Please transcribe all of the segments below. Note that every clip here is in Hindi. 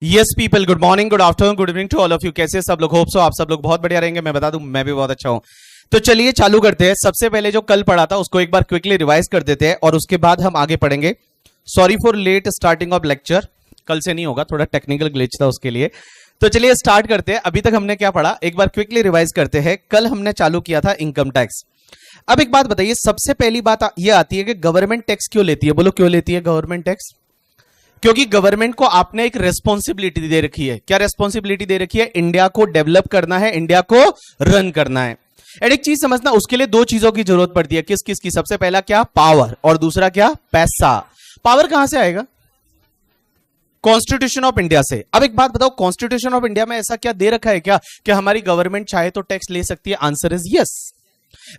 Yes people, good morning, good afternoon, good evening to all of you. कैसे सब लोग? होप सो आप सब लोग बहुत बढ़िया रहेंगे। मैं बता दूं, मैं भी बहुत अच्छा हूं। तो चलिए चालू करते हैं। सबसे पहले जो कल पढ़ा था उसको एक बार क्विकली रिवाइज कर देते हैं और उसके बाद हम आगे पढ़ेंगे। Sorry for late starting of lecture, कल से नहीं होगा, थोड़ा टेक्निकल ग्लिच था उसके लिए। तो चलिए स्टार्ट करते हैं। अभी तक हमने क्या पढ़ा एक बार क्विकली रिवाइज करते हैं। कल हमने चालू किया था इनकम टैक्स। अब एक बात बताइए, सबसे पहली बात यह आती है कि गवर्नमेंट टैक्स क्यों लेती है? बोलो क्यों लेती है गवर्नमेंट टैक्स? क्योंकि गवर्नमेंट को आपने एक रेस्पॉन्सिबिलिटी दे रखी है। क्या रेस्पॉन्सिबिलिटी दे रखी है? इंडिया को डेवलप करना है, इंडिया को रन करना है। एंड एक चीज समझना, उसके लिए दो चीजों की जरूरत पड़ती है। किस किस की? सबसे पहला क्या? पावर, और दूसरा क्या? पैसा। पावर कहां से आएगा? कॉन्स्टिट्यूशन ऑफ इंडिया से। अब एक बात बताओ, कॉन्स्टिट्यूशन ऑफ इंडिया में ऐसा क्या दे रखा है क्या कि हमारी गवर्नमेंट चाहे तो टैक्स ले सकती है? आंसर इज यस,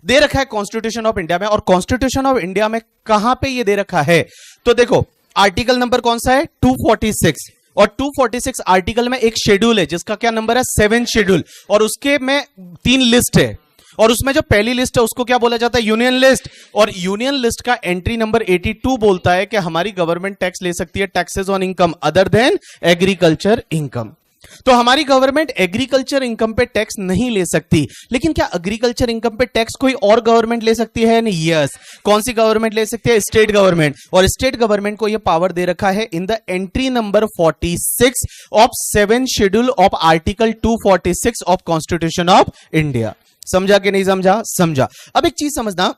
दे रखा है कॉन्स्टिट्यूशन ऑफ इंडिया में। और कॉन्स्टिट्यूशन ऑफ इंडिया में कहां पे ये दे रखा है? तो देखो, आर्टिकल नंबर कौन सा है? 246। और 246 आर्टिकल में एक शेड्यूल है जिसका क्या नंबर है? 7 शेड्यूल। और उसके में 3 लिस्ट है, और उसमें जो पहली लिस्ट है उसको क्या बोला जाता है? Union list. और यूनियन लिस्ट का एंट्री नंबर 82 बोलता है कि हमारी गवर्नमेंट टैक्स ले सकती है, taxes on income other than agriculture income. तो हमारी गवर्नमेंट एग्रीकल्चर इनकम पे टैक्स नहीं ले सकती। लेकिन क्या एग्रीकल्चर इनकम पे टैक्स कोई और गवर्नमेंट ले सकती है? नहीं। यस। कौन सी गवर्नमेंट ले सकती है? State government. और स्टेट गवर्नमेंट को यह पावर दे रखा है in the entry number 46 of 7 schedule of article 246 of constitution of India. समझा कि नहीं समझा? समझा। अब एक चीज समझना,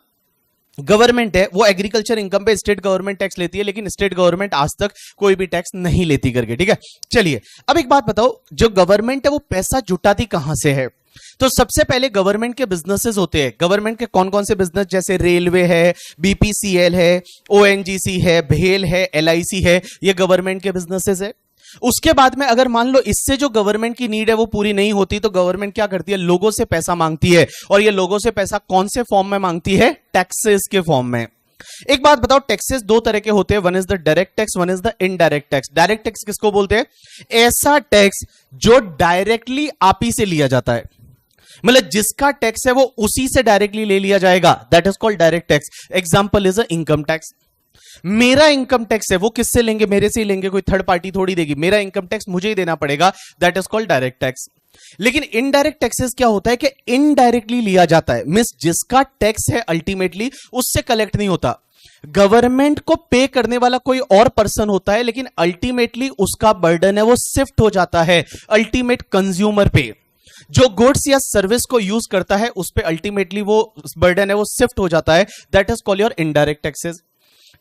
गवर्नमेंट है वो एग्रीकल्चर इनकम पे स्टेट गवर्नमेंट टैक्स लेती है, लेकिन स्टेट गवर्नमेंट आज तक कोई भी टैक्स नहीं लेती करके। ठीक है, चलिए अब एक बात बताओ, जो गवर्नमेंट है वो पैसा जुटाती कहां से है? तो सबसे पहले गवर्नमेंट के बिजनेसेस होते हैं। गवर्नमेंट के कौन कौन से बिजनेस? जैसे रेलवे है, बीपीसीएल है, ओएनजीसी है, भेल है, एलआईसी है, ये गवर्नमेंट के बिजनेसेस है। उसके बाद में अगर मान लो इससे जो गवर्नमेंट की नीड है वो पूरी नहीं होती, तो गवर्नमेंट क्या करती है? लोगों से पैसा मांगती है। और ये लोगों से पैसा कौन से फॉर्म में मांगती है? टैक्सेस के फॉर्म में। एक बात बताओ, टैक्सेस दो तरह के होते हैं, one is the direct tax, one is the indirect tax. Direct tax किसको बोलते हैं? ऐसा टैक्स जो डायरेक्टली आप ही से लिया जाता है, मतलब जिसका टैक्स है वो उसी से डायरेक्टली ले लिया जाएगा, that is called direct tax. Example is income tax. मेरा इनकम टैक्स है वो किससे लेंगे? मेरे से ही लेंगे, कोई थर्ड पार्टी थोड़ी देगी। मेरा इनकम टैक्स मुझे ही देना पड़ेगा, that is called direct tax. लेकिन इनडायरेक्ट टैक्सेस क्या होता है कि इनडायरेक्टली लिया जाता है, मींस जिसका टैक्स है अल्टीमेटली उससे कलेक्ट नहीं होता। गवर्नमेंट को पे करने वाला कोई और पर्सन होता है, लेकिन अल्टीमेटली उसका बर्डन है वो शिफ्ट हो जाता है अल्टीमेट कंज्यूमर पे। जो गुड्स या सर्विस को यूज करता है उस पे अल्टीमेटली वो बर्डन है वो शिफ्ट हो जाता है, that is called your indirect taxes.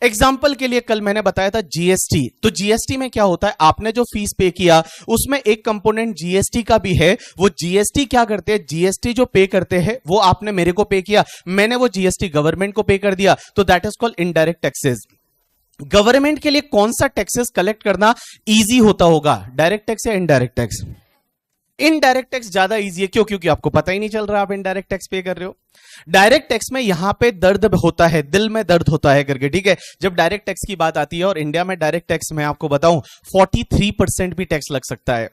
Example के लिए कल मैंने बताया था जीएसटी। तो जीएसटी में क्या होता है? आपने जो फीस पे किया उसमें एक कंपोनेंट जीएसटी का भी है। वो जीएसटी क्या करते हैं? जीएसटी जो पे करते हैं वो आपने मेरे को पे किया, मैंने वो जीएसटी गवर्नमेंट को पे कर दिया, तो that is called indirect taxes. Government के लिए कौन सा टैक्सेस कलेक्ट करना इजी होता होगा, डायरेक्ट टैक्स या इनडायरेक्ट टैक्स? इनडायरेक्ट टैक्स ज्यादा इजी है। क्यों? क्योंकि आपको पता ही नहीं चल रहा आप इनडायरेक्ट टैक्स पे कर रहे हो। डायरेक्ट टैक्स में यहां पे दर्द होता है, दिल में दर्द होता है करके। ठीक है, जब डायरेक्ट टैक्स की बात आती है, और इंडिया में डायरेक्ट टैक्स में आपको बताऊं 43% भी टैक्स लग सकता है।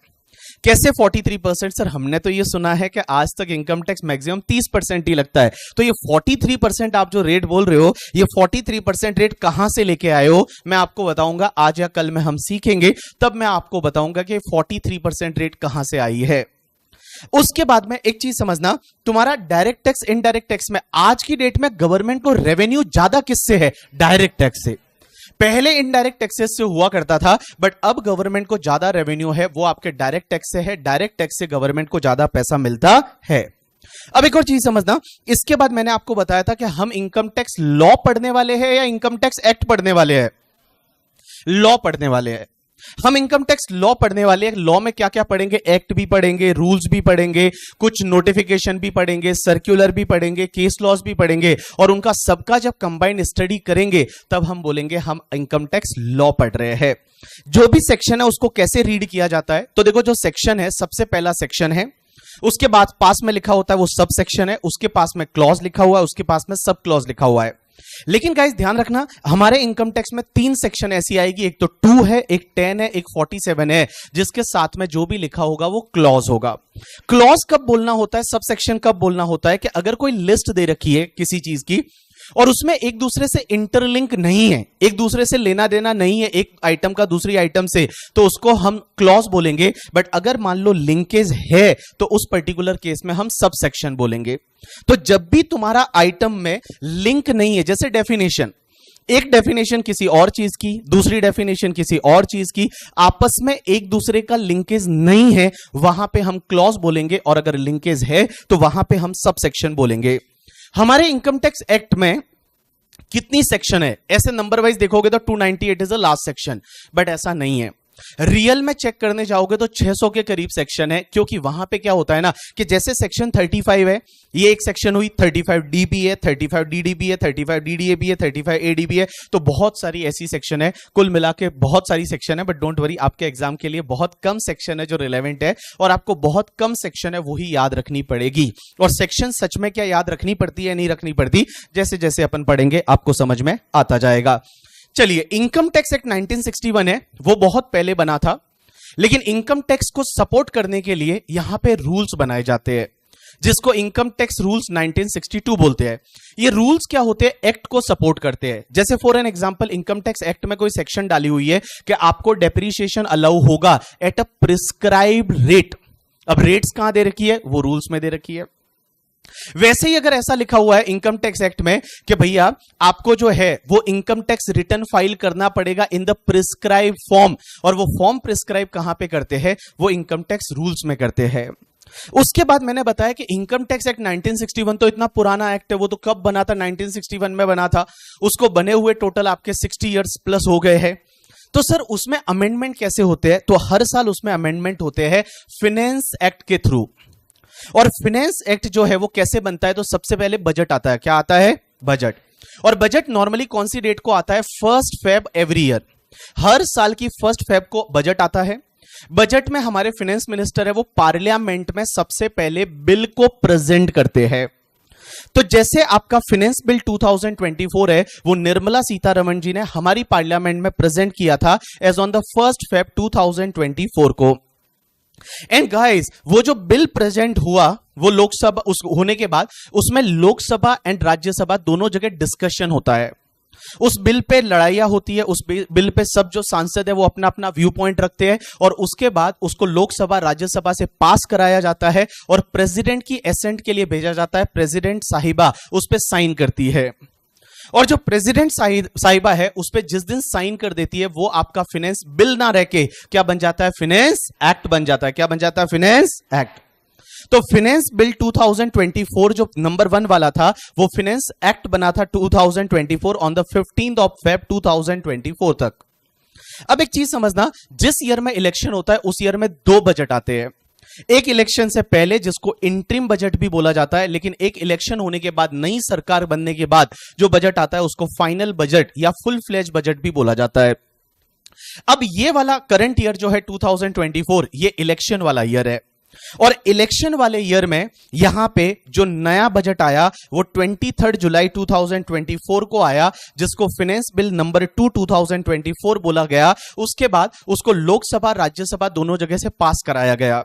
कैसे 43%? सर हमने तो ये सुना है कि आज तक इनकम टैक्स मैक्सिमम 30% ही लगता है। तो ये 43% आप जो रेट बोल रहे हो, ये 43% रेट कहां से लेके आए हो? मैं आपको बताऊंगा, आज या कल में हम सीखेंगे, तब मैं आपको बताऊंगा कि 43% रेट कहां से आई है। उसके बाद में एक चीज समझना, तुम्हारा डायरेक्ट टैक्स इनडायरेक्ट टैक्स में आज की डेट में गवर्नमेंट को रेवेन्यू ज्यादा किससे है? डायरेक्ट टैक्स से। पहले इनडायरेक्ट टैक्सेस से हुआ करता था, बट अब गवर्नमेंट को ज्यादा रेवेन्यू है वो आपके डायरेक्ट टैक्स से है। डायरेक्ट टैक्स से गवर्नमेंट को ज्यादा पैसा मिलता है। अब एक और चीज समझना, इसके बाद मैंने आपको बताया था कि हम इनकम टैक्स लॉ पढ़ने वाले हैं या इनकम टैक्स एक्ट पढ़ने वाले हैं? लॉ पढ़ने वाले हैं। हम इनकम टैक्स लॉ पढ़ने वाले हैं। लॉ में क्या क्या पढ़ेंगे? एक्ट भी पढ़ेंगे, रूल्स भी पढ़ेंगे, कुछ नोटिफिकेशन भी पढ़ेंगे, सर्कुलर भी पढ़ेंगे, केस लॉज भी पढ़ेंगे, और उनका सबका जब कंबाइंड स्टडी करेंगे तब हम बोलेंगे हम इनकम टैक्स लॉ पढ़ रहे हैं। जो भी सेक्शन है उसको कैसे रीड किया जाता है? तो देखो, जो सेक्शन है, सबसे पहला सेक्शन है, उसके बाद पास में लिखा होता है वो सब सेक्शन है, उसके पास में क्लॉज लिखा हुआ है, उसके पास में सब क्लॉज लिखा हुआ है। लेकिन गाइस ध्यान रखना, हमारे इनकम टैक्स में 3 सेक्शन ऐसी आएगी, एक तो 2 है, एक 10 है, एक 47 है, जिसके साथ में जो भी लिखा होगा वो क्लॉज होगा। क्लॉज कब बोलना होता है, सब सेक्शन कब बोलना होता है? कि अगर कोई लिस्ट दे रखी है किसी चीज की, और उसमें एक दूसरे से इंटरलिंक नहीं है, एक दूसरे से लेना देना नहीं है एक आइटम का दूसरी आइटम से, तो उसको हम क्लॉज बोलेंगे। बट अगर मान लो लिंकेज है तो उस पर्टिकुलर केस में हम सब सेक्शन बोलेंगे। तो जब भी तुम्हारा आइटम में लिंक नहीं है, जैसे डेफिनेशन, एक डेफिनेशन किसी और चीज की, दूसरी डेफिनेशन किसी और चीज की, आपस में एक दूसरे का लिंकेज नहीं है, वहां पे हम क्लॉज बोलेंगे, और अगर लिंकेज है तो वहां पे हम सब सेक्शन बोलेंगे। हमारे इनकम टैक्स एक्ट में कितनी सेक्शन है? ऐसे नंबर वाइज देखोगे तो 298 is the last section, but ऐसा नहीं है। रियल में चेक करने जाओगे तो 600 के करीब सेक्शन है, क्योंकि वहां पे क्या होता है ना कि जैसे सेक्शन 35 है, ये एक सेक्शन हुई, 35 डी भी है, 35 डी भी है, 35 डीडीए भी है, 35 एडी भी है, तो बहुत सारी ऐसी सेक्शन है, कुल मिला के बहुत सारी सेक्शन है। बट डोंट वरी, आपके एग्जाम के लिए बहुत कम सेक्शन है जो रिलेवेंट है, और आपको बहुत कम सेक्शन है वही याद रखनी पड़ेगी। और सेक्शन सच में क्या याद रखनी पड़ती है नहीं रखनी पड़ती, जैसे जैसे अपन पढ़ेंगे आपको समझ में आता जाएगा। चलिए, इनकम टैक्स एक्ट 1961 है, वो बहुत पहले बना था, लेकिन इनकम टैक्स को सपोर्ट करने के लिए यहां पे रूल्स बनाए जाते हैं, जिसको इनकम टैक्स रूल्स 1962 बोलते हैं। ये रूल्स क्या होते हैं? एक्ट को सपोर्ट करते हैं। जैसे for an example, income tax act में कोई सेक्शन डाली हुई है कि आपको डेप्रिसिएशन अलाउ होगा एट अ प्रिस्क्राइब्ड रेट। अब रेट्स कहां दे रखी है? वो रूल्स में दे रखी है। वैसे ही अगर ऐसा लिखा हुआ है इनकम टैक्स एक्ट में कि भैया आपको जो है वो इनकम टैक्स रिटर्न फाइल करना पड़ेगा इन द प्रिस्क्राइब फॉर्म, और वो फॉर्म प्रिस्क्राइब कहां पे करते हैं? वो इनकम टैक्स रूल्स में करते हैं। उसके बाद मैंने बताया कि इनकम टैक्स एक्ट 1961 तो इतना पुराना एक्ट है, वो तो कब बना था? 1961 में बना था। उसको बने हुए टोटल आपके 60 इयर्स प्लस हो गए हैं। तो सर उसमें अमेंडमेंट कैसे होते हैं? तो हर साल उसमें अमेंडमेंट होते हैं फिनेंस एक्ट के थ्रू। और फिनेंस एक्ट जो है वो कैसे बनता है? तो सबसे पहले बजट आता है। क्या आता है? बजट। और बजट नॉर्मली कौन सी डेट को आता है? 1 फेब एवरी ईयर। हर साल की 1 फेब को बजट आता है। बजट में हमारे फाइनेंस मिनिस्टर है वो पार्लियामेंट में सबसे पहले बिल को प्रेजेंट करते हैं। तो जैसे आपका फाइनेंस बिल 2024 है, वो निर्मला सीतारमण जी ने हमारी पार्लियामेंट में प्रेजेंट किया था एज ऑन द 1 फेब 2024 को। एंड गाइस, वो जो बिल प्रेजेंट हुआ वो लोकसभा उस होने के बाद उसमें लोकसभा एंड राज्यसभा दोनों जगह डिस्कशन होता है। उस बिल पे लड़ाइयां होती है, उस बिल पे सब जो सांसद है वो अपना अपना व्यू पॉइंट रखते हैं, और उसके बाद उसको लोकसभा राज्यसभा से पास कराया जाता है और प्रेसिडेंट की एसेंट के लिए भेजा जाता है। प्रेसिडेंट साहिबा उस पे साइन करती है, और जो प्रेसिडेंट साहिबा है उस पे जिस दिन साइन कर देती है वो आपका फिनेंस बिल ना रह के क्या बन जाता है? फिनेंस एक्ट बन जाता है। क्या बन जाता है? Finance act. तो फिनेंस बिल 2024 जो नंबर 1 वाला था वो फिनेंस एक्ट बना था 2024 on the 15th of Feb 2024 तक। अब एक चीज समझना, जिस ईयर में इलेक्शन होता है उस ईयर में 2 बजट आते हैं। एक इलेक्शन से पहले जिसको इंटरिम बजट भी बोला जाता है, लेकिन एक इलेक्शन होने के बाद नई सरकार बनने के बाद जो बजट आता है उसको फाइनल बजट या फुल फ्लेज बजट भी बोला जाता है। अब ये वाला करंट ईयर जो है 2024, ये इलेक्शन वाला ईयर है, और इलेक्शन वाले ईयर में यहां पे जो नया बजट आया वो 23 जुलाई 2024 को आया, जिसको फाइनेंस बिल नंबर 2 2024 बोला गया। उसके बाद उसको लोकसभा राज्यसभा दोनों जगह से पास कराया गया।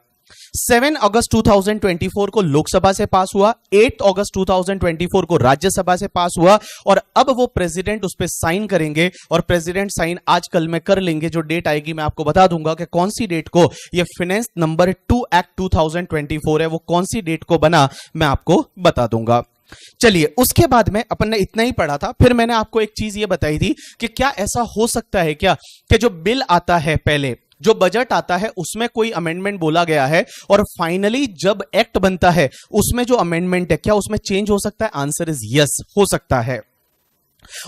7 अगस्त 2024 को लोकसभा से पास हुआ, 8 अगस्त 2024 को राज्यसभा से पास हुआ, और अब वो प्रेसिडेंट उस पर साइन करेंगे, और प्रेसिडेंट साइन आज कल में कर लेंगे। जो डेट आएगी मैं आपको बता दूंगा कि कौन सी डेट को ये फाइनेंस नंबर 2 एक्ट 2024 है वो कौन सी डेट को बना, मैं आपको बता दूंगा। चलिए, उसके बाद में अपन ने इतना ही पढ़ा था। फिर मैंने आपको एक चीज ये बताई थी कि क्या ऐसा हो सकता है क्या कि जो बिल आता है, पहले जो बजट आता है उसमें कोई अमेंडमेंट बोला गया है, और फाइनली जब एक्ट बनता है उसमें जो अमेंडमेंट है क्या उसमें चेंज हो सकता है? आंसर इज यस, हो सकता है।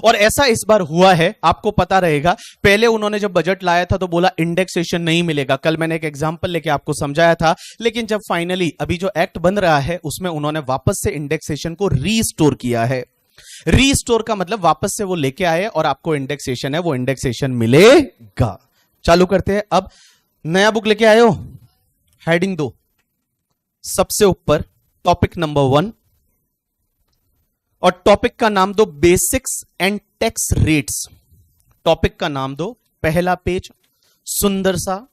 और ऐसा इस बार हुआ है, आपको पता रहेगा। पहले उन्होंने जब बजट लाया था तो बोला इंडेक्सेशन नहीं मिलेगा, कल मैंने एक एग्जांपल लेके आपको समझाया था। लेकिन जब फाइनली अभी जो एक्ट बन रहा है उसमें उन्होंने वापस से इंडेक्सेशन को रीस्टोर किया है। रीस्टोर का मतलब वापस से वो लेके आए और आपको इंडेक्सेशन है वो इंडेक्सेशन मिलेगा। चालू करते हैं। अब नया बुक लेके आए हो, हेडिंग 2 सबसे ऊपर टॉपिक नंबर 1, और टॉपिक का नाम दो basics and tax rates. Topic का नाम दो, पहला पेज सुंदर सा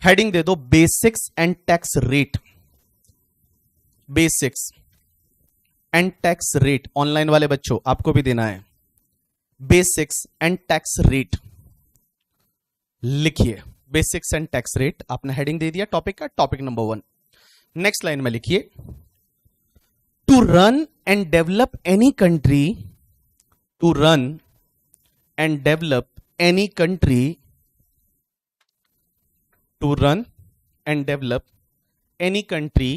हेडिंग दे दो basics and tax rate. Basics and tax rate, online वाले बच्चों आपको भी देना है, बेसिक्स एंड टैक्स रेट लिखिए। बेसिक्स एंड टैक्स रेट आपने हेडिंग दे दिया टॉपिक का, टॉपिक नंबर 1। नेक्स्ट लाइन में लिखिए, to run and develop any country, to run and develop any country, to run and develop any country,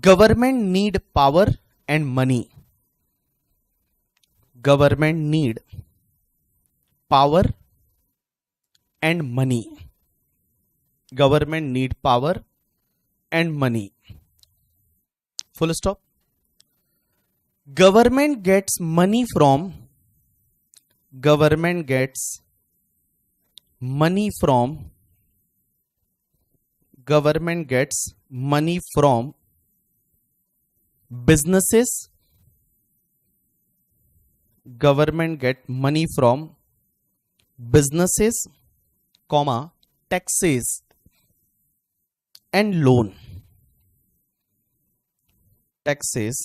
government need power and money, government need power and money, government need power and money, full stop. Government gets money from, government gets money from, government gets money from businesses, government get money from businesses, comma, taxes and loan, taxes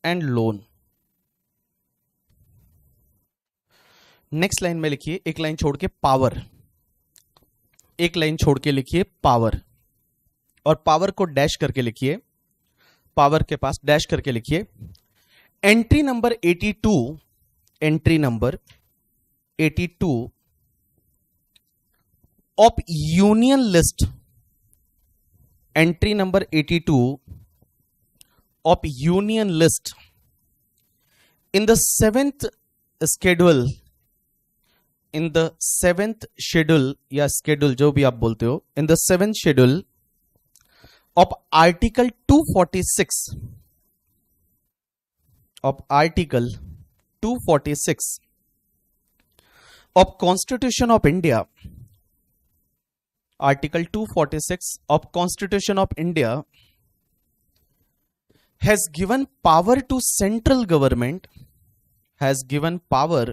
and loan। Next line में लिखिए, एक लाइन छोड़ के पावर, एक लाइन छोड़ के लिखिए पावर, और पावर को डैश करके लिखिए, पावर के पास डैश करके लिखिए, entry number 82, entry number 82 of union list, entry number 82 of union list in the 7th schedule, in the 7th schedule या schedule जो भी आप बोलते हो, in the 7th schedule of article 246 of article 246 of constitution of India, article 246 of constitution of India has given power to central government, has given power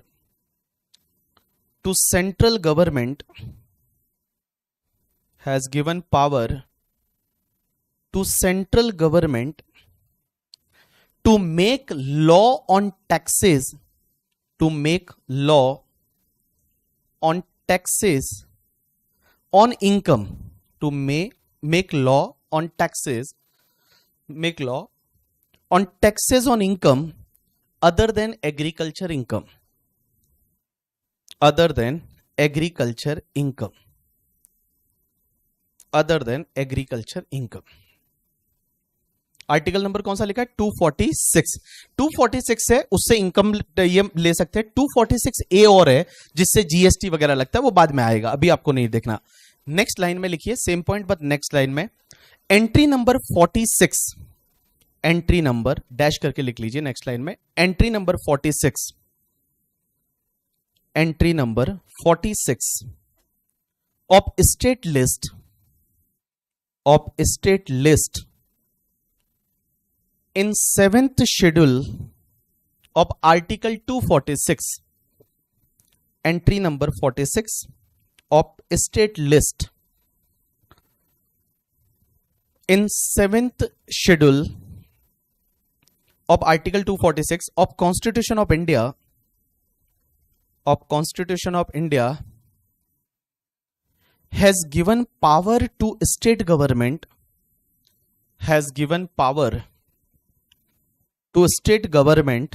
to central government, has given power to central government to make law on taxes, to make law on taxes on income, to make law on taxes, make law on taxes on income other than agriculture income, other than agriculture income, other than agriculture income। Article number कौन सा लिखा है? 246। 246 है, उससे इनकम ये ले सकते हैं। 246 ए और है जिससे जीएसटी वगैरह लगता है, वो बाद में आएगा, अभी आपको नहीं देखना। नेक्स्ट लाइन में लिखिए same point, but next line में entry number 46, entry number dash करके लिख लीजिए नेक्स्ट लाइन में, entry number 46, entry number 46 of state list, of state list in 7th schedule of article 246, entry number 46 of state list in 7th schedule of article 246 of constitution of India, of constitution of India has given power to state government, has given power to state government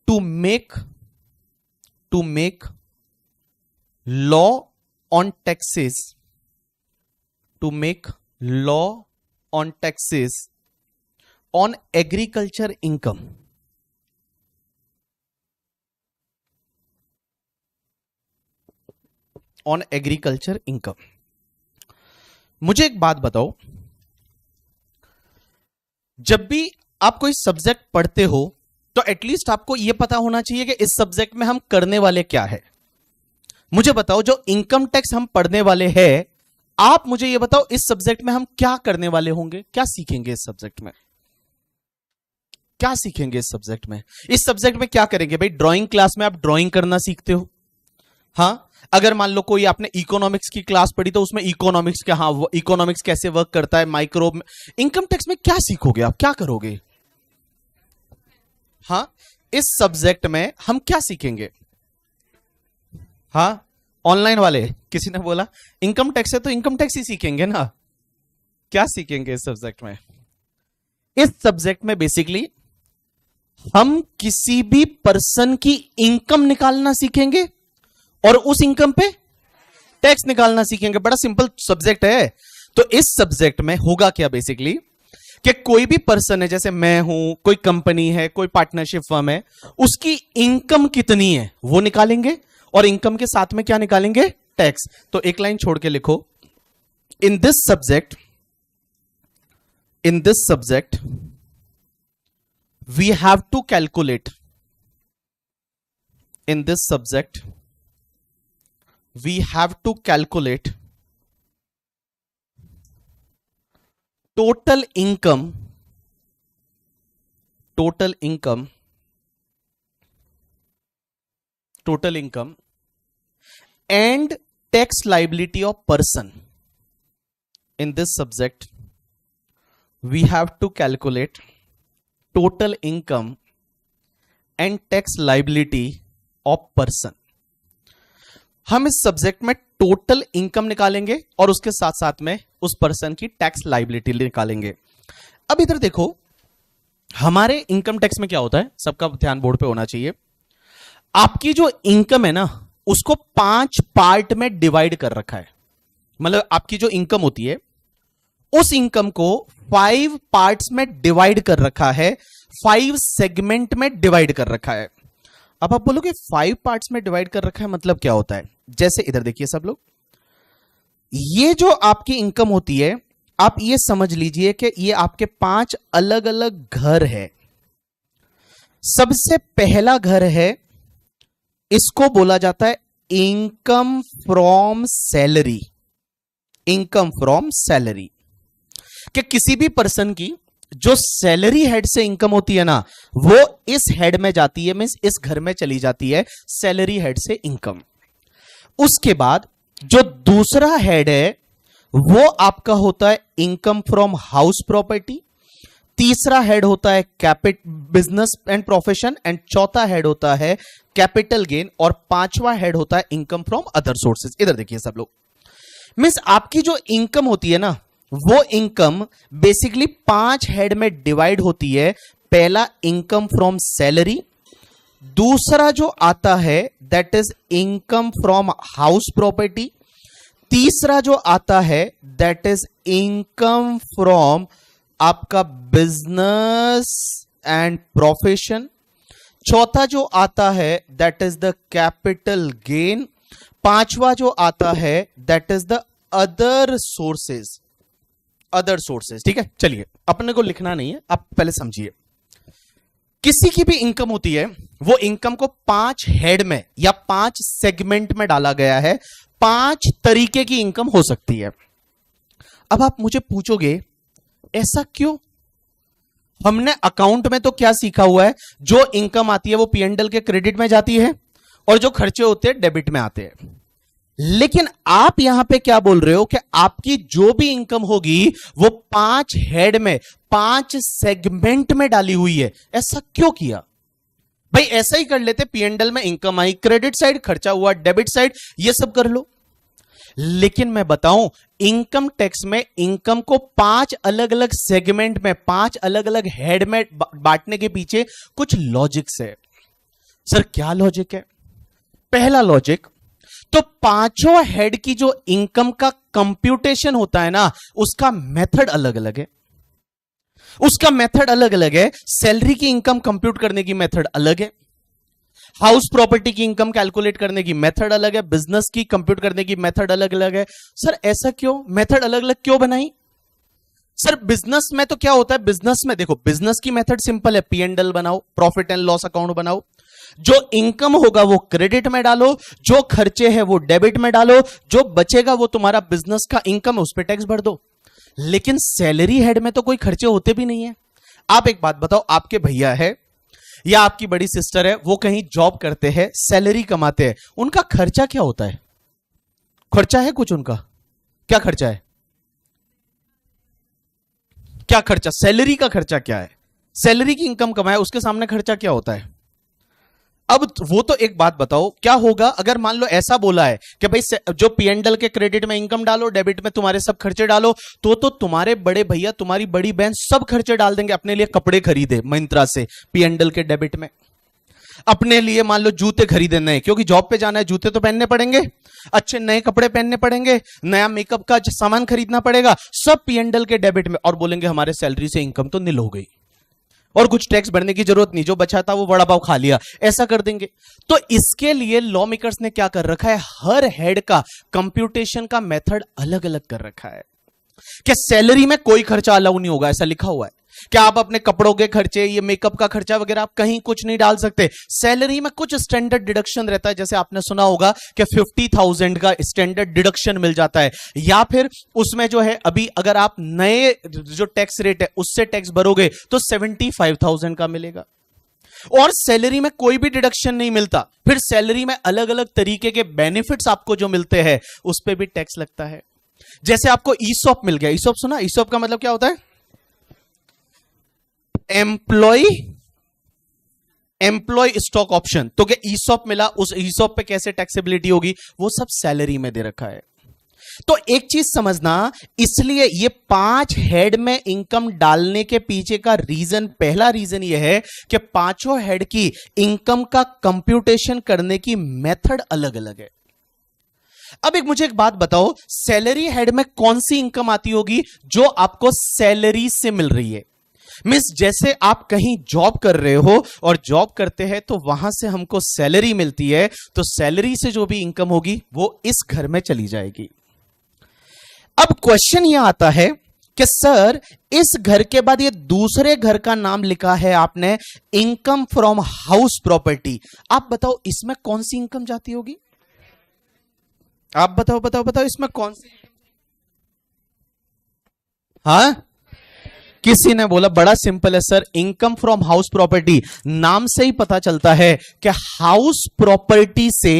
to make law on taxes, to make law on taxes on agriculture income, on agriculture income। मुझे एक बात बताओ, जब भी आप कोई सब्जेक्ट पढ़ते हो तो एटलीस्ट आपको यह पता होना चाहिए कि इस सब्जेक्ट में हम करने वाले क्या है। मुझे बताओ, जो इनकम टैक्स हम पढ़ने वाले हैं, आप मुझे यह बताओ इस सब्जेक्ट में हम क्या करने वाले होंगे, क्या सीखेंगे इस सब्जेक्ट में, क्या सीखेंगे इस सब्जेक्ट में? इस सब्जेक्ट में क्या करेंगे भाई? ड्राइंग क्लास में आप ड्राइंग करना सीखते हो, हाँ, अगर मान लो कोई आपने इकोनॉमिक्स की क्लास पढ़ी तो उसमें इकोनॉमिक्स के, हाँ वो इकोनॉमिक्स कैसे वर्क करता है, माइक्रो इनकम टैक्स में क्या सीखोगे आप, क्या करोगे? हाँ, इस सब्जेक्ट में हम क्या सीखेंगे? हाँ, ऑनलाइन वाले किसी ने बोला इनकम टैक्स है तो इनकम टैक्स ही सीखेंगे ना, क्या सीखेंगे इस सब्जेक्ट में? इस सब्जेक्ट में बेसिकली हम किसी भी पर्सन की इनकम निकालना सीखेंगे और उस इनकम पे टैक्स निकालना सीखेंगे। बड़ा सिंपल सब्जेक्ट है। तो इस सब्जेक्ट में होगा क्या बेसिकली कि कोई भी पर्सन है, जैसे मैं हूं, कोई कंपनी है, कोई पार्टनरशिप फर्म है, उसकी इनकम कितनी है वो निकालेंगे और इनकम के साथ में क्या निकालेंगे? टैक्स। तो एक लाइन छोड़ के लिखो, in this subject we have to calculate total income and tax liability of person. In this subject we have to calculate total income and tax liability of person. हम इस सब्जेक्ट में टोटल इनकम निकालेंगे और उसके साथ साथ में उस पर्सन की टैक्स लाइबिलिटी निकालेंगे। अब इधर देखो, हमारे इनकम टैक्स में क्या होता है, सबका ध्यान बोर्ड पे होना चाहिए। आपकी जो इनकम है ना, उसको 5 पार्ट में डिवाइड कर रखा है। मतलब आपकी जो इनकम होती है उस इनकम को 5 पार्ट्स में डिवाइड कर रखा है, 5 सेगमेंट में डिवाइड कर रखा है। अब आप बोलोगे 5 पार्ट्स में डिवाइड कर रखा है मतलब क्या होता है? जैसे इधर देखिए सब लोग, ये जो आपकी इनकम होती है, आप ये समझ लीजिए कि ये आपके 5 अलग अलग घर है। सबसे पहला घर है, इसको बोला जाता है income from salary. Income from salary कि किसी भी पर्सन की जो सैलरी हेड से इनकम होती है ना, वो इस हेड में जाती है, मींस इस घर में चली जाती है सैलरी हेड से इनकम। उसके बाद जो दूसरा हेड है वो आपका होता है इनकम फ्रॉम हाउस प्रॉपर्टी, तीसरा हेड होता है बिजनेस एंड प्रोफेशन, एंड चौथा हेड होता है कैपिटल गेन, और पांचवा हेड होता है इनकम फ्रॉम अदर सोर्सेज। इधर देखिए सब लोग, मींस आपकी जो इनकम होती है ना, वो इनकम बेसिकली 5 हेड में डिवाइड होती है। पहला इनकम फ्रॉम सैलरी, दूसरा जो आता है that is income from house property, तीसरा जो आता है दैट इज इनकम फ्रॉम आपका बिजनेस एंड प्रोफेशन, चौथा जो आता है that is the capital gain, पांचवा जो आता है that is the other sources. ठीक है, चलिए अपने को लिखना नहीं है, आप पहले समझिए। किसी की भी इनकम होती है, वो इनकम को 5 हेड में या 5 सेगमेंट में डाला गया है। 5 तरीके की इनकम हो सकती है। अब आप मुझे पूछोगे ऐसा क्यों? हमने अकाउंट में तो क्या सीखा हुआ है, जो इनकम आती है वो P&L के क्रेडिट में जाती है और जो खर्चे होते हैं डेबिट में आते हैं। लेकिन आप यहां पे क्या बोल रहे हो कि आपकी जो भी इनकम होगी वो 5 हेड में, 5 सेगमेंट में डाली हुई है। ऐसा क्यों किया भाई? ऐसा ही कर लेते, P&L में इनकम आई, क्रेडिट साइड खर्चा हुआ, डेबिट साइड ये सब कर लो। लेकिन मैं बताऊं, इनकम टैक्स में इनकम को 5 अलग अलग सेगमेंट में, 5 अलग अलग हेड में बांटने के पीछे कुछ लॉजिक्स है। सर क्या लॉजिक है? पहला लॉजिक, तो पांचों हेड की जो इनकम का कंप्यूटेशन होता है ना, उसका मेथड अलग अलग है। सैलरी की इनकम कंप्यूट करने की मेथड अलग है, हाउस प्रॉपर्टी की इनकम कैलकुलेट करने की मेथड अलग है, बिजनेस की कंप्यूट करने की मेथड अलग अलग है। सर ऐसा क्यों? मेथड अलग अलग क्यों बनाई? सर बिजनेस में तो क्या होता है, बिजनेस में देखो, बिजनेस की मेथड सिंपल है, P&L बनाओ, प्रॉफिट एंड लॉस अकाउंट बनाओ, जो इनकम होगा वो क्रेडिट में डालो, जो खर्चे हैं वो डेबिट में डालो, जो बचेगा वो तुम्हारा बिजनेस का इनकम है, उस पर टैक्स भर दो। लेकिन सैलरी हेड में तो कोई खर्चे होते भी नहीं है। आप एक बात बताओ, आपके भैया है या आपकी बड़ी सिस्टर है, वो कहीं जॉब करते हैं, सैलरी कमाते हैं, उनका खर्चा क्या होता है? खर्चा है कुछ उनका? क्या खर्चा है? क्या खर्चा? सैलरी का खर्चा क्या है? सैलरी की इनकम कमाए उसके सामने खर्चा क्या होता है? अब वो तो एक बात बताओ, क्या होगा अगर मान लो ऐसा बोला है कि भाई जो पीएनडल के क्रेडिट में इनकम डालो, डेबिट में तुम्हारे सब खर्चे डालो, तो तुम्हारे बड़े भैया, तुम्हारी बड़ी बहन सब खर्चे डाल देंगे, अपने लिए कपड़े खरीदे मिंत्रा से पीएनडल के डेबिट में, अपने लिए मान लो जूते खरीदे नए, क्योंकि जॉब पे जाना है, जूते तो पहनने पड़ेंगे, अच्छे नए कपड़े पहनने पड़ेंगे, नया मेकअप का सामान खरीदना पड़ेगा, सब पीएनडल के डेबिट में, और बोलेंगे हमारे सैलरी से इनकम तो निल हो गई और कुछ टैक्स भरने की जरूरत नहीं, जो बचा था वो बड़ा पाव खा लिया, ऐसा कर देंगे। तो इसके लिए लॉ मेकर्स ने क्या कर रखा है, हर हेड का कंप्यूटेशन का मेथड अलग अलग कर रखा है कि सैलरी में कोई खर्चा अलाउ नहीं होगा, ऐसा लिखा हुआ है कि आप अपने कपड़ों के खर्चे, ये मेकअप का खर्चा वगैरह आप कहीं कुछ नहीं डाल सकते। सैलरी में कुछ स्टैंडर्ड डिडक्शन रहता है, जैसे आपने सुना होगा कि 50,000 का स्टैंडर्ड डिडक्शन मिल जाता है, या फिर उसमें जो है अभी अगर आप नए जो टैक्स रेट है उससे टैक्स भरोगे तो 75,000 का मिलेगा। और सैलरी में कोई भी डिडक्शन नहीं मिलता, फिर सैलरी में अलग अलग तरीके के बेनिफिट्स आपको जो मिलते हैं उस पर भी टैक्स लगता है। जैसे आपको ईसॉप मिल गया, ईसॉप सुना? ईसॉप का मतलब क्या होता है? Employ stock option. तो क्या ईसॉप मिला, उस ईसॉप पे कैसे टैक्सेबिलिटी होगी, वो सब सैलरी में दे रखा है। तो एक चीज समझना, इसलिए ये 5 हेड में इनकम डालने के पीछे का रीजन, पहला रीजन ये है कि पांचों हेड की इनकम का कंप्यूटेशन करने की मेथड अलग अलग है। अब मुझे एक बात बताओ, सैलरी हेड में कौन सी इनकम आती होगी जो आपको सैलरी से मिल रही है? मिस जैसे आप कहीं जॉब कर रहे हो और जॉब करते हैं तो वहां से हमको सैलरी मिलती है, तो सैलरी से जो भी इनकम होगी वो इस घर में चली जाएगी। अब क्वेश्चन यह आता है कि सर इस घर के बाद ये दूसरे घर का नाम लिखा है आपने, इनकम फ्रॉम हाउस प्रॉपर्टी, आप बताओ इसमें कौन सी इनकम जाती होगी? आप बताओ बताओ बताओ, इसमें कौन सी? हाँ, किसी ने बोला बड़ा सिंपल है sir, income from house property, नाम से ही पता चलता है कि हाउस प्रॉपर्टी से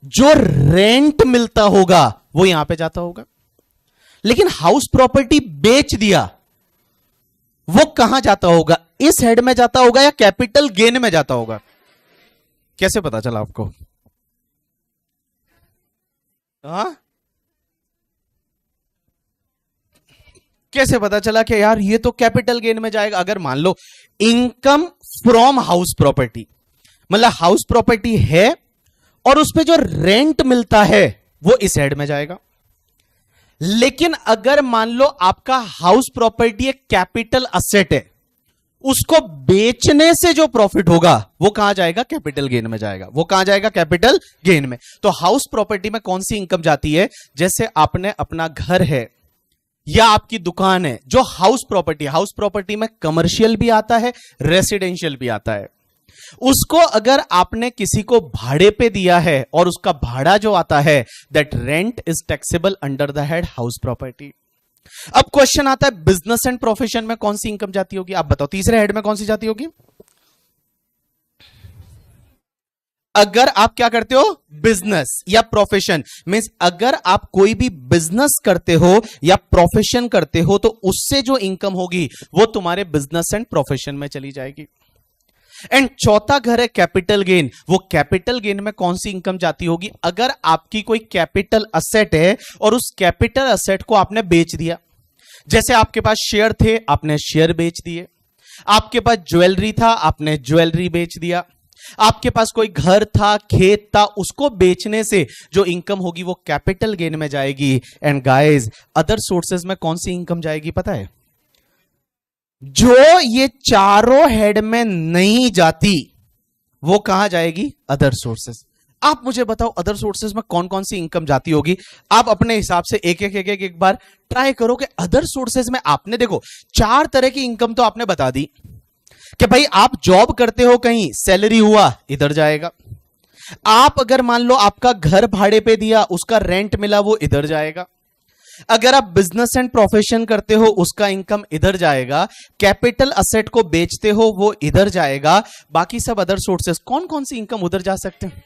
जो रेंट मिलता होगा वो यहां पे जाता होगा। लेकिन हाउस प्रॉपर्टी बेच दिया, वो कहां जाता होगा? इस हेड में जाता होगा या कैपिटल गेन में जाता होगा? कैसे पता चला आपको? हाँ, कैसे पता चला कि यार ये तो कैपिटल गेन में जाएगा? अगर मान low income from house property, मतलब हाउस प्रॉपर्टी है और उस पे जो रेंट मिलता है वो इस हेड में जाएगा। लेकिन अगर मान लो आपका हाउस प्रॉपर्टी एक कैपिटल असेट है, उसको बेचने से जो प्रॉफिट होगा वो कहां जाएगा? कैपिटल गेन में जाएगा। वो कहां जाएगा? कैपिटल गेन में। तो हाउस प्रॉपर्टी में कौन सी इनकम जाती है? जैसे आपने अपना घर है या आपकी दुकान है, जो हाउस प्रॉपर्टी, हाउस प्रॉपर्टी में कमर्शियल भी आता है, रेसिडेंशियल भी आता है, उसको अगर आपने किसी को भाड़े पे दिया है और उसका भाड़ा जो आता है, that rent is taxable under the head house property. अब क्वेश्चन आता है बिजनेस एंड प्रोफेशन में कौन सी इनकम जाती होगी? आप बताओ तीसरे हेड में कौन सी जाती होगी? अगर आप क्या करते हो, बिजनेस या प्रोफेशन, मींस अगर आप कोई भी बिजनेस करते हो या प्रोफेशन करते हो तो उससे जो इनकम होगी वो तुम्हारे बिजनेस एंड प्रोफेशन में चली जाएगी। एंड चौथा घर है कैपिटल गेन। वो कैपिटल गेन में कौन सी इनकम जाती होगी? अगर आपकी कोई कैपिटल असेट है और उस कैपिटल असेट को आपने बेच दिया, जैसे आपके पास शेयर थे, आपने शेयर बेच दिए, आपके पास ज्वेलरी था, आपने ज्वेलरी बेच दिया, आपके पास कोई घर था, खेत था, उसको बेचने से जो इनकम होगी वो कैपिटल गेन में जाएगी। एंड गाइस, अदर सोर्सेज में कौन सी इनकम जाएगी पता है? जो ये चारों हेड में नहीं जाती वो कहां जाएगी? Other sources. आप मुझे बताओ अदर सोर्सेज में कौन कौन सी इनकम जाती होगी? आप अपने हिसाब से एक बार ट्राई करो कि अदर सोर्सेज में आपने देखो 4 तरह की इनकम तो आपने बता दी कि भाई आप जॉब करते हो, कहीं सैलरी हुआ, इधर जाएगा। आप अगर मान लो आपका घर भाड़े पे दिया, उसका रेंट मिला, वो इधर जाएगा। अगर आप बिजनेस एंड प्रोफेशन करते हो, उसका इनकम इधर जाएगा। कैपिटल असेट को बेचते हो, वो इधर जाएगा। बाकी सब अदर सोर्सेस, कौन कौन सी इनकम उधर जा सकते हैं?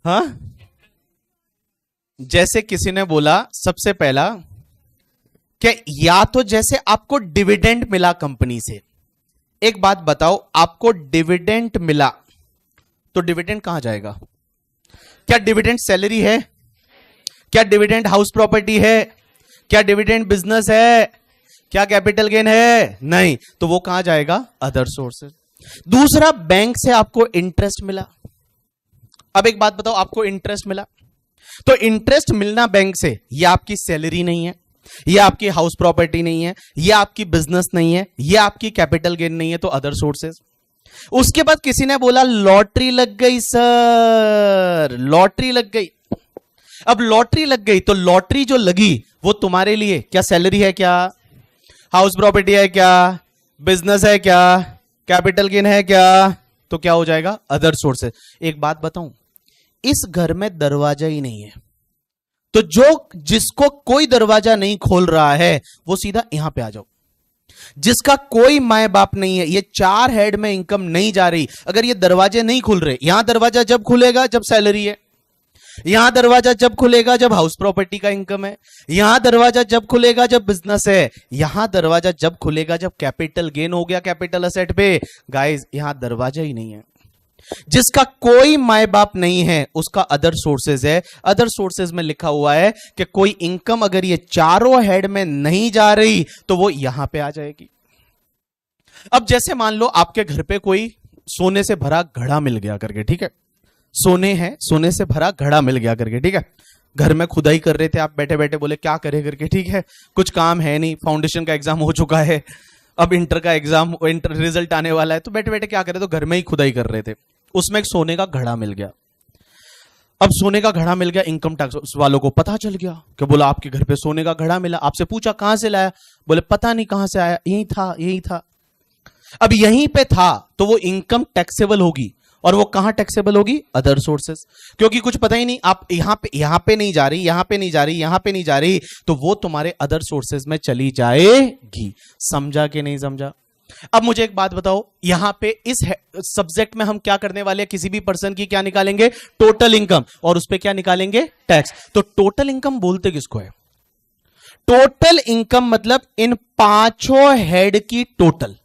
हाँ, जैसे किसी ने बोला सबसे पहला कि या तो जैसे आपको डिविडेंड मिला कंपनी से, एक बात बताओ, आपको डिविडेंड मिला तो डिविडेंड कहां जाएगा? क्या डिविडेंड सैलरी है? क्या डिविडेंड हाउस प्रॉपर्टी है? क्या डिविडेंड बिजनेस है? क्या कैपिटल गेन है? नहीं, तो वो कहां जाएगा? Other sources. दूसरा, बैंक से आपको इंटरेस्ट मिला। अब एक बात बताओ, आपको इंटरेस्ट मिला तो इंटरेस्ट मिलना बैंक से, ये आपकी सैलरी नहीं है, ये आपकी हाउस प्रॉपर्टी नहीं है, ये आपकी बिजनेस नहीं है, ये आपकी कैपिटल गेन नहीं है, तो अदर सोर्सेज। उसके बाद किसी ने बोला लॉटरी लग गई सर, लॉटरी लग गई। अब लॉटरी लग गई तो लॉटरी जो लगी वो तुम्हारे लिए क्या सैलरी है? क्या हाउस प्रॉपर्टी है? क्या बिजनेस है? क्या कैपिटल गेन है? क्या? तो क्या हो जाएगा? Other sources. एक बात बताऊं, इस घर में दरवाजा ही नहीं है, तो जिसको कोई दरवाजा नहीं खोल रहा है वो सीधा यहां पे आ जाओ। जिसका कोई माए बाप नहीं है, ये 4 हेड में इनकम नहीं जा रही, अगर ये दरवाजे नहीं खुल रहे, यहां दरवाजा जब खुलेगा जब सैलरी है, यहां दरवाजा जब खुलेगा जब हाउस प्रॉपर्टी का इनकम है, यहां दरवाजा जब खुलेगा जब बिजनेस है, यहां दरवाजा जब खुलेगा जब कैपिटल गेन हो गया कैपिटल असेट पे। गाइस, यहां दरवाजा ही नहीं है। जिसका कोई माए बाप नहीं है उसका अदर सोर्सेज है। अदर सोर्सेज में लिखा हुआ है कि कोई इनकम अगर ये चारों हेड में नहीं जा रही तो वो यहां पे आ जाएगी। अब जैसे मान लो आपके घर पे कोई सोने से भरा घड़ा मिल गया करके, ठीक है, सोने से भरा घड़ा मिल गया करके, ठीक है, घर में खुदाई कर रहे थे आप, बैठे बैठे बोले क्या करे करके, ठीक है, कुछ काम है नहीं, फाउंडेशन का एग्जाम हो चुका है, अब इंटर का एग्जाम, इंटर रिजल्ट आने वाला है, तो बैठे बैठे क्या करे, तो घर में ही खुदाई कर रहे थे, उसमें एक सोने का घड़ा मिल गया। अब सोने का घड़ा मिल गया, इनकम टैक्स वालों को पता चल गया कि बोला आपके घर पे सोने का घड़ा मिला। आपसे पूछा कहां से लाया? बोले पता नहीं कहां से आया, यही था यही था। अब यहीं पे था तो वो इनकम टैक्सेबल होगी, और वो कहां टैक्सेबल होगी? Other sources. क्योंकि कुछ पता ही नहीं, आप यहां पे नहीं जा रही, यहां पे नहीं जा रही, यहां पे नहीं जा रही, तो वो तुम्हारे अदर सोर्सेज में चली जाएगी। समझा कि नहीं समझा? अब मुझे एक बात बताओ, यहां पे इस सब्जेक्ट में हम क्या करने वाले हैं? किसी भी पर्सन की क्या निकालेंगे? टोटल इनकम, और उस पे क्या निकालेंगे? टैक्स। तो टोटल इनकम बोलते किसको है? टोटल इनकम मतलब इन पांचों हेड की टोटल।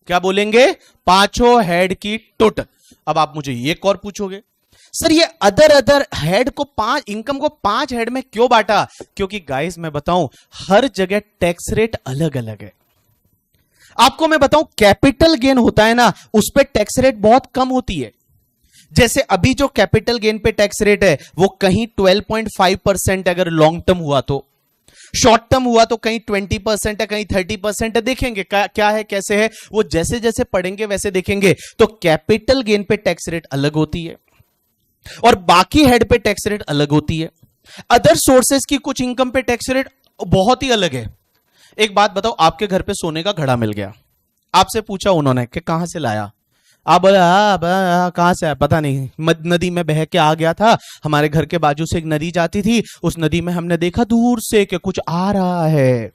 क्या बोलेंगे? पांचों हेड की टोटल। अब आप मुझे एक और पूछोगे, सर ये अदर हेड को इनकम को 5 हेड में क्यों बांटा? क्योंकि गाइस मैं बताऊं, हर जगह टैक्स रेट अलग अलग है। आपको मैं बताऊं, कैपिटल गेन होता है ना, उस पे टैक्स रेट बहुत कम होती है। जैसे अभी जो कैपिटल गेन पे टैक्स रेट है वो कहीं 12.5% अगर लॉन्ग टर्म हुआ, तो शॉर्ट टर्म हुआ तो कहीं 20% है, कहीं 30% है। देखेंगे क्या है कैसे है, वो जैसे जैसे पढ़ेंगे वैसे देखेंगे। तो कैपिटल गेन पे टैक्स रेट अलग होती है और बाकी हेड पे टैक्स रेट अलग होती है। अदर सोर्सेज की कुछ इनकम पे टैक्स रेट बहुत ही अलग है। एक बात बताओ, आपके घर पे सोने का घड़ा मिल गया, आपसे पूछा उन्होंने कि कहां से लाया? आप बोले कहां से आया पता नहीं, नदी में बह के आ गया था, हमारे घर के बाजू से एक नदी जाती थी, उस नदी में हमने देखा दूर से कि कुछ आ रहा है,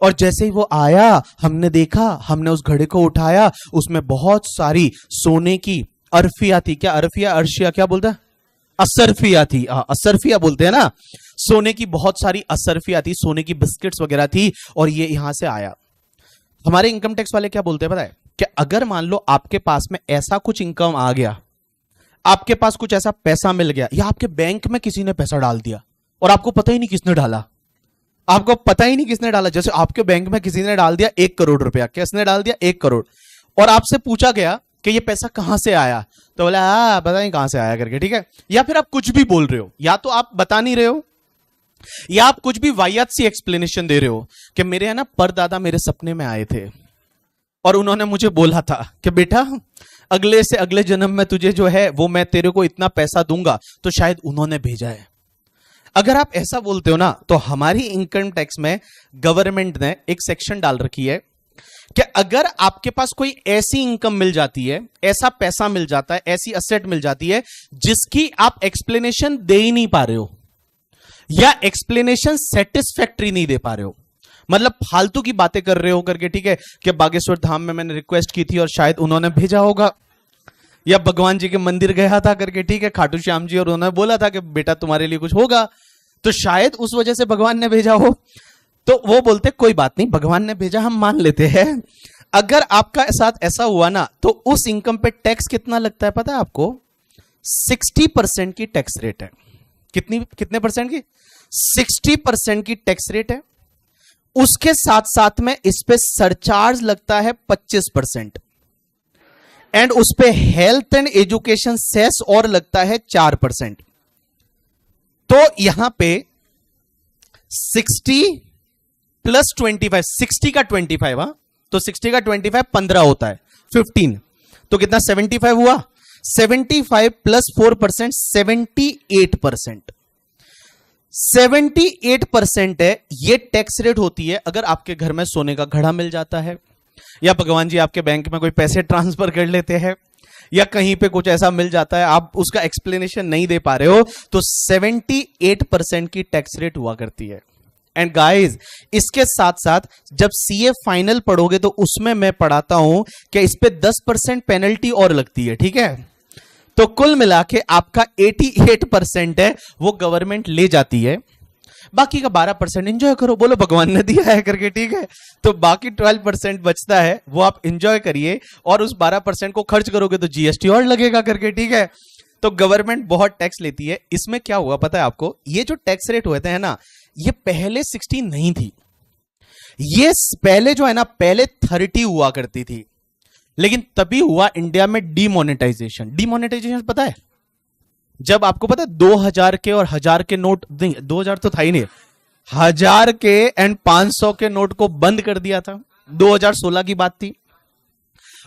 और जैसे ही वो आया हमने देखा, हमने उस घड़े को उठाया, उसमें बहुत सारी सोने की अरफिया थी। क्या अरफिया, अर्शिया क्या बोलता है? असरफिया थी, असरफिया बोलते हैं ना। सोने की बहुत सारी असरफिया थी, सोने की बिस्किट्स वगैरह थी, और ये यहां से आया। हमारे इनकम टैक्स वाले क्या बोलते हैं पता है? कि अगर मान लो आपके पास में ऐसा कुछ इनकम आ गया, आपके पास कुछ ऐसा पैसा मिल गया, या आपके बैंक में किसी ने पैसा डाल दिया और आपको पता ही नहीं किसने डाला, आपको पता ही नहीं किसने डाला। जैसे आपके बैंक में किसी ने डाल दिया 1 करोड़ रुपया, किसने डाल दिया? 1 करोड़, और आपसे पूछा गया कि ये पैसा कहां से आया, तो बोला पता नहीं कहां से आया करके, ठीक है। या फिर आप कुछ भी बोल रहे हो, या तो आप बता नहीं रहे हो, या आप कुछ भी वाहियात सी एक्सप्लेनेशन दे रहे हो कि मेरे है ना परदादा मेरे सपने में आए थे और उन्होंने मुझे बोला था कि बेटा अगले से अगले जन्म में तुझे जो है वो मैं तेरे को इतना पैसा दूंगा, तो शायद उन्होंने भेजा है। अगर आप ऐसा बोलते हो ना, तो हमारी इनकम टैक्स में गवर्नमेंट ने एक सेक्शन डाल रखी है कि अगर आपके पास कोई ऐसी इनकम मिल जाती है, ऐसा पैसा मिल जाता है, ऐसी असेट मिल जाती है जिसकी आप एक्सप्लेनेशन दे ही नहीं पा रहे हो, या एक्सप्लेनेशन सेटिस्फैक्ट्री नहीं दे पा रहे हो, मतलब फालतू की बातें कर रहे हो करके, ठीक है, कि बागेश्वर धाम में मैंने रिक्वेस्ट की थी और शायद उन्होंने भेजा होगा, या भगवान जी के मंदिर गया था करके, ठीक है, खाटू श्याम जी, और उन्होंने बोला था कि बेटा तुम्हारे लिए कुछ होगा, तो शायद उस वजह से भगवान ने भेजा हो। तो वो बोलते कोई बात नहीं, भगवान ने भेजा, हम मान लेते हैं। अगर आपका साथ ऐसा हुआ ना, तो उस इनकम पे टैक्स कितना लगता है पता है आपको? 60% की टैक्स रेट है। कितने परसेंट की? 60% की टैक्स रेट है। उसके साथ साथ में इस पे सरचार्ज लगता है 25%, एंड उस पे हेल्थ एंड एजुकेशन सेस और लगता है 4%। तो यहां पे 60 प्लस 25, 60 का 25, हां, तो 60 का 25 15 होता है, 15, तो कितना? 75 हुआ। 75 प्लस 4%, 78%। 78% है ये टैक्स रेट होती है अगर आपके घर में सोने का घड़ा मिल जाता है, या भगवान जी आपके बैंक में कोई पैसे ट्रांसफर कर लेते हैं, या कहीं पे कुछ ऐसा मिल जाता है, आप उसका एक्सप्लेनेशन नहीं दे पा रहे हो, तो 78% की टैक्स रेट हुआ करती है। एंड गाइस, इसके साथ साथ जब सीए फाइनल पढ़ोगे तो उसमें मैं पढ़ाता हूं कि इस पे 10% पेनल्टी और लगती है, ठीक है? तो कुल मिला के आपका 88% है वो गवर्नमेंट ले जाती है, बाकी का 12% एंजॉय करो, बोलो भगवान ने दिया है करके, ठीक है? तो बाकी 12% बचता है वो आप एंजॉय करिए, और उस 12% को खर्च करोगे तो जीएसटी और लगेगा करके, ठीक है? तो गवर्नमेंट बहुत टैक्स लेती है। इसमें क्या हुआ पता है आपको? ये जो टैक्स रेट हुए थे है ना, ये पहले 16 नहीं थी, ये पहले जो है ना, पहले 30 हुआ करती थी, लेकिन तभी हुआ इंडिया में डीमोनेटाइजेशन। डीमोनेटाइजेशन पता है? जब आपको पता है 2000 के और 1000 के नोट, नहीं 2000 तो था ही नहीं, 1000 के एंड 500 के नोट को बंद कर दिया था। 2016 की बात थी।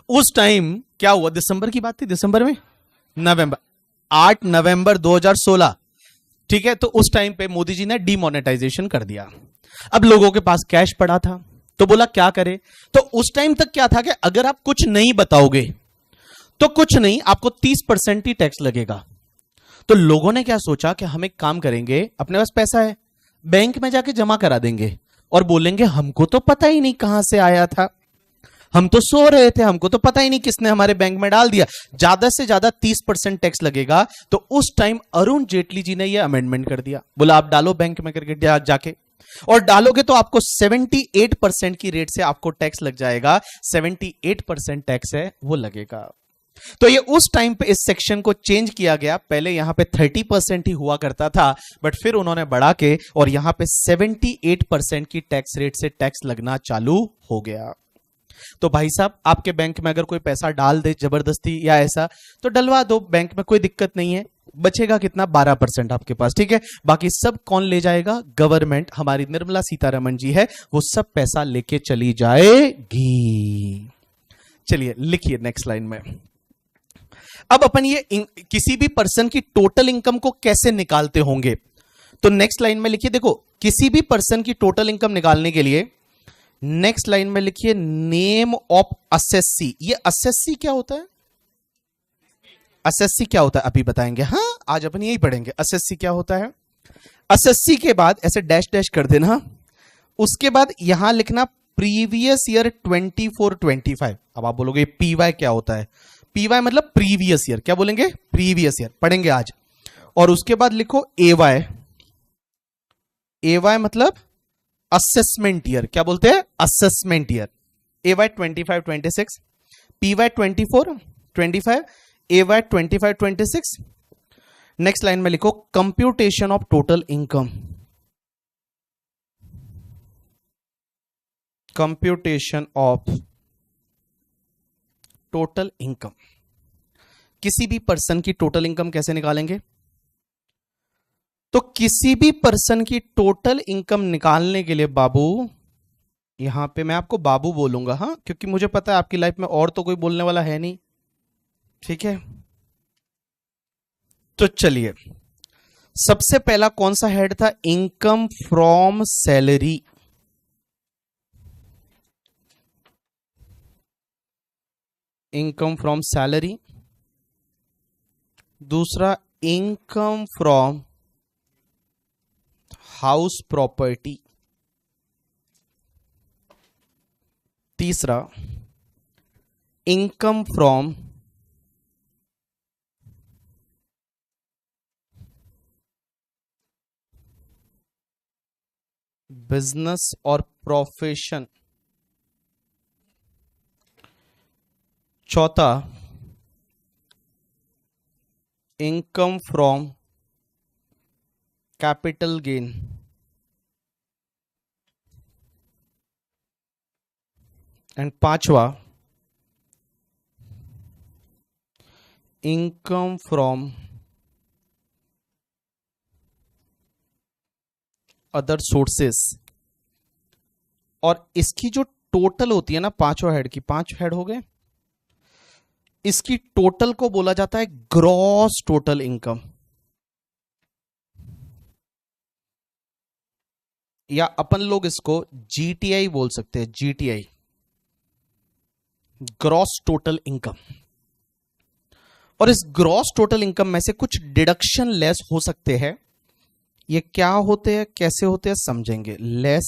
उस टाइम क्या हुआ? दिसंबर की बात थी, दिसंबर में, नवंबर, 8 नवंबर 2016, ठीक है? तो उस टाइम पे मोदी जी ने डीमोनेटाइजेशन कर दिया। अब लोगों के पास कैश पड़ा था, तो बोला क्या करे? तो उस टाइम तक क्या था कि अगर आप कुछ नहीं बताओगे तो कुछ नहीं, आपको 30% ही टैक्स लगेगा। तो लोगों ने क्या सोचा कि हम एक काम करेंगे, अपने पास पैसा है, बैंक में जाके जमा करा देंगे और बोलेंगे हमको तो पता ही नहीं कहां से आया था, हम तो सो रहे थे, हमको तो पता ही नहीं किसने हमारे बैंक में डाल दिया, ज्यादा से ज्यादा 30% टैक्स लगेगा। तो उस टाइम अरुण जेटली जी ने यह अमेंडमेंट कर दिया, बोला आप डालो बैंक में करके जाके, और डालोगे तो आपको 78% की रेट से आपको टैक्स लग जाएगा। 78% टैक्स है वो लगेगा। तो ये उस टाइम पे इस सेक्शन को चेंज किया गया। पहले यहां पे 30% ही हुआ करता था, बट फिर उन्होंने बढ़ा के और यहां पे 78% की टैक्स रेट से टैक्स लगना चालू हो गया। तो भाई साहब, आपके बैंक में अगर कोई पैसा डाल दे जबरदस्ती या ऐसा, तो डलवा दो, बैंक में कोई दिक्कत नहीं है। बचेगा कितना? 12% आपके पास, ठीक है? बाकी सब कौन ले जाएगा? गवर्नमेंट, हमारी निर्मला सीतारमण जी है, वो सब पैसा लेके चली जाएगी। चलिए लिखिए नेक्स्ट लाइन में। अब अपन ये किसी भी पर्सन की टोटल इनकम को कैसे निकालते होंगे, तो नेक्स्ट लाइन में लिखिए। देखो, किसी भी पर्सन की टोटल इनकम निकालने के लिए नेक्स्ट लाइन में लिखिए नेम ऑफ असेसी। ये असेसी क्या होता है? असेसी क्या होता है अभी बताएंगे, हाँ आज अपन यही पढ़ेंगे। असेसी क्या होता है? असेसी के बाद ऐसे डैश डैश कर देना, उसके बाद यहां लिखना प्रीवियस ईयर 24-25। अब आप बोलोगे पीवाई क्या होता है? पीवाई मतलब प्रीवियस ईयर। क्या बोलेंगे? प्रीवियस ईयर, पढ़ेंगे आज। और उसके बाद लिखो एवाई। एवाई मतलब असेसमेंट ईयर। क्या बोलते हैं? Assessment year. AY 25-26, PY 24-25, AY 25-26। Next line में लिखो computation of total income. Computation of total income. किसी भी पर्सन की टोटल इनकम कैसे निकालेंगे? तो किसी भी पर्सन की टोटल इनकम निकालने के लिए बाबू, यहां पे मैं आपको बाबू बोलूंगा, हाँ, क्योंकि मुझे पता है आपकी लाइफ में और तो कोई बोलने वाला है नहीं, ठीक है? तो चलिए, सबसे पहला कौन सा हेड था? Income from salary. Income from salary. दूसरा इनकम फ्रॉम हाउस प्रॉपर्टी। तीसरा इनकम फ्रॉम बिजनेस और प्रोफेशन। चौथा, income from capital gain. And पांचवा, इनकम फ्रॉम अदर सोर्सेस। और इसकी जो टोटल होती है ना, पांचों हेड की, पांच हेड हो गए, इसकी टोटल को बोला जाता है ग्रॉस टोटल इनकम, या अपन लोग इसको जीटीआई बोल सकते हैं, जीटीआई, ग्रॉस टोटल इनकम। और इस ग्रॉस टोटल इनकम में से कुछ डिडक्शन लेस हो सकते हैं। ये क्या होते हैं, कैसे होते हैं, समझेंगे। Less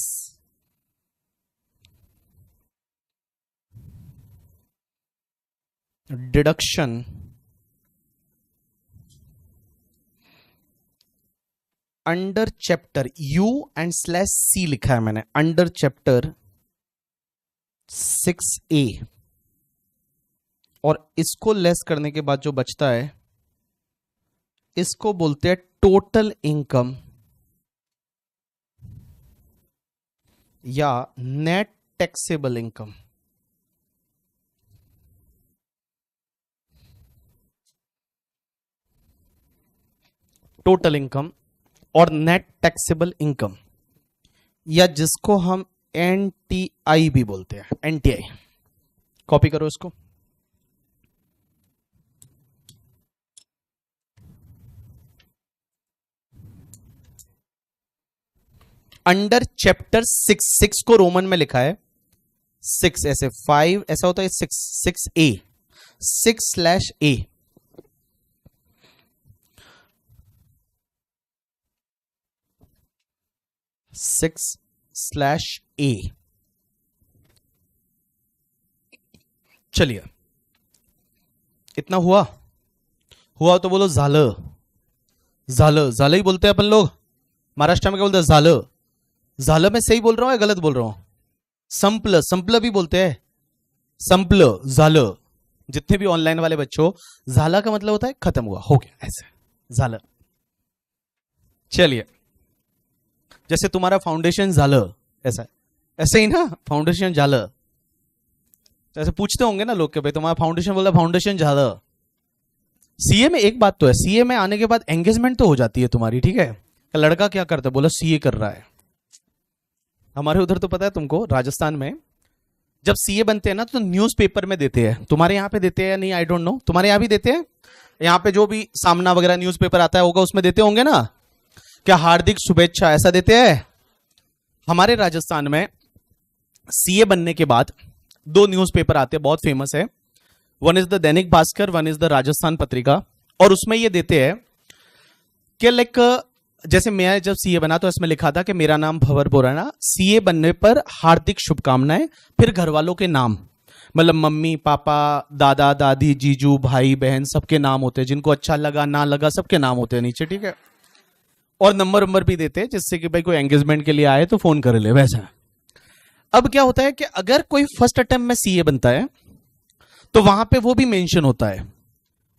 deduction under chapter U and slash C लिखा है मैंने, अंडर चैप्टर 6A। और इसको लेस करने के बाद जो बचता है, इसको बोलते हैं टोटल इनकम या net taxable income. Total income और नेट टैक्सेबल इनकम, या जिसको हम एनटीआई भी बोलते हैं, एनटीआई। कॉपी करो इसको। अंडर चैप्टर 6 को रोमन में लिखा है 6, ऐसे 5 ऐसा होता है, 6A, 6/A। 6/A। चलिए, इतना हुआ तो बोलो झालं। झालं, झालं ही बोलते हैं अपन लोग, महाराष्ट्र में क्या बोलते हैं, झालं। झालं में सही बोल रहा हूं या गलत बोल रहा हूं? संपलं, संपलं भी बोलते हैं, संपलं, झालं। जितने भी ऑनलाइन वाले बच्चों, झाला का मतलब होता है खत्म हुआ, हो गया, ऐसे झालं। चलिए, जैसे तुम्हारा फाउंडेशन झालं, ऐसा ऐसे ही ना, फाउंडेशन झालं। जैसे पूछते होंगे ना लोग कि भाई तुम्हारा फाउंडेशन, बोला फाउंडेशन झालं। सीए में एक बात तो है, सीए में आने के बाद एंगेजमेंट तो हो जाती है तुम्हारी, ठीक है। लड़का क्या करता है, बोला सीए कर रहा है। हमारे उधर तो पता है तुमको, राजस्थान में जब सीए बनते हैं ना तो न्यूज़पेपर में देते हैं। तुम्हारे यहाँ पे देते हैं या नहीं, आई डोंट नो, तुम्हारे यहाँ भी देते हैं। यहाँ पे जो भी सामना वगैरह न्यूज़पेपर आता है होगा, उसमें देते होंगे ना, क्या हार्दिक शुभेच्छा, ऐसा देते हैं। हमारे राजस्थान में सीए बनने के बाद 2 न्यूज़पेपर आते हैं, बहुत फेमस है। One is the Dainik Bhaskar, one is the Rajasthan Patrika. और उसमें ये देते हैं कि लाइक, जैसे मैं जब सीए बना तो इसमें लिखा था कि मेरा नाम भंवर बोराना, सीए बनने पर हार्दिक शुभकामनाएं। फिर घर वालों के नाम, मतलब मम्मी पापा, दादा दादी, जीजू, भाई बहन, सबके नाम होते हैं। जिनको अच्छा लगा ना लगा सबके नाम होते हैं नीचे, ठीक है। और नंबर भी देते हैं, जिससे कि भाई कोई एंगेजमेंट के लिए आए तो फोन कर ले, वैसा। अब क्या होता है कि अगर कोई फर्स्ट अटेम्प्ट में सीए बनता है तो वहां पे वो भी मेंशन होता है,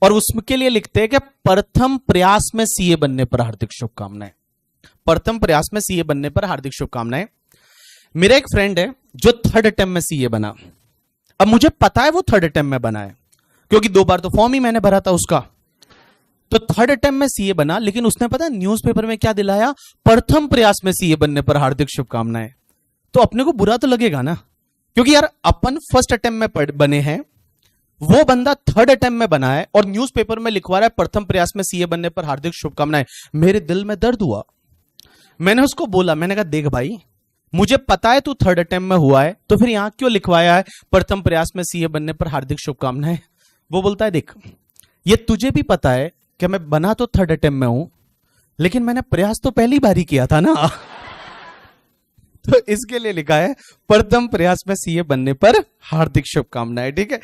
और उसके लिए लिखते हैं कि प्रथम प्रयास में सीए बनने पर हार्दिक शुभकामनाएं। प्रथम प्रयास में सीए बनने पर हार्दिक शुभकामनाएं। मेरा एक फ्रेंड है जो 3rd अटेम्प्ट में सीए बना। अब मुझे पता है वो 3rd अटेम्प्ट में बना है, क्योंकि 2 बार तो फॉर्म ही मैंने भरा था उसका। तो 3rd अटेम्प्ट में सीए बना, लेकिन उसने पता न्यूज़पेपर में क्या दिलाया, प्रथम प्रयास में सीए बनने पर हार्दिक शुभकामनाएं। तो अपने को बुरा तो लगेगा ना, क्योंकि यार अपन फर्स्ट अटेम्प्ट में बने हैं, वो बंदा 3rd अटेम्प्ट में बना है और न्यूज़पेपर में लिखवा रहा है प्रथम प्रयास में सीए बनने पर हार्दिक शुभकामनाएं। मेरे दिल में दर्द हुआ। मैंने उसको बोला, मैंने कहा देख भाई, मुझे पता है तू 3rd अटेम्प्ट में हुआ है, तो फिर यहां क्यों लिखवाया है प्रथम प्रयास में सीए बनने पर हार्दिक शुभकामनाएं? वो बोलता है देख, ये तुझे भी पता है कि मैं बना तो 3rd अटेम्प्ट में हूं, लेकिन मैंने प्रयास तो पहली बार ही किया था ना। तो इसके लिए लिखा है प्रथम प्रयास में सीए बनने पर हार्दिक शुभकामनाएं, ठीक है।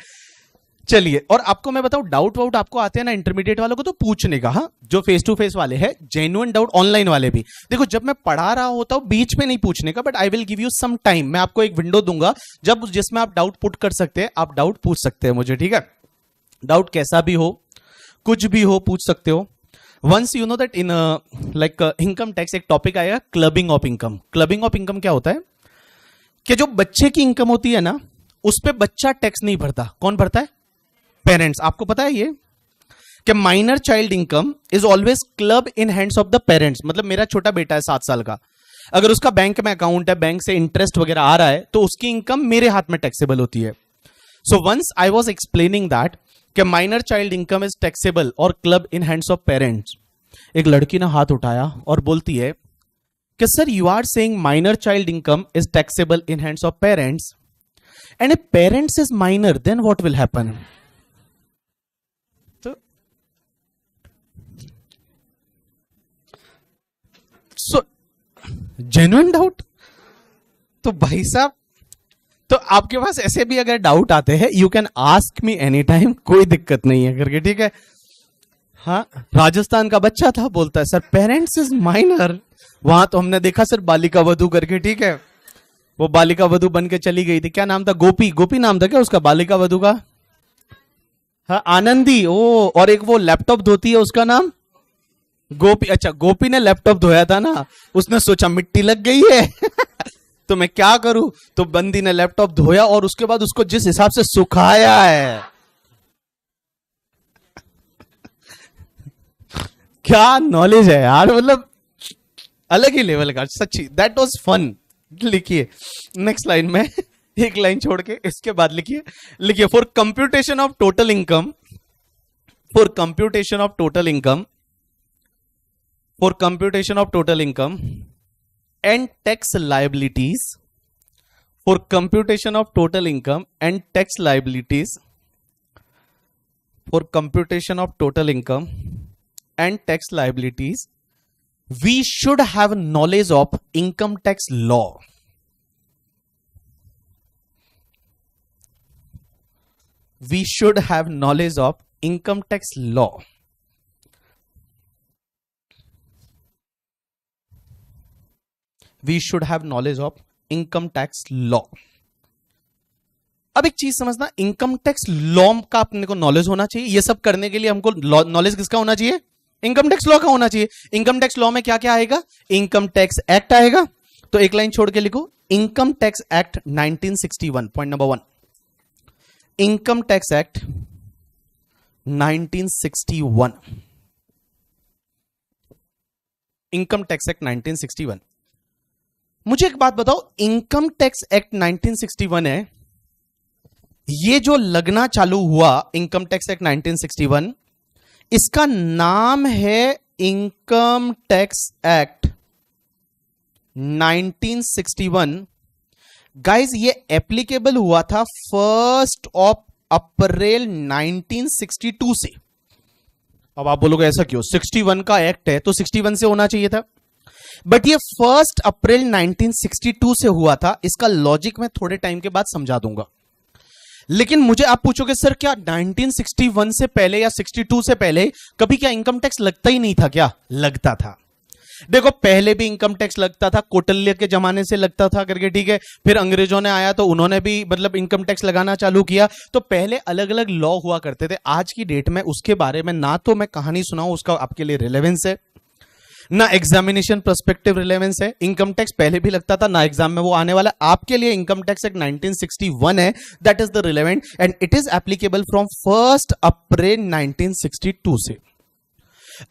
चलिए, और आपको मैं बताऊं, डाउट वाउट आपको आते हैं ना इंटरमीडिएट वालों को तो पूछने का, हाँ, जो फेस टू फेस वाले हैं, जेन्युइन डाउट ऑनलाइन वाले भी, देखो जब मैं पढ़ा रहा होता हूं बीच में नहीं पूछने का, but I will give you some time, मैं आपको एक विंडो दूंगा जब जिसमें आप डाउट पुट कर सकते हैं, आप डाउट पूछ सकते हैं मुझे, ठीक है। डाउट कैसा भी हो, कुछ भी हो, पूछ सकते हो। Once you know that in like income tax एक टॉपिक आएगा, clubbing of income. Clubbing of income क्या होता है कि जो बच्चे की इनकम होती है ना, उस पर बच्चा टैक्स नहीं भरता। कौन भरता है? पेरेंट्स। आपको पता है ये कि minor child income is always club in hands of the parents. मतलब मेरा छोटा बेटा है 7 साल का, अगर उसका बैंक में अकाउंट है, बैंक से इंटरेस्ट वगैरह आ रहा है, तो उसकी इनकम मेरे हाथ में टैक्सेबल होती है। So once I was explaining that कि minor child income is taxable और club in hands of parents, एक लड़की ने हाथ उठाया और बोलती है कि sir you are saying minor child income is taxable in hands of parents, and if parents is minor then what will happen. So genuine doubt. तो भाई साहब, तो आपके पास ऐसे भी अगर डाउट आते हैं, you can ask me any time, कोई दिक्कत नहीं है करके, ठीक है। हाँ, राजस्थान का बच्चा था, बोलता है सर पेरेंट्स इज माइनर। वहां तो हमने देखा सर बालिका वधू करके, ठीक है, वो बालिका वधू बन के चली गई थी। क्या नाम था? गोपी। गोपी नाम था क्या उसका बालिका वधू का? हाँ, आनंदी। ओ, और एक वो लैपटॉप धोती है, उसका नाम गोपी। अच्छा, गोपी ने लैपटॉप धोया था ना, उसने सोचा मिट्टी लग गई है तो मैं क्या करूं, तो बंदी ने लैपटॉप धोया और उसके बाद उसको जिस हिसाब से सुखाया है क्या नॉलेज है यार, मतलब अलग ही लेवल का, सच्ची। That was fun. लिखिए नेक्स्ट लाइन में, एक लाइन छोड़ के इसके बाद लिखिए for computation of total income, for computation of total income, for computation of total income and tax liabilities, for computation of total income and tax liabilities, for computation of total income and tax liabilities, we should have knowledge of income tax law. We should have knowledge of income tax law. We should have knowledge of income tax law. अब एक चीज समझना, इनकम टैक्स लॉ का अपने को नॉलेज होना चाहिए। ये सब करने के लिए हमको नॉलेज किसका होना चाहिए? इनकम टैक्स लॉ का होना चाहिए। इनकम टैक्स लॉ में क्या क्या आएगा? इनकम टैक्स एक्ट आएगा। तो एक लाइन छोड़ के लिखो, income tax act 1961, point number 1, income tax act 1961, income tax act 1961। मुझे एक बात बताओ, इनकम टैक्स एक्ट 1961 है, ये जो लगना चालू हुआ इनकम टैक्स एक्ट 1961, इसका नाम है इनकम टैक्स एक्ट 1961। गाइस, ये एप्लीकेबल हुआ था 1 अप्रैल 1962 से। अब आप बोलोगे ऐसा क्यों, 61 का एक्ट है तो 61 से होना चाहिए था, बट ये 1 अप्रैल 1962 से हुआ था। इसका लॉजिक मैं थोड़े टाइम के बाद समझा दूंगा। लेकिन मुझे आप पूछोगे सर क्या 1961 से पहले या 62 से पहले कभी क्या इनकम टैक्स लगता ही नहीं था क्या? लगता था। देखो, पहले भी इनकम टैक्स लगता था, कौटिल्य के जमाने से लगता था करके, ठीक है। फिर अंग्रेजों ने आया तो उन्होंने भी मतलब इनकम टैक्स लगाना चालू किया। तो पहले अलग अलग लॉ हुआ करते थे। आज की डेट में उसके बारे में ना तो मैं कहानी सुनाऊं, उसका आपके लिए रिलेवेंस है, ना एग्जामिनेशन पर्सपेक्टिव रिलेवेंस है। इनकम टैक्स पहले भी लगता था, ना एग्जाम में वो आने वाला। आपके लिए इनकम टैक्स एक्ट 1961 है, that is the relevant, and it is applicable from 1 अप्रैल 1962 से।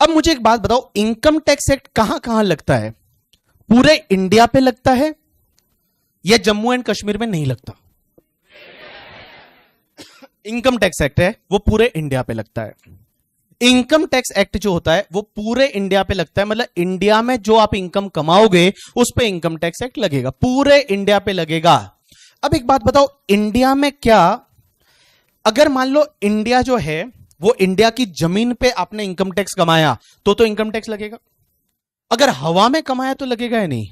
अब मुझे एक बात बताओ, इनकम टैक्स एक्ट कहां कहां लगता है? पूरे इंडिया पे लगता है या जम्मू एंड कश्मीर में नहीं लगता? इनकम टैक्स एक्ट है वो पूरे इंडिया पे लगता है। इनकम टैक्स एक्ट जो होता है वो पूरे इंडिया पे लगता है, मतलब इंडिया में जो आप इनकम कमाओगे उस पे इनकम टैक्स एक्ट लगेगा, पूरे इंडिया पे लगेगा। अब एक बात बताओ, इंडिया में क्या, अगर मान लो इंडिया जो है वो इंडिया की जमीन पे आपने इनकम टैक्स कमाया तो इनकम टैक्स लगेगा। अगर हवा में कमाया तो लगेगा या नहीं?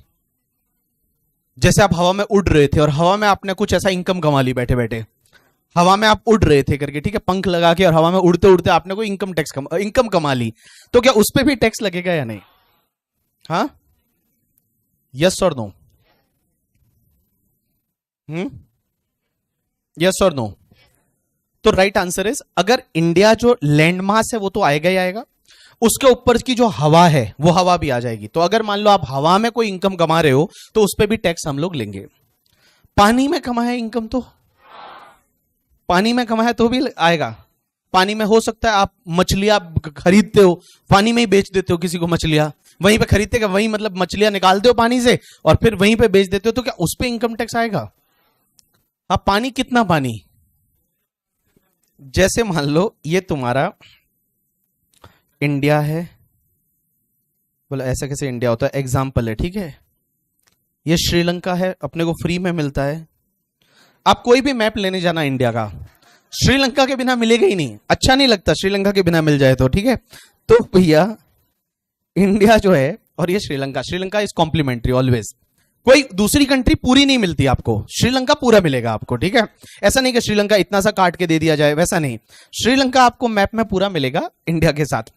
जैसे आप हवा में उड़ रहे थे और हवा में आपने कुछ ऐसा इनकम कमा ली बैठे बैठे, हवा में आप उड़ रहे थे करके, ठीक है, पंख लगा के, और हवा में उड़ते उड़ते आपने कोई इनकम कमा ली, तो क्या उस पर भी टैक्स लगेगा या नहीं? हाँ, यस और नो? यस और नो? तो राइट आंसर इज, अगर इंडिया जो लैंड मास है वो तो आएगा ही आएगा, उसके ऊपर की जो हवा है वो हवा भी आ जाएगी। तो अगर मान लो आप हवा में कोई इनकम कमा रहे हो तो उस पर भी टैक्स हम लोग लेंगे। पानी में कमाया इनकम, तो पानी में कमाया तो भी आएगा। पानी में हो सकता है आप मछलियां खरीदते हो, पानी में ही बेच देते हो किसी को, मछलियां वहीं पे खरीदते, वहीं मतलब मछलियां निकालते हो पानी से और फिर वहीं पे बेच देते हो, तो क्या उस पर इनकम टैक्स आएगा? आप पानी, कितना पानी? जैसे मान लो ये तुम्हारा इंडिया है, बोला ऐसा कैसे इंडिया होता है, एग्जाम्पल है, ठीक है, ये श्रीलंका है, अपने को फ्री में मिलता है। आप कोई भी मैप लेने जाना इंडिया का, श्रीलंका के बिना मिलेगा ही नहीं, अच्छा नहीं लगता श्रीलंका के बिना मिल जाए तो, ठीक है। तो भैया इंडिया जो है और ये श्रीलंका इज कॉम्प्लीमेंट्री ऑलवेज, कोई दूसरी कंट्री पूरी नहीं मिलती आपको, श्रीलंका पूरा मिलेगा आपको, ठीक है। ऐसा नहीं कि श्रीलंका इतना सा काट के दे दिया जाए, वैसा नहीं, श्रीलंका आपको मैप में पूरा मिलेगा इंडिया के साथ।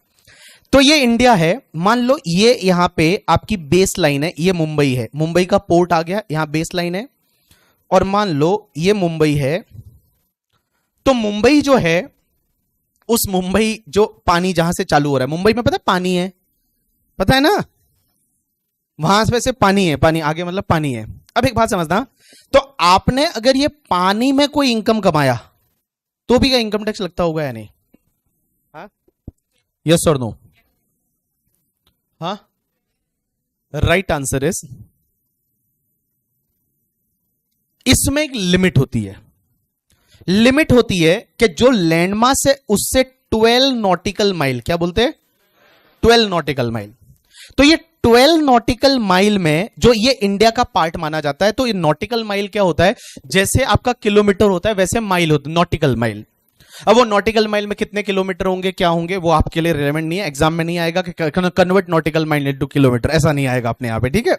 तो ये इंडिया है, मान लो ये यहां पे आपकी बेस लाइन है, ये मुंबई है, मुंबई का पोर्ट आ गया, यहां बेस लाइन है, और मान लो ये मुंबई है। तो मुंबई जो है, उस मुंबई जो पानी जहां से चालू हो रहा है, मुंबई में पता है पानी है, पता है ना, वहां से वैसे पानी है, पानी आगे मतलब पानी है। अब एक बात समझना, तो आपने अगर ये पानी में कोई इनकम कमाया तो भी क्या इनकम टैक्स लगता होगा या नहीं? हाँ, यस और नो? हाँ, राइट आंसर इज, इसमें एक लिमिट होती है, लिमिट होती है कि जो लैंडमास है उससे 12 नॉटिकल माइल, क्या बोलते हैं, 12 नॉटिकल माइल। तो ये 12 नॉटिकल माइल में जो ये इंडिया का पार्ट माना जाता है, तो ये नॉटिकल माइल क्या होता है, जैसे आपका किलोमीटर होता है वैसे माइल होता है, नॉटिकल माइल। अब वो नॉटिकल माइल में कितने किलोमीटर होंगे, क्या होंगे, वो आपके लिए रिलेवेंट नहीं है, एग्जाम में नहीं आएगा कि convert nautical mile into kilometre, ऐसा नहीं आएगा अपने यहां पे, ठीक है।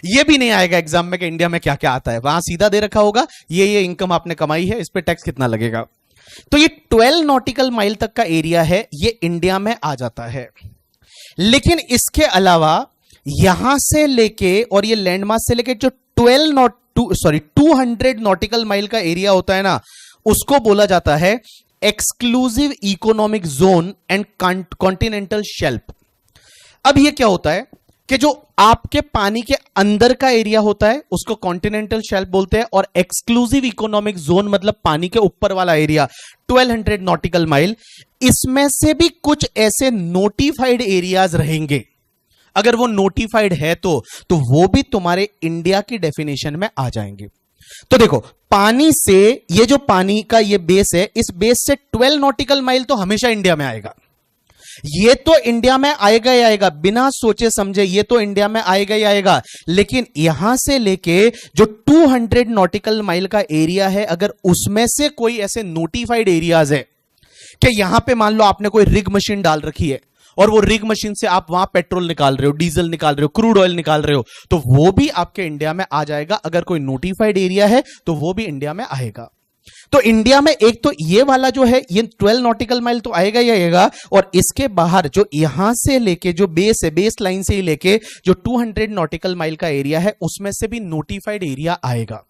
ये भी नहीं आएगा एग्जाम में कि इंडिया में क्या क्या आता है, वहां सीधा दे रखा होगा ये इनकम आपने कमाई है, इस पे टैक्स कितना लगेगा। तो ये 12 नॉटिकल माइल तक का एरिया है, ये इंडिया में आ जाता है। लेकिन इसके अलावा यहां से लेके और ये लैंडमास से लेके जो 200 नॉटिकल माइल का एरिया होता है ना, उसको बोला जाता है exclusive economic zone and continental shelf. अब ये क्या होता है कि जो आपके पानी के अंदर का एरिया होता है उसको कॉन्टिनेंटल शेल्फ बोलते हैं, और एक्सक्लूसिव इकोनॉमिक जोन मतलब पानी के ऊपर वाला एरिया 1200 नॉटिकल माइल, इसमें से भी कुछ ऐसे नोटिफाइड एरियाज रहेंगे। अगर वो नोटिफाइड है तो वो भी तुम्हारे इंडिया की डेफिनेशन में आ जाएंगे। तो देखो, पानी से ये जो पानी का ये बेस है, इस बेस से 12 नॉटिकल माइल तो हमेशा इंडिया में आएगा, ये तो इंडिया में आएगा ही आएगा, बिना सोचे समझे ये तो इंडिया में आएगा ही आएगा। लेकिन यहां से लेके जो 200 नॉटिकल माइल का एरिया है, अगर उसमें से कोई ऐसे नोटिफाइड एरियाज है कि यहां पे मान लो आपने कोई रिग मशीन डाल रखी है और वो रिग मशीन से आप वहां पेट्रोल निकाल रहे हो, डीजल निकाल रहे हो, क्रूड ऑयल निकाल रहे हो, तो वो भी आपके इंडिया में आ जाएगा। अगर कोई नोटिफाइड एरिया है तो वो भी इंडिया में आएगा। तो इंडिया में एक तो ये वाला जो है, ये 12 नॉटिकल माइल तो आएगा ही आएगा, और इसके बाहर जो यहां से लेके जो बेस है, बेस लाइन से ही लेके जो 200 नॉटिकल माइल का एरिया है, उसमें से भी नोटिफाइड एरिया आएगा।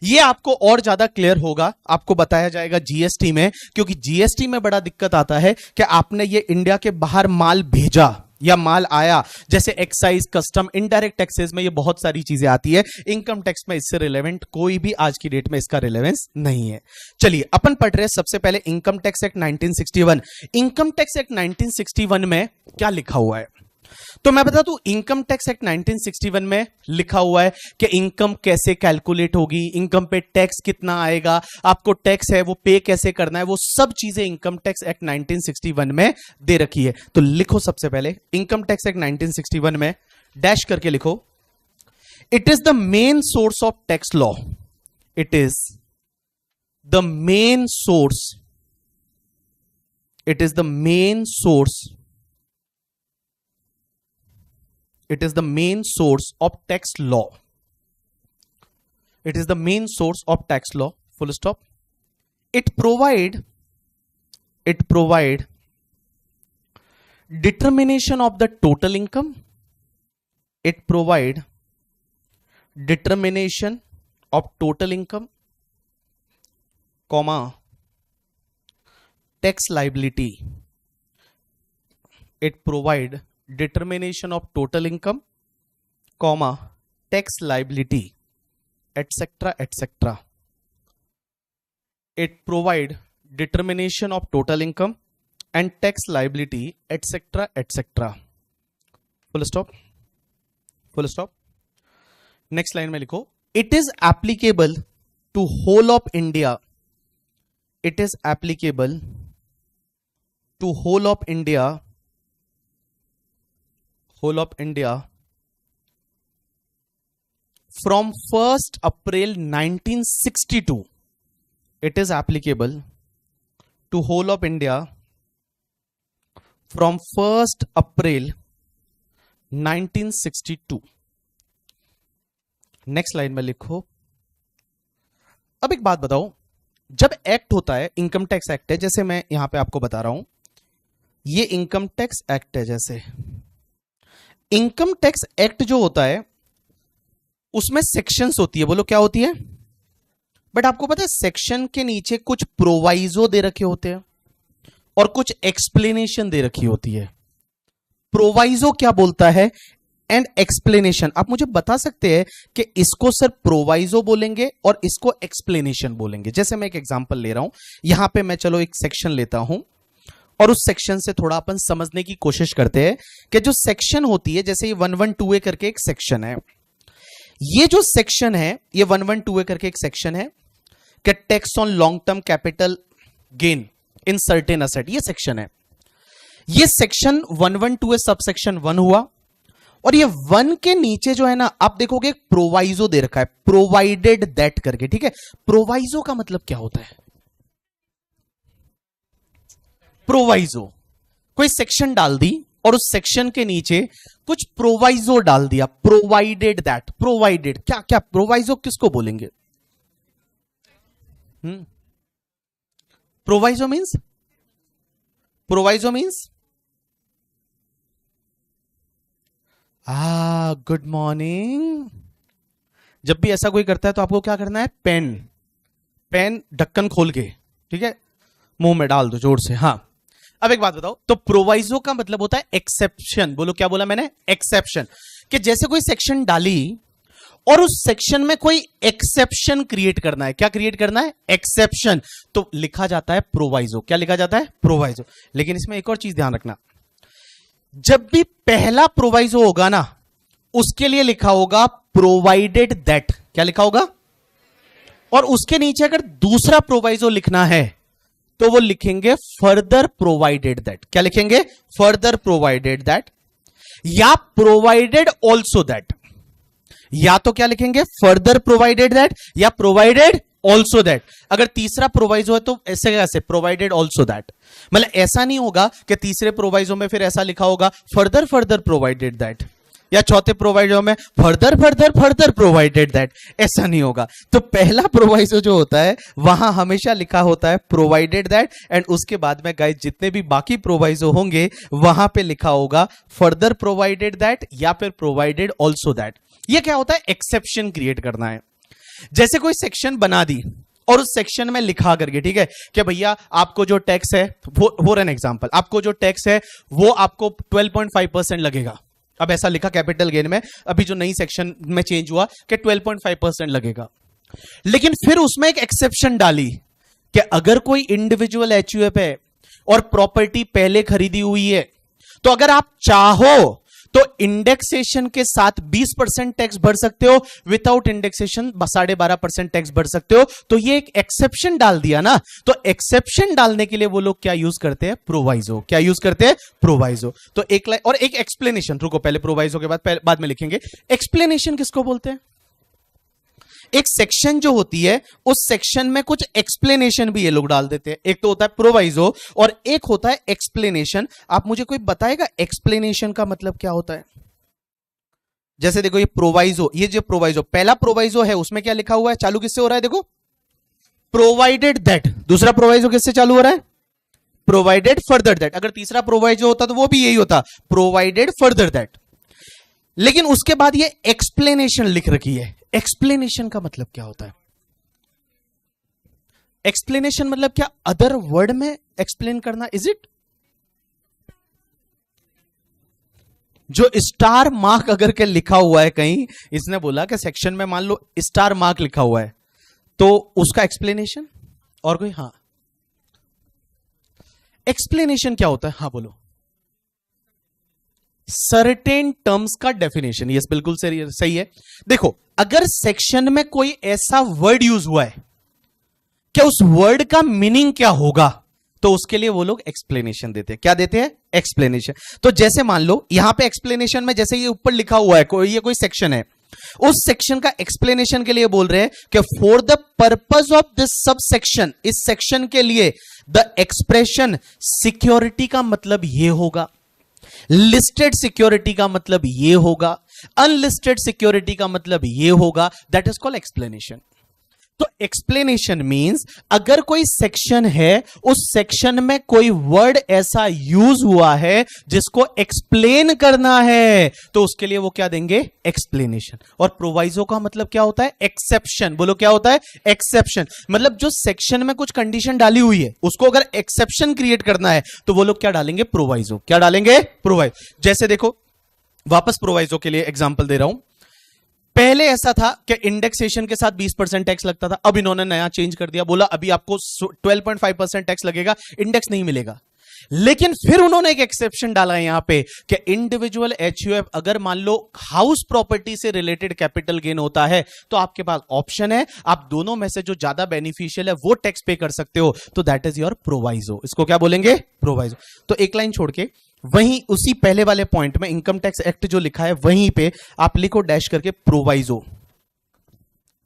ये आपको और ज्यादा क्लियर होगा, आपको बताया जाएगा जीएसटी में, क्योंकि जीएसटी में बड़ा दिक्कत आता है कि आपने ये इंडिया के बाहर माल भेजा या माल आया, जैसे एक्साइज, कस्टम, इनडायरेक्ट टैक्सेस में ये बहुत सारी चीजें आती है। इनकम टैक्स में इससे रिलेवेंट कोई भी आज की डेट में इसका रिलेवेंस नहीं है। चलिए अपन पढ़ रहे हैं सबसे पहले income tax act 1961। Income tax act 1961 में क्या लिखा हुआ है, तो मैं बता दूं, इनकम टैक्स एक्ट 1961 में लिखा हुआ है कि इनकम कैसे कैलकुलेट होगी, इनकम पे टैक्स कितना आएगा, आपको टैक्स है वो पे कैसे करना है, वो सब चीजें इनकम टैक्स एक्ट 1961 में दे रखी है। तो लिखो सबसे पहले इनकम टैक्स एक्ट 1961 में डैश करके लिखो, it is the main source of tax law, it is the main source, it is the main source, it is the main source of tax law, it is the main source of tax law, full stop। it provide determination of the total income. It provide determination of total income, comma, tax liability. It provide determination of total income, comma, tax liability, etc., etc. It provide determination of total income and tax liability, etc., etc. Full stop. Full stop. Next line में लिखो, it is applicable to whole of India. It is applicable to whole of India. Whole of India from 1st April 1962. It is applicable to whole of India from 1st April 1962. Next line में लिखो, अब एक बात बताओ, जब एक्ट होता है, इनकम टैक्स एक्ट है, जैसे मैं यहां पे आपको बता रहा हूं, ये इनकम टैक्स एक्ट है, जैसे इनकम टैक्स एक्ट जो होता है उसमें सेक्शंस होती है, बोलो क्या होती है, बट आपको पता है सेक्शन के नीचे कुछ प्रोवाइजो दे रखे होते हैं और कुछ एक्सप्लेनेशन दे रखी होती है। प्रोवाइजो क्या बोलता है एंड एक्सप्लेनेशन, आप मुझे बता सकते हैं कि इसको सर प्रोवाइजो बोलेंगे और इसको एक्सप्लेनेशन बोलेंगे। जैसे मैं एक एग्जांपल ले रहा हूं, यहां पे मैं चलो एक सेक्शन लेता हूं और उस सेक्शन से थोड़ा अपन समझने की कोशिश करते हैं कि जो सेक्शन होती है, जैसे ये 112A करके एक सेक्शन है, ये जो सेक्शन है ये 112A करके एक सेक्शन है कि tax on long term capital gain in certain asset, ये सेक्शन है। ये सेक्शन 112A सब सेक्शन 1 हुआ और ये 1 के नीचे जो है ना, आप देखोगे प्रोवाइजो दे रखा है, प्रोवाइडेड दैट करके, ठीक है। प्रोवाइजो का मतलब क्या होता है, प्रोवाइजो कोई सेक्शन डाल दी और उस सेक्शन के नीचे कुछ प्रोवाइजो डाल दिया, प्रोवाइडेड दैट, प्रोवाइडेड क्या क्या, प्रोवाइजो किसको बोलेंगे, proviso means, proviso means, good morning. जब भी ऐसा कोई करता है तो आपको क्या करना है, पेन ढक्कन खोल के, ठीक है, मुंह में डाल दो जोर से। हाँ, अब एक बात बताओ, तो प्रोवाइजो का मतलब होता है एक्सेप्शन, बोलो क्या बोला मैंने, एक्सेप्शन, कि जैसे कोई सेक्शन डाली और उस सेक्शन में कोई एक्सेप्शन क्रिएट करना है, क्या क्रिएट करना है, एक्सेप्शन, तो लिखा जाता है प्रोवाइजो। क्या लिखा जाता है, प्रोवाइजो। लेकिन इसमें एक और चीज ध्यान रखना, जब भी पहला प्रोवाइजो होगा ना, उसके लिए लिखा होगा प्रोवाइडेड दैट, क्या लिखा होगा, और उसके नीचे अगर दूसरा प्रोवाइजो लिखना है तो वो लिखेंगे फर्दर प्रोवाइडेड दैट, क्या लिखेंगे, फर्दर प्रोवाइडेड दैट, या प्रोवाइडेड ऑल्सो दैट, या तो क्या लिखेंगे, फर्दर प्रोवाइडेड दैट या प्रोवाइडेड ऑल्सो दैट। अगर तीसरा प्रोवाइजो है तो ऐसे कैसे, प्रोवाइडेड ऑल्सो दैट, मतलब ऐसा नहीं होगा कि तीसरे प्रोवाइजो में फिर ऐसा लिखा होगा फर्दर फर्दर प्रोवाइडेड दैट, या चौथे प्रोवाइजो में further further further provided that, ऐसा नहीं होगा। तो पहला प्रोवाइजो जो होता है वहां हमेशा लिखा होता है प्रोवाइडेड दैट, एंड उसके बाद में गाइस जितने भी बाकी प्रोवाइजो होंगे वहां पे लिखा होगा फर्दर प्रोवाइडेड दैट या फिर प्रोवाइडेड ऑल्सो दैट। ये क्या होता है, एक्सेप्शन क्रिएट करना है। जैसे कोई सेक्शन बना दी और उस सेक्शन में लिखा करके, ठीक है, कि भैया आपको जो टैक्स है, फॉर एन एग्जांपल, आपको जो टैक्स है वो आपको 12.5% लगेगा। अब ऐसा लिखा कैपिटल गेन में, अभी जो नई सेक्शन में चेंज हुआ कि 12.5% लगेगा, लेकिन फिर उसमें एक एक्सेप्शन डाली कि अगर कोई इंडिविजुअल एचयूएफ है और प्रॉपर्टी पहले खरीदी हुई है, तो अगर आप चाहो तो इंडेक्सेशन के साथ 20% टैक्स भर सकते हो, विदाउट इंडेक्सेशन 12.5% टैक्स भर सकते हो। तो ये एक एक्सेप्शन डाल दिया ना, तो एक्सेप्शन डालने के लिए वो लोग क्या यूज करते हैं, प्रोवाइजो। क्या यूज करते हैं, प्रोवाइजो। तो एक और एक एक्सप्लेनेशन, रुको पहले प्रोवाइजो के बाद में लिखेंगे एक्सप्लेनेशन किसको बोलते हैं। एक सेक्शन जो होती है उस सेक्शन में कुछ एक्सप्लेनेशन भी ये लोग डाल देते हैं। एक तो होता है प्रोवाइजो और एक होता है एक्सप्लेनेशन। आप मुझे कोई बताएगा एक्सप्लेनेशन का मतलब क्या होता है। जैसे देखो ये प्रोवाइजो, ये जो प्रोवाइजो, पहला प्रोवाइजो है उसमें क्या लिखा हुआ है, चालू किससे हो रहा है, देखो प्रोवाइडेड दैट, दूसरा प्रोवाइजो किससे चालू हो रहा है? Provided further that. अगर तीसरा प्रोवाइजो होता तो वो भी यही होता, प्रोवाइडेड फर्दर दैट। लेकिन उसके बाद ये एक्सप्लेनेशन लिख रखी है। एक्सप्लेनेशन का मतलब क्या होता है? एक्सप्लेनेशन मतलब क्या? अदर वर्ड में एक्सप्लेन करना, इज इट? जो स्टार मार्क अगर के लिखा हुआ है कहीं, इसने बोला कि सेक्शन में मान लो स्टार मार्क लिखा हुआ है, तो उसका एक्सप्लेनेशन। और कोई? हाँ, एक्सप्लेनेशन क्या होता है? हाँ बोलो। सर्टेन टर्म्स का डेफिनेशन। यस, बिल्कुल सही है। देखो, अगर सेक्शन में कोई ऐसा वर्ड यूज हुआ है कि उस वर्ड का मीनिंग क्या होगा, तो उसके लिए वो लोग एक्सप्लेनेशन देते हैं। क्या देते हैं? एक्सप्लेनेशन। तो जैसे मान लो यहां पे एक्सप्लेनेशन में, जैसे ये ऊपर लिखा हुआ है ये कोई सेक्शन है, उस सेक्शन का एक्सप्लेनेशन के लिए बोल रहे हैं कि for the purpose of this sub section, इस सेक्शन के लिए द एक्सप्रेशन सिक्योरिटी का मतलब ये होगा, लिस्टेड सिक्योरिटी का मतलब ये होगा, अनलिस्टेड सिक्योरिटी का मतलब ये होगा। That is called explanation. तो एक्सप्लेनेशन मींस अगर कोई सेक्शन है, उस सेक्शन में कोई वर्ड ऐसा यूज हुआ है जिसको एक्सप्लेन करना है, तो उसके लिए वो क्या देंगे? एक्सप्लेनेशन। और प्रोवाइजो का मतलब क्या होता है? एक्सेप्शन। बोलो, क्या होता है? एक्सेप्शन। मतलब जो सेक्शन में कुछ कंडीशन डाली हुई है, उसको अगर एक्सेप्शन क्रिएट करना है, तो वो लोग क्या डालेंगे? प्रोवाइजो। क्या डालेंगे? प्रोवाइजो। जैसे देखो, वापस प्रोवाइजो के लिए एग्जांपल दे रहा हूं। पहले ऐसा था कि इंडेक्सेशन के साथ 20% टैक्स लगता था, अब इन्होंने नया चेंज कर दिया, बोला अभी आपको 12.5% टैक्स लगेगा, इंडेक्स नहीं मिलेगा। लेकिन फिर उन्होंने एक एक्सेप्शन डाला है यहां पे कि इंडिविजुअल एचयूएफ अगर मान लो हाउस प्रॉपर्टी से रिलेटेड कैपिटल गेन होता है, तो आपके पास ऑप्शन है, आप दोनों में से जो ज्यादा बेनिफिशियल है वो टैक्स पे कर सकते हो, तो दैट इज योर प्रोवाइजो। इसको क्या बोलेंगे? प्रोवाइजो। तो एक लाइन छोड़ के वहीं उसी पहले वाले पॉइंट में इनकम टैक्स एक्ट जो लिखा है वहीं पे आप लिखो डैश करके प्रोवाइजो।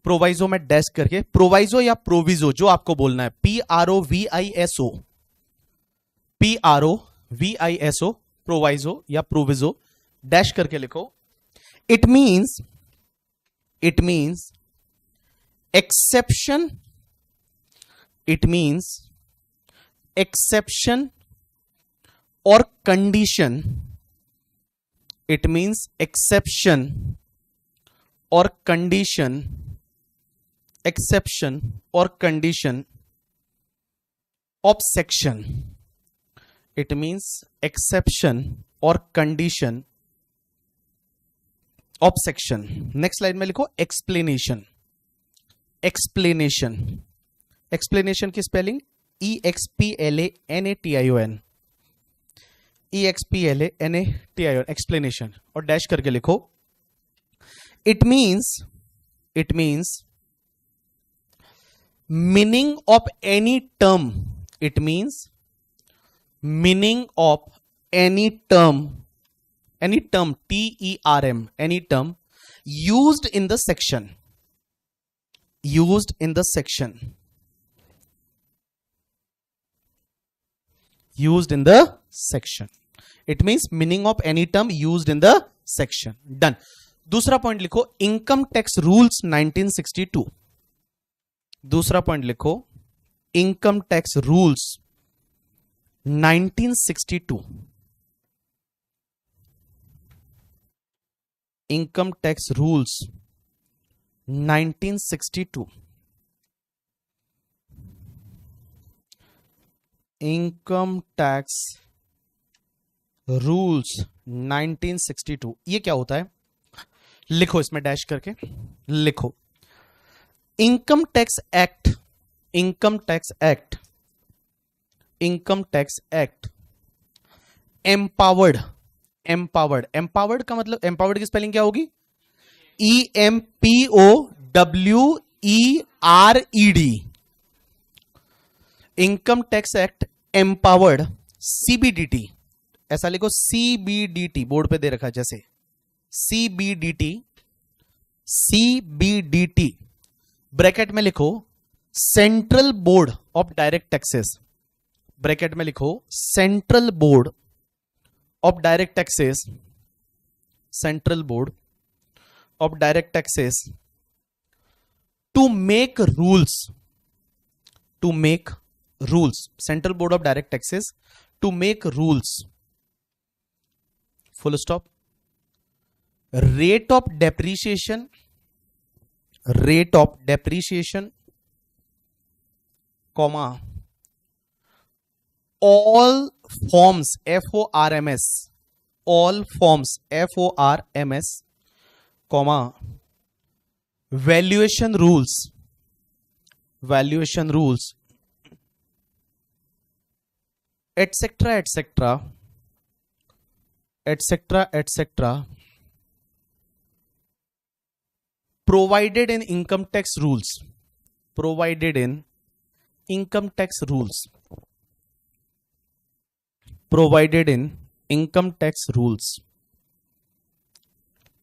प्रोवाइजो में डैश करके, प्रोवाइजो या प्रोविजो जो आपको बोलना है, PROVISO, PROVISO, प्रोवाइजो या प्रोविजो, डैश करके लिखो। It means exception, it means exception और कंडीशन, इट मींस एक्सेप्शन और कंडीशन, एक्सेप्शन और condition of section, it means exception और condition of section. Next line में लिखो एक्सप्लेनेशन। एक्सप्लेनेशन, एक्सप्लेनेशन की स्पेलिंग EXPLANATION, EXPLANATION, एक्सप्लेनेशन। और डैश करके लिखो it means meaning of any term, it means meaning of any term, TERM, any term used in the section, used in the section, used in the section, it means meaning of any term used in the section. Done. दूसरा पॉइंट लिखो इनकम टैक्स रूल्स 1962। दूसरा पॉइंट लिखो income tax rules 1962, income tax rules 1962, income tax rules 1962। ये क्या होता है? लिखो इसमें डैश करके लिखो income tax act, income tax act, income tax act empowered, empowered, empowered का मतलब, एम्पावर्ड की स्पेलिंग क्या होगी? EMPOWERED। Income tax act empowered CBDT, ऐसा लिखो CBDT, बोर्ड पे दे रखा है जैसे CBDT, ब्रैकेट में लिखो central board of direct taxes, bracket में लिखो central board of direct taxes, central board of direct taxes to make rules, to make rules. Central Board of Direct Taxes to make rules. Full stop. Rate of depreciation, comma, all forms, FORMS, all forms, FORMS, comma, valuation rules, etc., provided in income tax rules,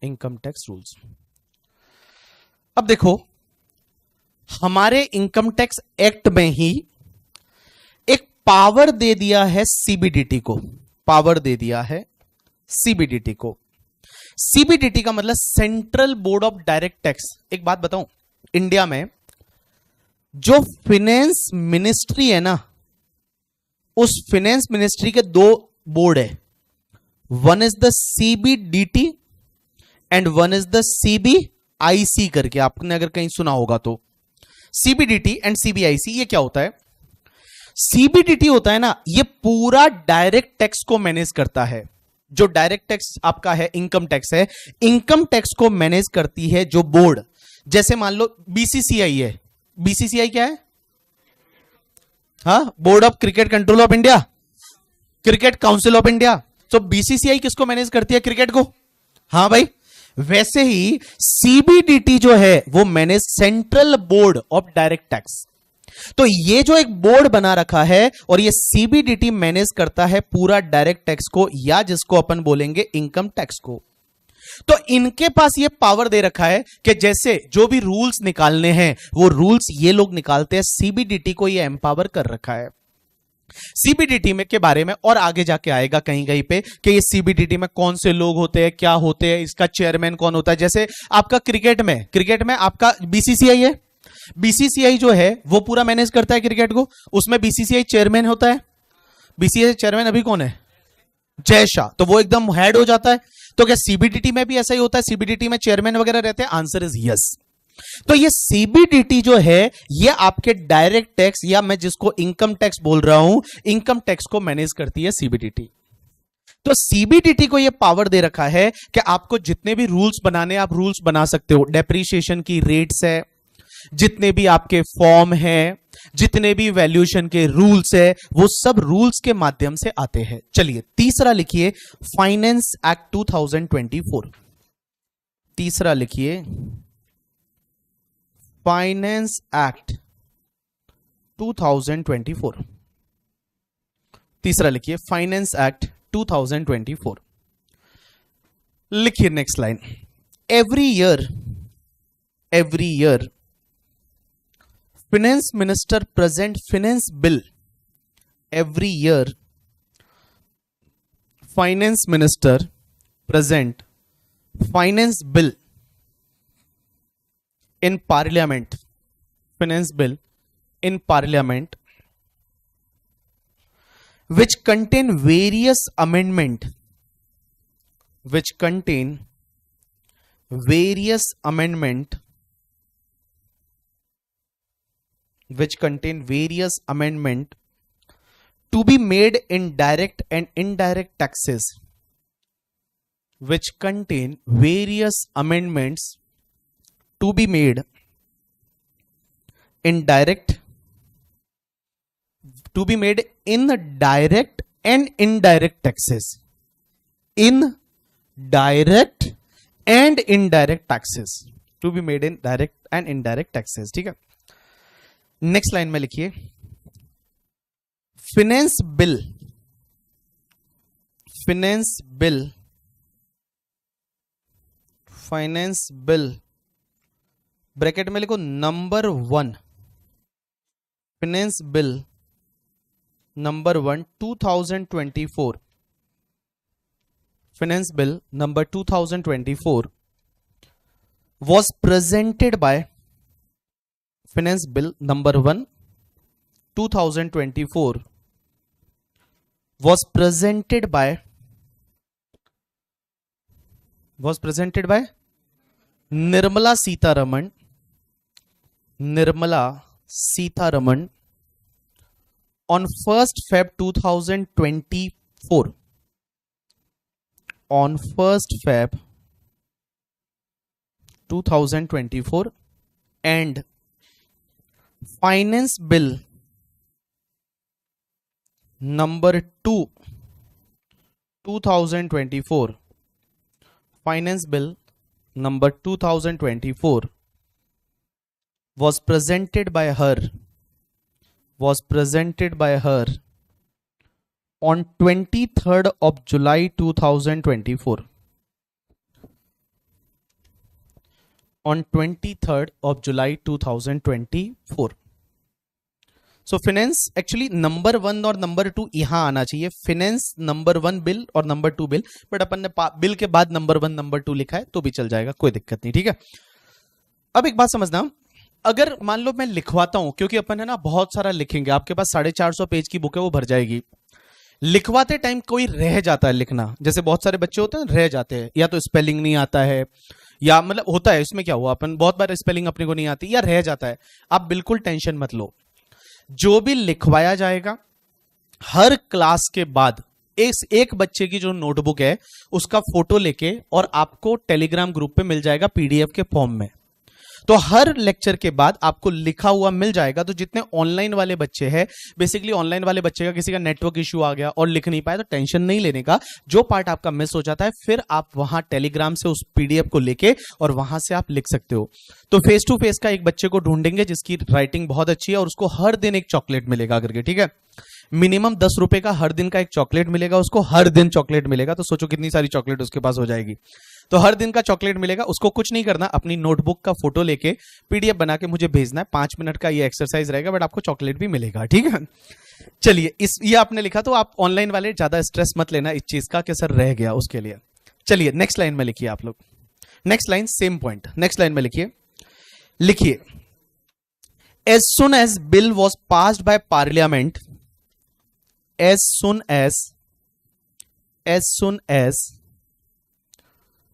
income tax rules. अब देखो, हमारे इनकम टैक्स एक्ट में ही एक पावर दे दिया है सीबीडीटी को, सीबीडीटी का मतलब central board of direct tax. एक बात बताऊं, इंडिया में जो फाइनेंस मिनिस्ट्री है ना, उस फाइनेंस मिनिस्ट्री के दो बोर्ड है, one is the CBDT and one is the CBIC करके, आपने अगर कहीं सुना होगा तो। सीबीडीटी एंड सीबीआईसी ये क्या होता है? सीबीडीटी होता है ना, ये पूरा डायरेक्ट टैक्स को मैनेज करता है। जो डायरेक्ट टैक्स आपका है, इनकम टैक्स है, इनकम टैक्स को मैनेज करती है जो बोर्ड। जैसे मान लो बीसीसीआई है, बीसीसीआई क्या है? हाँ, board of cricket control of India, cricket council of India. तो बीसीसीआई किसको मैनेज करती है? क्रिकेट को। हाँ भाई, वैसे ही सीबीडीटी जो है वो manage central board of direct tax. तो ये जो एक बोर्ड बना रखा है और ये सीबीडीटी मैनेज करता है पूरा डायरेक्ट टैक्स को, या जिसको अपन बोलेंगे इनकम टैक्स को। तो इनके पास ये पावर दे रखा है कि जैसे जो भी रूल्स निकालने हैं वो रूल्स ये लोग निकालते हैं, सीबीडीटी को ये एम्पावर कर रखा है। सीबीडीटी में के बारे में और आगे जाके आएगा कहीं कहीं पे कि ये सीबीडीटी में कौन से लोग होते हैं, क्या होते हैं, इसका चेयरमैन कौन होता है। जैसे आपका क्रिकेट में आपका बीसीसीआई है, बीसीसीआई जो है वो पूरा मैनेज करता है क्रिकेट को, उसमें बीसीसीआई चेयरमैन होता है। बीसीसीआई चेयरमैन अभी कौन है? जय शाह। तो वो एकदम हेड हो जाता है। तो क्या सीबीडीटी में भी ऐसा ही होता है? सीबीडीटी में चेयरमैन वगैरह रहते हैं? Answer is yes. तो ये सीबीडीटी जो है ये आपके डायरेक्ट टैक्स, या मैं जिसको इनकम टैक्स बोल रहा हूं, इनकम टैक्स को मैनेज करती है सीबीडीटी। तो सीबीडीटी को ये पावर दे रखा है कि आपको जितने भी रूल्स बनाने, आप रूल्स बना सकते हो। डेप्रीशिएशन की रेट्स है, जितने भी आपके फॉर्म हैं, जितने भी वैल्यूएशन के रूल्स है, वो सब रूल्स के माध्यम से आते हैं। चलिए तीसरा लिखिए, फाइनेंस एक्ट 2024। तीसरा लिखिए, फाइनेंस एक्ट 2024। तीसरा लिखिए, फाइनेंस एक्ट 2024। लिखिए next line, every year finance minister present finance bill. Every year finance minister present finance bill in parliament, finance bill in parliament, which contain various amendment, to be made in direct and indirect taxes, which contain various amendments to be made in direct and indirect taxes, in direct and indirect taxes, to be made in direct and indirect taxes। ठीक है, नेक्स्ट लाइन में लिखिए, फाइनेंस बिल ब्रैकेट में लिखो number 1, finance bill number 1 2024, finance bill number 2024 was presented by finance bill number 1 2024 was presented by Nirmala Sitharaman on 1st Feb 2024. On 1st Feb 2024, and Finance Bill number 2 2024, Finance Bill number 2024 was presented by her on 23rd of July 2024. On 23rd of July 2024. So finance actually number 1 और नंबर 2 यहां आना चाहिए, फाइनेंस नंबर 1 बिल और नंबर 2 बिल, बट अपन ने बिल के बाद नंबर 1 नंबर 2 लिखा है तो भी चल जाएगा, कोई दिक्कत नहीं, ठीक है। अब एक बात समझना, अगर मान लो मैं लिखवाता हूं, क्योंकि अपन है ना बहुत सारा लिखेंगे, आपके पास 450 पेज की बुक है वो भर जाएगी, लिखवाते टाइम कोई रह जाता है लिखना, जैसे बहुत सारे बच्चे होते हैं रह जाते हैं, या तो स्पेलिंग नहीं आता है, या मतलब होता है, इसमें क्या हुआ, अपन बहुत बार स्पेलिंग अपने को नहीं आती या रह जाता है, आप बिल्कुल टेंशन मत लो। जो भी लिखवाया जाएगा हर क्लास के बाद एक बच्चे की जो नोटबुक है उसका फोटो लेके और आपको टेलीग्राम ग्रुप पे मिल जाएगा पीडीएफ के फॉर्म में, तो हर लेक्चर के बाद आपको लिखा हुआ मिल जाएगा। तो जितने ऑनलाइन वाले बच्चे हैं, बेसिकली ऑनलाइन वाले बच्चे का किसी का नेटवर्क इश्यू आ गया और लिख नहीं पाए तो टेंशन नहीं लेने का, जो पार्ट आपका मिस हो जाता है फिर आप वहां टेलीग्राम से उस पीडीएफ को लेके और वहां से आप लिख सकते हो। तो फेस टू फेस का एक बच्चे को ढूंढेंगे जिसकी राइटिंग बहुत अच्छी है और उसको हर दिन एक चॉकलेट मिलेगा करके, ठीक है, मिनिमम 10 रुपए का हर दिन का एक चॉकलेट मिलेगा उसको, हर दिन चॉकलेट मिलेगा, तो सोचो कितनी सारी चॉकलेट उसके पास हो जाएगी। तो हर दिन का चॉकलेट मिलेगा, उसको कुछ नहीं करना, अपनी नोटबुक का फोटो लेके पीडीएफ बना के मुझे भेजना है, 5 मिनट का ये एक्सरसाइज रहेगा, बट आपको चॉकलेट भी मिलेगा, ठीक है। चलिए, ये आपने लिखा, तो आप ऑनलाइन वाले ज्यादा स्ट्रेस मत लेना इस चीज का कि सर रह गया उसके लिए। चलिए नेक्स्ट लाइन में लिखिए आप लोग, next line same point, next line में लिखिए as soon as bill was passed by parliament, as soon as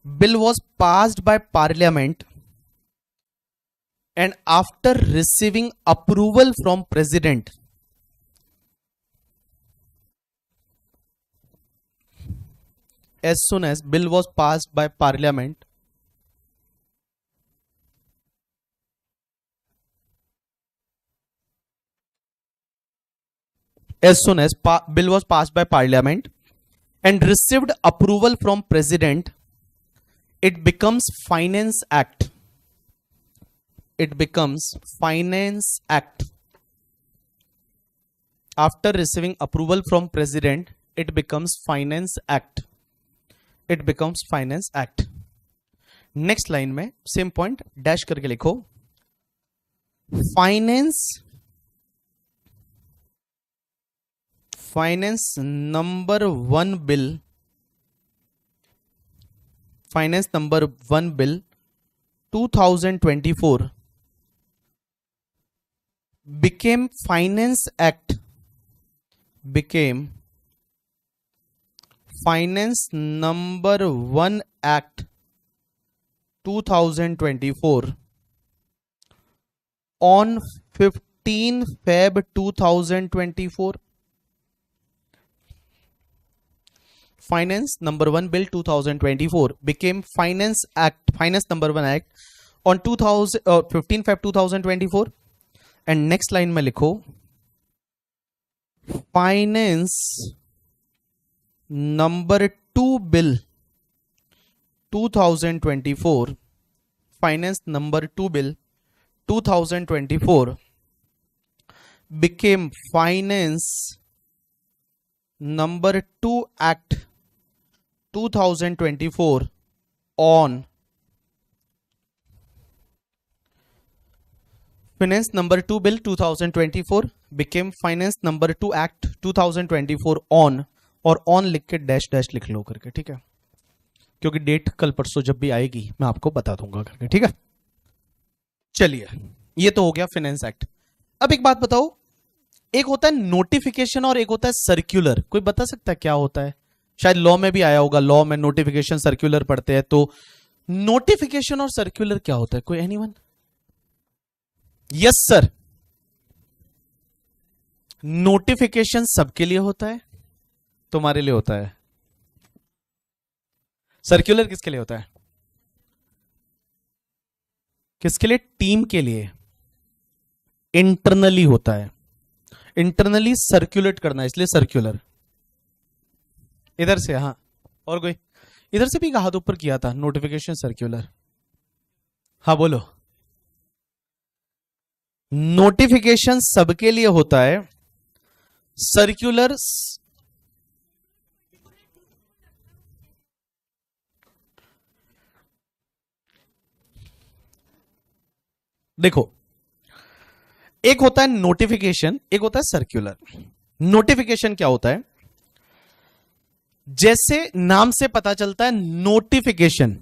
bill was passed by parliament and after receiving approval from president, as soon as bill was passed by parliament as soon as bill was passed by parliament and received approval from president, it becomes finance act. It becomes finance act. After receiving approval from president, it becomes finance act. It becomes finance act. Next line में same point dash करके लिखो, finance number 1 bill, finance number 1 bill 2024 became finance act, became finance number 1 act 2024 on 15 Feb 2024. Finance number 1 bill 2024 became finance act, finance number 1 act on 15 Feb 2024. and next line में लिखो, finance number 2 bill 2024, finance number 2 bill 2024 became finance number 2 act 2024 on finance number 2 bill 2024 became finance number 2 act 2024 on, और on लिख के डैश डैश लिख लो करके, ठीक है, क्योंकि डेट कल परसों जब भी आएगी मैं आपको बता दूंगा करके, ठीक है। चलिए, ये तो हो गया फाइनेंस एक्ट। अब एक बात बताओ, एक होता है नोटिफिकेशन और एक होता है सर्क्यूलर। कोई बता सकता है क्या होता है? शायद लॉ में भी आया होगा, लॉ में नोटिफिकेशन सर्क्यूलर पढ़ते हैं, तो नोटिफिकेशन और सर्क्यूलर क्या होता है? कोई एनीवन? यस सर, नोटिफिकेशन सबके लिए होता है, तुम्हारे लिए होता है। सर्क्यूलर किसके लिए होता है? किसके लिए? टीम के लिए। इंटरनली होता है, इंटरनली सर्क्यूलेट करना, इसलिए सर्क्यूलर। इधर से, हाँ, और कोई? इधर से भी एक हाथ ऊपर किया था, नोटिफिकेशन सर्क्यूलर। हाँ बोलो। नोटिफिकेशन सबके लिए होता है, सर्क्यूलर देखो, एक होता है नोटिफिकेशन, एक होता है सर्क्यूलर। नोटिफिकेशन क्या होता है? जैसे नाम से पता चलता है, नोटिफिकेशन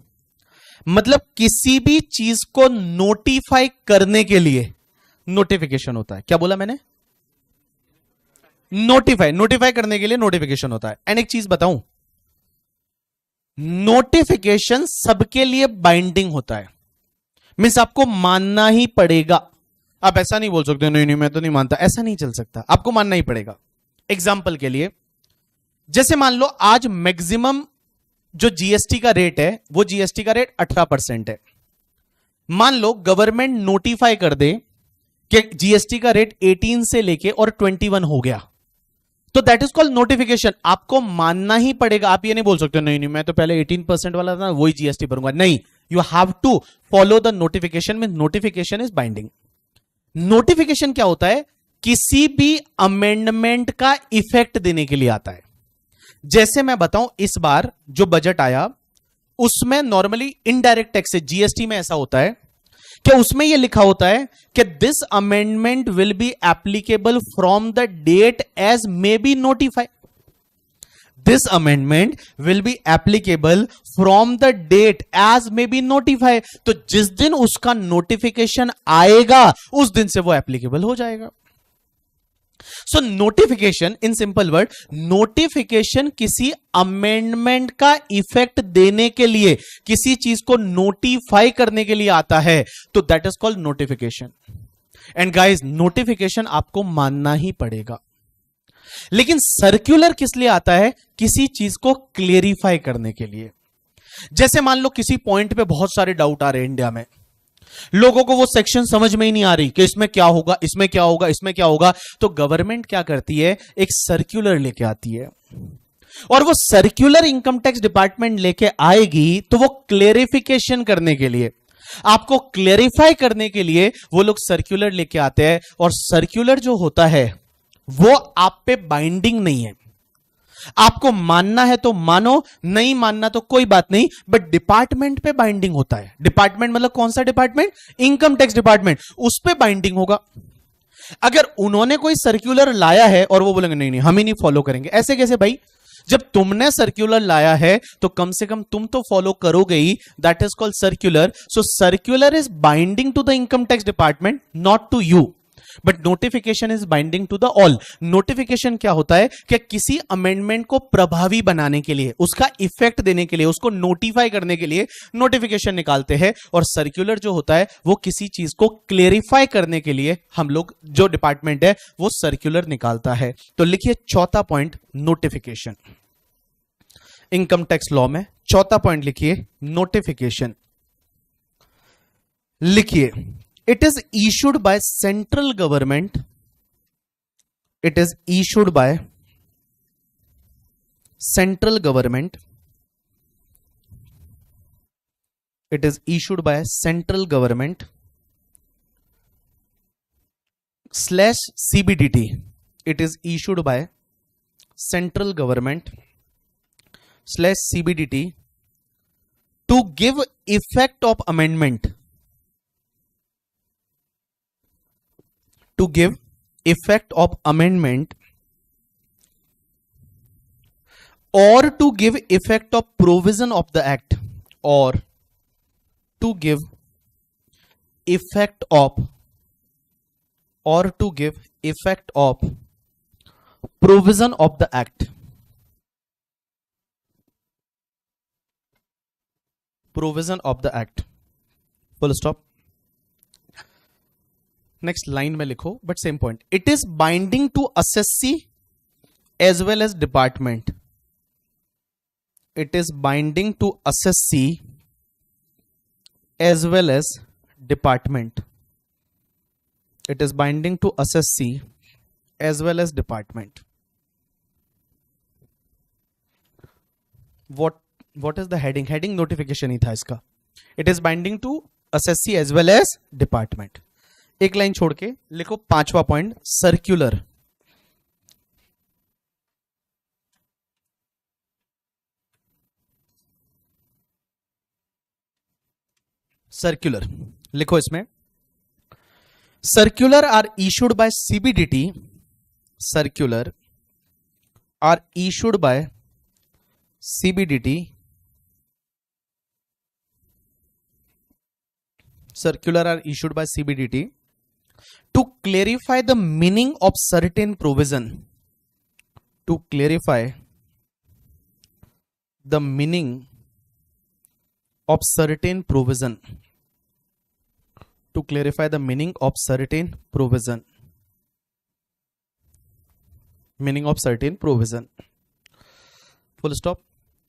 मतलब किसी भी चीज को नोटिफाई करने के लिए नोटिफिकेशन होता है। क्या बोला मैंने? नोटिफाई करने के लिए नोटिफिकेशन होता है। एंड एक चीज बताऊं, नोटिफिकेशन सबके लिए बाइंडिंग होता है, मींस आपको मानना ही पड़ेगा। आप ऐसा नहीं बोल सकते नहीं नहीं मैं तो नहीं मानता, ऐसा नहीं चल सकता, आपको मानना ही पड़ेगा। एग्जाम्पल के लिए, जैसे मान लो आज मैक्सिमम जो जीएसटी का रेट है, वो जीएसटी का रेट 18% है। मान लो गवर्नमेंट नोटिफाई कर दे कि जीएसटी का रेट 18 से लेके और 21 हो गया, तो दैट इज कॉल्ड नोटिफिकेशन। आपको मानना ही पड़ेगा, आप ये नहीं बोल सकते नहीं नहीं मैं तो पहले 18% वाला था वही जीएसटी भरूंगा, नहीं, you have to follow the notification. Mean notification is binding. Notification क्या होता है? किसी भी अमेंडमेंट का इफेक्ट देने के लिए आता है। जैसे मैं बताऊं, इस बार जो बजट आया उसमें नॉर्मली इनडायरेक्ट टैक्स, जीएसटी में ऐसा होता है कि उसमें यह लिखा होता है कि this amendment will be applicable from the date as may be notify. This amendment will be applicable from the date as may be notify. तो जिस दिन उसका नोटिफिकेशन आएगा उस दिन से वो एप्लीकेबल हो जाएगा। सो notification, in simple word, notification किसी अमेंडमेंट का इफेक्ट देने के लिए, किसी चीज को नोटिफाई करने के लिए आता है, तो that is called notification. And guys, notification आपको मानना ही पड़ेगा। लेकिन सर्क्यूलर किस लिए आता है? किसी चीज को क्लेरिफाई करने के लिए। जैसे मान लो किसी पॉइंट पे बहुत सारे डाउट आ रहे हैं इंडिया में, लोगों को वो सेक्शन समझ में ही नहीं आ रही कि इसमें क्या होगा, इसमें क्या होगा, इसमें क्या होगा, तो गवर्नमेंट क्या करती है? एक सर्क्यूलर लेके आती है, और वो सर्क्यूलर इनकम टैक्स डिपार्टमेंट लेके आएगी तो वो क्लेरिफिकेशन करने के लिए, आपको क्लेरिफाई करने के लिए वो लोग सर्क्यूलर लेके आते हैं। और सर्क्यूलर जो होता है वो आप पे बाइंडिंग नहीं है, आपको मानना है तो मानो, नहीं मानना तो कोई बात नहीं, बट डिपार्टमेंट पे बाइंडिंग होता है। डिपार्टमेंट मतलब कौन सा डिपार्टमेंट? इनकम टैक्स डिपार्टमेंट, उस पे बाइंडिंग होगा। अगर उन्होंने कोई सर्क्यूलर लाया है और वो बोलेंगे नहीं नहीं हम ही नहीं फॉलो करेंगे, ऐसे कैसे भाई? जब तुमने सर्क्यूलर लाया है तो कम से कम तुम तो फॉलो करोगे ही, that is called circular. So circular is binding to the income tax department, not to you, but notification is binding to the all. Notification क्या होता है कि किसी अमेंडमेंट को प्रभावी बनाने के लिए, उसका इफेक्ट देने के लिए, उसको नोटिफाई करने के लिए नोटिफिकेशन निकालते हैं। और सर्क्यूलर जो होता है वो किसी चीज को क्लेरिफाई करने के लिए हम लोग, जो डिपार्टमेंट है वो सर्क्यूलर निकालता है। तो लिखिए चौथा point, notification. Income tax law में चौथा पॉइंट लिखिए, नोटिफिकेशन। लिखिए, it is issued by central government, it is issued by central government, it is issued by central government slash CBDT, it is issued by central government slash CBDT to give effect of amendment, to give effect of amendment or to give effect of provision of the act, or to give effect of, or to give effect of provision of the act, provision of the act, full stop. Next line में लिखो but same point, it is binding to SSC as well as department, it is binding to SSC as well as department, it is binding to SSC as well as department. What is the heading? Heading notification ही था इसका. It is binding to SSC as well as department. एक लाइन छोड़ के लिखो 5वां पॉइंट, सर्क्यूलर। सर्क्यूलर लिखो इसमें, circular are issued by CBDT, circular are issued by CBDT, circular are issued by CBDT to clarify the meaning of certain provision, to clarify the meaning of certain provision, to clarify the meaning of certain provision, meaning of certain provision, full stop।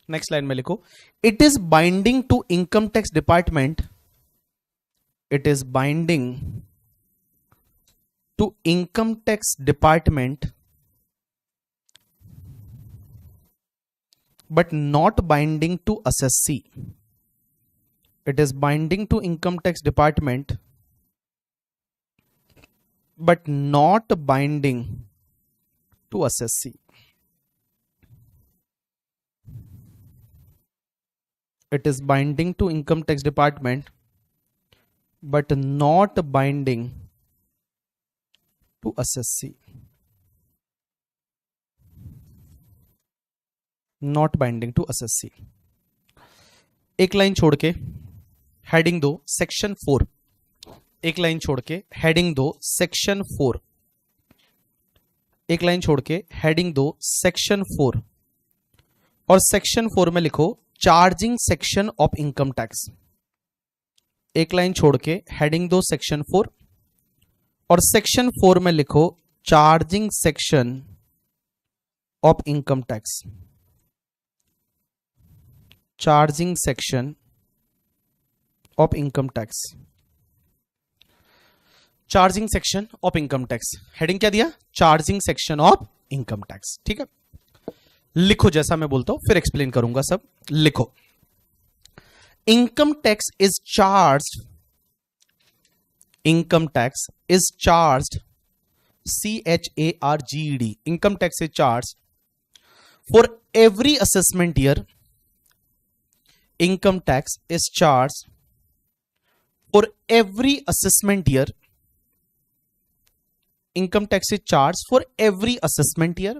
next line में लिखो, it is binding to income tax department, it is binding to income tax department but not binding to SSC, it is binding to income tax department but not binding to SSC, it is binding to income tax department but not binding to SSC, not binding to SSC। एक लाइन छोड़ के हेडिंग दो सेक्शन 4, एक लाइन छोड़ के हेडिंग दो सेक्शन 4, एक लाइन छोड़ के हेडिंग दो सेक्शन 4 और सेक्शन 4 में लिखो charging section of income tax, एक लाइन छोड़ के हेडिंग दो सेक्शन 4 और सेक्शन 4 में लिखो charging section of income tax, charging section of income tax, charging section of income tax. Heading क्या दिया? Charging section of income tax. ठीक है, लिखो जैसा मैं बोलता हूं, फिर एक्सप्लेन करूंगा सब। लिखो, income tax is charged, income tax is charged, CHARGED, income tax is charge for every assessment year, income tax is charged for every assessment year, income tax is charged for every assessment year,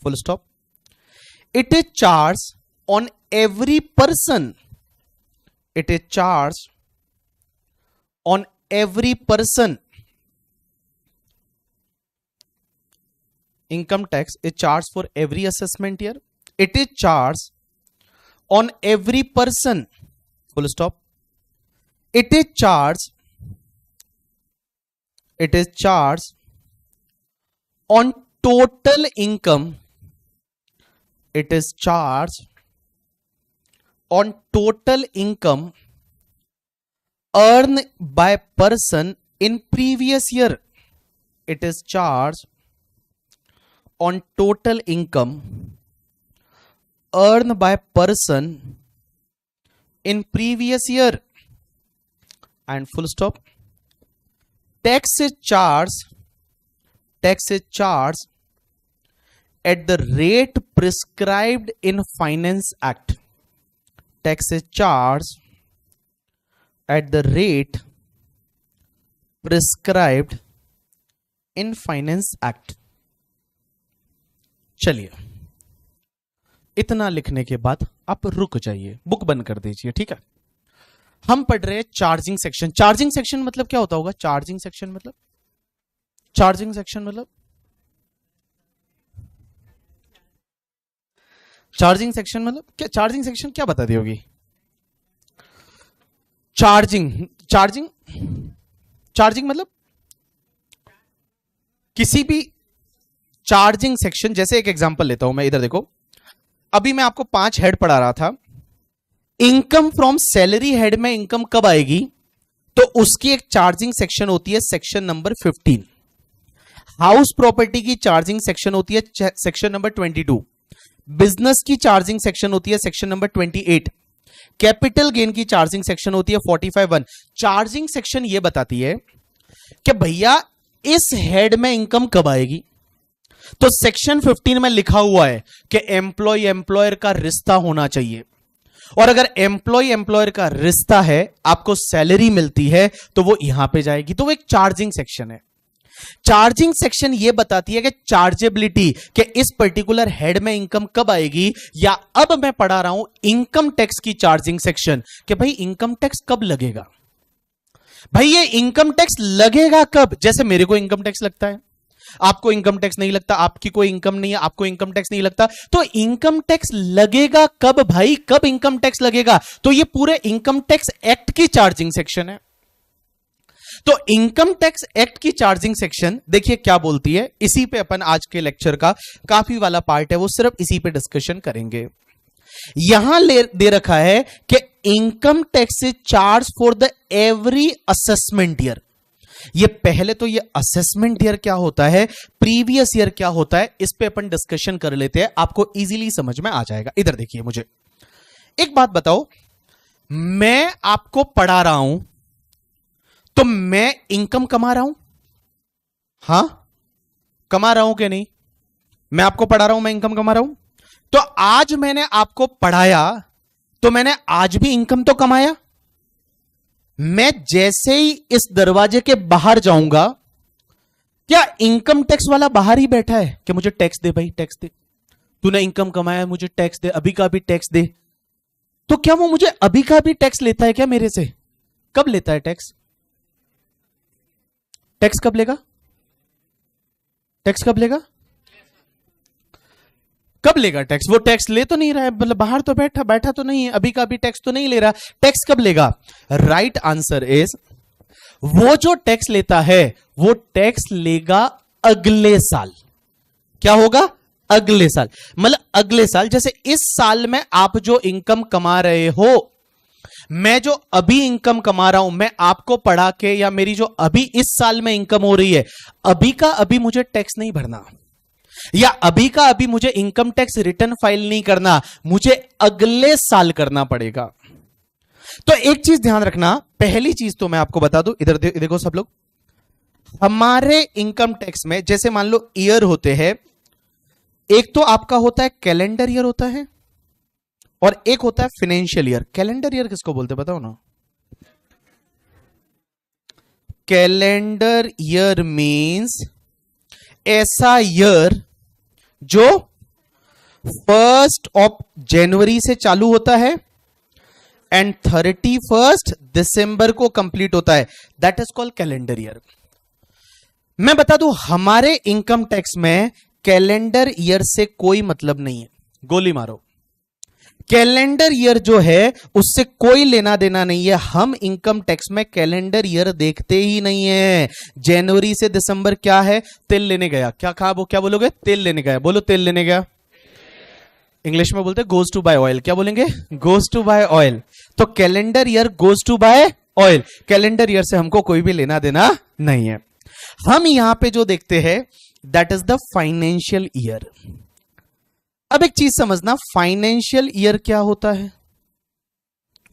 full stop। it is charged on every person, it is charged on every person, income tax is charged for every assessment year, it is charged on every person, full stop। it is charged on total income, it is charged on total income earned by person in previous year, it is charged on total income earned by person in previous year, and full stop। tax is charged at the rate prescribed in Finance Act, tax is charged at the rate prescribed in Finance Act। चलिए, इतना लिखने के बाद आप रुक जाइए, बुक बंद कर दीजिए। ठीक है, हम पढ़ रहे हैं चार्जिंग सेक्शन। चार्जिंग सेक्शन मतलब क्या होता होगा? चार्जिंग सेक्शन मतलब चार्जिंग सेक्शन मतलब क्या? चार्जिंग सेक्शन क्या बताती होगी? चार्जिंग चार्जिंग चार्जिंग मतलब किसी भी चार्जिंग सेक्शन। जैसे एक एग्जांपल लेता हूं मैं, इधर देखो, अभी मैं आपको 5 हेड पढ़ा रहा था। इनकम फ्रॉम सैलरी हेड में इनकम कब आएगी? तो उसकी एक चार्जिंग सेक्शन होती है, सेक्शन नंबर 15। हाउस प्रॉपर्टी की चार्जिंग सेक्शन होती है सेक्शन नंबर 22। बिजनेस की चार्जिंग सेक्शन होती है सेक्शन नंबर 28। कैपिटल गेन की चार्जिंग सेक्शन होती है 45(1). चार्जिंग सेक्शन यह बताती है कि भैया इस हेड में इनकम कब आएगी। तो सेक्शन 15 में लिखा हुआ है कि एम्प्लॉय एम्प्लॉयर का रिश्ता होना चाहिए, और अगर एम्प्लॉय एम्प्लॉयर का रिश्ता है, आपको सैलरी मिलती है, तो वो यहां पे जाएगी। तो वो एक चार्जिंग सेक्शन है। चार्जिंग सेक्शन यह बताती है कि चार्जेबिलिटी के इस पर्टिकुलर हेड में इनकम कब आएगी। या अब मैं पढ़ा रहा हूं इनकम टैक्स की चार्जिंग सेक्शन कि भाई इनकम टैक्स कब लगेगा। भाई ये इनकम टैक्स लगेगा कब? जैसे मेरे को इनकम टैक्स लगता है, आपको इनकम टैक्स नहीं लगता, आपकी कोई इनकम नहीं है, आपको इनकम टैक्स नहीं लगता, तो इनकम टैक्स लगेगा कब भाई? कब इनकम टैक्स लगेगा? तो ये पूरे इनकम टैक्स एक्ट की चार्जिंग सेक्शन है। तो इनकम टैक्स एक्ट की चार्जिंग सेक्शन देखिए क्या बोलती है। इसी पे अपन आज के लेक्चर का काफी वाला पार्ट है, वो सिर्फ इसी पे डिस्कशन करेंगे। यहां दे रखा है कि इनकम टैक्स से charge for the every assessment year. ये पहले तो ये असेसमेंट ईयर क्या होता है, प्रीवियस ईयर क्या होता है, इस पे अपन डिस्कशन कर लेते हैं, आपको इजीली समझ में आ जाएगा। इधर देखिए, मुझे एक बात बताओ, मैं आपको पढ़ा रहा हूं तो मैं इनकम कमा रहा हूं? हां, कमा रहा हूं कि नहीं? मैं आपको पढ़ा रहा हूं, मैं इनकम कमा रहा हूं। तो आज मैंने आपको पढ़ाया तो मैंने आज भी इनकम तो कमाया। मैं जैसे ही इस दरवाजे के बाहर जाऊंगा, क्या इनकम टैक्स वाला बाहर ही बैठा है कि मुझे टैक्स दे भाई, टैक्स दे, तूने इनकम कमाया, मुझे टैक्स दे, अभी का भी टैक्स दे। तो क्या वो मुझे अभी का भी टैक्स लेता है क्या मेरे से? कब लेता है टैक्स? टैक्स कब लेगा? टैक्स कब लेगा? कब लेगा टैक्स? वो टैक्स ले तो नहीं रहा है, मतलब बाहर तो बैठा तो नहीं है, अभी का भी टैक्स तो नहीं ले रहा। टैक्स कब लेगा? राइट आंसर इज, वो जो टैक्स लेता है वो टैक्स लेगा अगले साल। क्या होगा? अगले साल। मतलब अगले साल, जैसे इस साल में आप जो इनकम कमा रहे हो, मैं जो अभी इनकम कमा रहा हूं, मैं आपको पढ़ा के, या मेरी जो अभी इस साल में इनकम हो रही है, अभी का अभी मुझे टैक्स नहीं भरना, या अभी का अभी मुझे इनकम टैक्स रिटर्न फाइल नहीं करना, मुझे अगले साल करना पड़ेगा। तो एक चीज ध्यान रखना, पहली चीज तो मैं आपको बता दूं, इधर देखो सब लोग, हमारे इनकम टैक्स में जैसे मान लो ईयर होते हैं, एक तो आपका होता है कैलेंडर ईयर होता है, और एक होता है फाइनेंशियल ईयर। कैलेंडर ईयर किसको बोलते बताओ ना? कैलेंडर ईयर मींस ऐसा ईयर जो 1 जनवरी से चालू होता है एंड 31 दिसंबर को कंप्लीट होता है, that is called calendar year. मैं बता दूं, हमारे इनकम टैक्स में कैलेंडर ईयर से कोई मतलब नहीं है, गोली मारो। कैलेंडर ईयर जो है उससे कोई लेना देना नहीं है। हम इनकम टैक्स में कैलेंडर ईयर देखते ही नहीं है। जनवरी से दिसंबर क्या है? तेल लेने गया। क्या कहा? वो क्या बोलोगे? तेल लेने गया। बोलो, तेल लेने गया। इंग्लिश में बोलते गोज टू बाय ऑयल। क्या बोलेंगे? Goes to bye oil. तो calendar year goes to bye oil. Calendar year से हमको कोई भी लेना देना नहीं है। हम यहां पे जो देखते हैं that is the financial year. अब एक चीज समझना, फाइनेंशियल ईयर क्या होता है?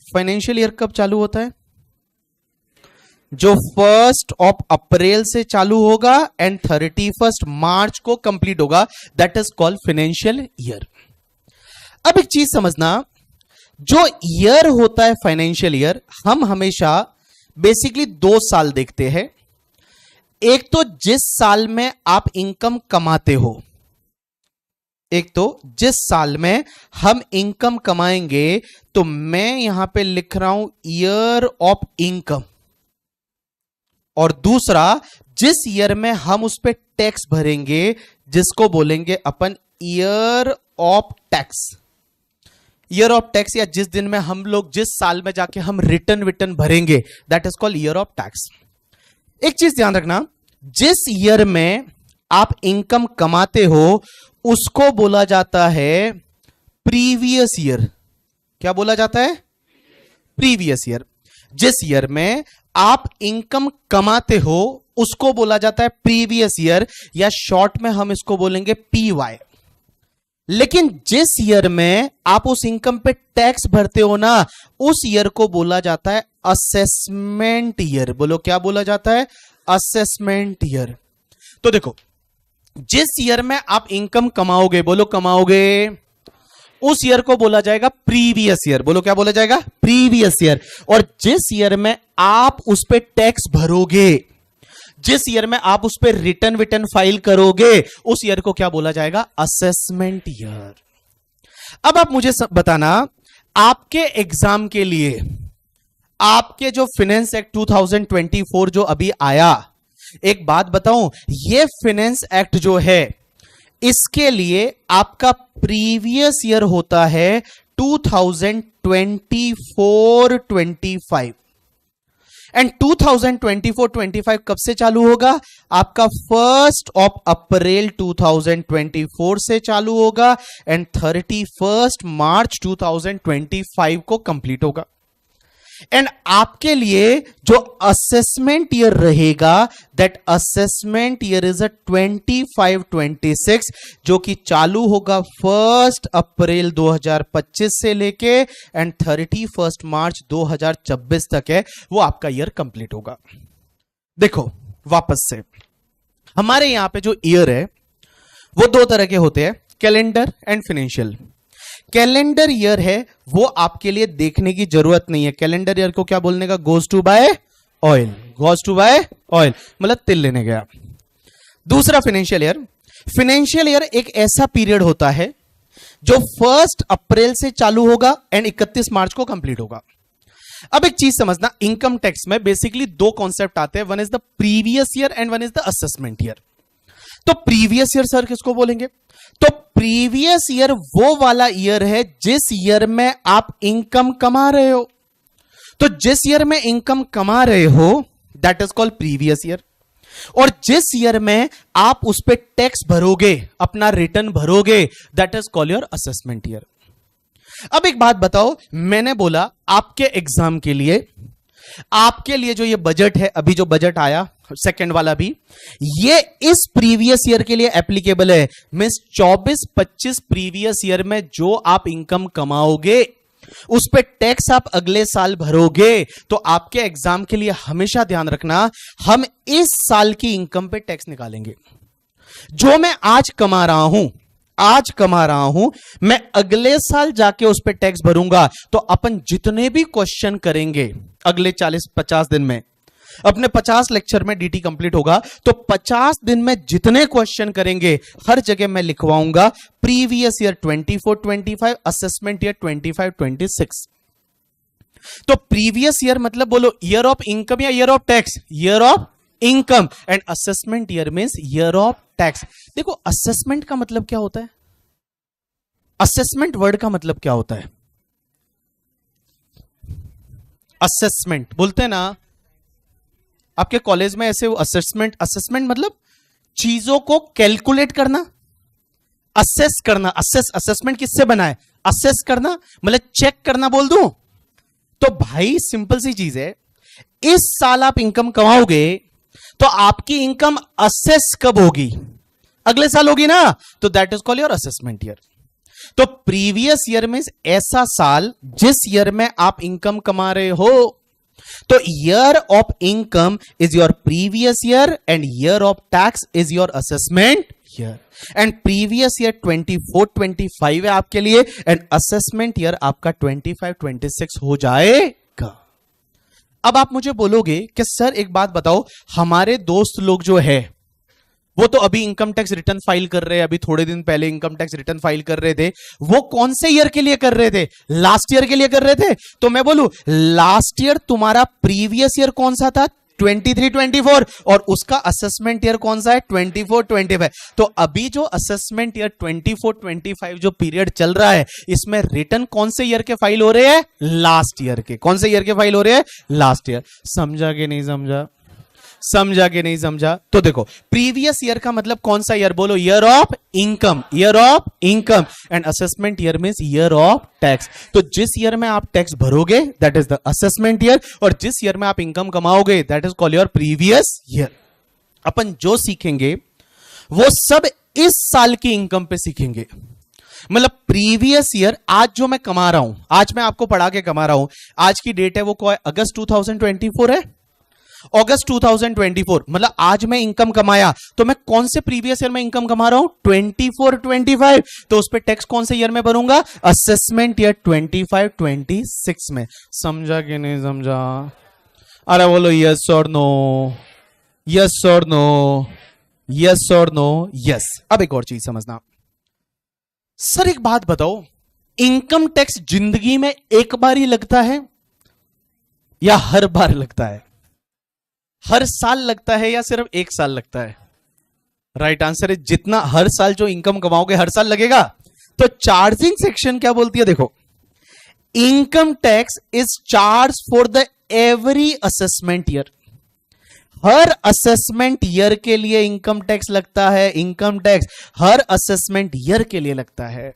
फाइनेंशियल ईयर कब चालू होता है? जो 1 अप्रैल से चालू होगा एंड 31 मार्च को कंप्लीट होगा, that is called financial year. अब एक चीज समझना, जो ईयर होता है फाइनेंशियल ईयर, हम हमेशा बेसिकली 2 साल देखते हैं। एक तो जिस साल में आप इनकम कमाते हो, एक तो जिस साल में हम इनकम कमाएंगे, तो मैं यहां पे लिख रहा हूं ईयर ऑफ इनकम, और दूसरा जिस ईयर में हम उस पे टैक्स भरेंगे, जिसको बोलेंगे अपन year of tax. Year of tax, या जिस दिन में हम लोग, जिस साल में जाके हम रिटर्न भरेंगे, that is called year of tax. एक चीज ध्यान रखना, जिस ईयर में आप इनकम कमाते हो उसको बोला जाता है प्रीवियस ईयर। क्या बोला जाता है? Previous year. जिस ईयर में आप इनकम कमाते हो उसको बोला जाता है प्रीवियस ईयर, या शॉर्ट में हम इसको बोलेंगे पीवाई। लेकिन जिस ईयर में आप उस इनकम पे टैक्स भरते हो ना, उस ईयर को बोला जाता है असेसमेंट ईयर। बोलो क्या बोला जाता है? Assessment year. तो देखो, जिस ईयर में आप इनकम कमाओगे, बोलो कमाओगे, उस ईयर को बोला जाएगा प्रीवियस ईयर। बोलो क्या बोला जाएगा? Previous year. और जिस ईयर में आप उस पे टैक्स भरोगे, जिस ईयर में आप उस पे रिटर्न फाइल करोगे, उस ईयर को क्या बोला जाएगा? Assessment year. अब आप मुझे बताना, आपके एग्जाम के लिए आपके जो फाइनेंस एक्ट 2024 जो अभी आया, एक बात बताऊं, ये फाइनेंस एक्ट जो है इसके लिए आपका प्रीवियस ईयर होता है 2024-25 एंड 2024-25 कब से चालू होगा? आपका 1 अप्रैल 2024 से चालू होगा एंड 31 मार्च 2025 को कंप्लीट होगा। एंड आपके लिए जो असेसमेंट ईयर रहेगा, that assessment year is a 25-26, जो कि चालू होगा 1 अप्रैल 2025 से लेके एंड 31 मार्च 2026 तक है, वो आपका ईयर कंप्लीट होगा। देखो वापस से, हमारे यहां पे जो ईयर है वो दो तरह के होते हैं, calendar and financial. Calendar year है वो आपके लिए देखने की जरूरत नहीं है। कैलेंडर ईयर को क्या बोलने का? Goes to bye oil. Goes to bye oil मतलब तिल लेने गया। दूसरा फाइनेंशियल ईयर। फाइनेंशियल ईयर एक ऐसा पीरियड होता है जो 1 अप्रैल से चालू होगा एंड 31 मार्च को कंप्लीट होगा। अब एक चीज समझना, इनकम टैक्स में बेसिकली दो कॉन्सेप्ट आते हैं, one is the previous year and one is the assessment year. तो प्रीवियस ईयर सर किसको बोलेंगे? तो प्रीवियस ईयर वो वाला ईयर है जिस ईयर में आप इनकम कमा रहे हो। तो जिस ईयर में इनकम कमा रहे हो that is called previous year, और जिस ईयर में आप उस पे टैक्स भरोगे, अपना रिटर्न भरोगे, that is called your assessment year. अब एक बात बताओ, मैंने बोला आपके एग्जाम के लिए, आपके लिए जो ये बजट है, अभी जो बजट आया सेकंड वाला भी, ये इस प्रीवियस ईयर के लिए एप्लीकेबल है। मींस 24-25 प्रीवियस ईयर में जो आप इनकम कमाओगे उस पे टैक्स आप अगले साल भरोगे। तो आपके एग्जाम के लिए हमेशा ध्यान रखना, हम इस साल की इनकम पे टैक्स निकालेंगे। जो मैं आज कमा रहा हूं, मैं अगले साल जाके उस पे टैक्स भरूंगा। तो अपन जितने भी क्वेश्चन करेंगे अगले 40-50 दिन में, अपने 50 लेक्चर में डीटी कंप्लीट होगा, तो 50 दिन में जितने क्वेश्चन करेंगे हर जगह मैं लिखवाऊंगा प्रीवियस ईयर 24-25, असेसमेंट ईयर 25-26। तो प्रीवियस ईयर मतलब बोलो ईयर ऑफ इनकम या year of tax? Year of income. And assessment year means year of tax. देखो असेसमेंट का मतलब क्या होता है? असेसमेंट वर्ड का मतलब क्या होता है? असेसमेंट बोलते हैं ना आपके कॉलेज में, ऐसे असेसमेंट मतलब चीजों को कैलकुलेट करना, असेस करना। असेसमेंट किससे बना है? असेस करना मतलब चेक करना बोल दूं तो भाई सिंपल सी चीज है, इस साल आप इनकम कमाओगे तो आपकी इनकम असेस कब होगी? अगले साल होगी ना, तो that is called your assessment year. तो प्रीवियस ईयर मींस ऐसा साल जिस ईयर में आप इनकम कमा रहे हो। तो year of income is your previous year and year of tax is your assessment year. And previous year 24-25 है आपके लिए एंड असेसमेंट ईयर आपका 25-26 हो जाएगा। अब आप मुझे बोलोगे कि सर एक बात बताओ, हमारे दोस्त लोग जो है वो तो अभी इनकम टैक्स रिटर्न फाइल कर रहे हैं, अभी थोड़े दिन पहले इनकम टैक्स रिटर्न फाइल कर रहे थे, वो कौन से ईयर के लिए कर रहे थे? लास्ट ईयर के लिए कर रहे थे। तो मैं बोलूं लास्ट ईयर तुम्हारा प्रीवियस ईयर कौन सा था? 23 24 और उसका असेसमेंट ईयर कौन सा है 24 25। तो अभी जो असेसमेंट ईयर 24 25 जो पीरियड चल रहा है इसमें रिटर्न कौन से ईयर के फाइल हो रहे हैं लास्ट ईयर के। कौन से ईयर के फाइल हो रहे हैं लास्ट ईयर। समझा कि नहीं समझा, समझा कि नहीं समझा। तो देखो प्रीवियस ईयर का मतलब कौन सा ईयर बोलो, year of income, year of income. And assessment year means year of tax. तो जिस ईयर में आप टैक्स भरोगे that is the assessment year, और जिस ईयर में आप इनकम कमाओगे that is called your previous year. अपन जो सीखेंगे वो सब इस साल की इनकम पे सीखेंगे। मतलब प्रीवियस ईयर, आज जो मैं कमा रहा हूं, आज मैं आपको पढ़ा के कमा रहा हूं, आज की डेट है वो कोई अगस्त 2024 है, अगस्त 2024। मतलब आज मैं इनकम कमाया तो मैं कौन से प्रीवियस ईयर में इनकम कमा रहा हूं 24 25। तो उस पे टैक्स कौन से ईयर में भरूंगा असेसमेंट ईयर 25 26 में। समझा कि नहीं समझा? अरे बोलो यस और नो, यस और नो, यस और नो, यस। अब एक और चीज समझना सर, एक बात बताओ, इनकम टैक्स जिंदगी में एक बार ही लगता है या हर बार लगता है? हर साल लगता है या सिर्फ एक साल लगता है? राइट आंसर है जितना हर साल जो इनकम कमाओगे हर साल लगेगा। तो चार्जिंग सेक्शन क्या बोलती है, देखो income tax is charge for the every assessment year. Her assessment year के लिए इनकम टैक्स लगता है। इनकम टैक्स हर असेसमेंट ईयर के लिए लगता है।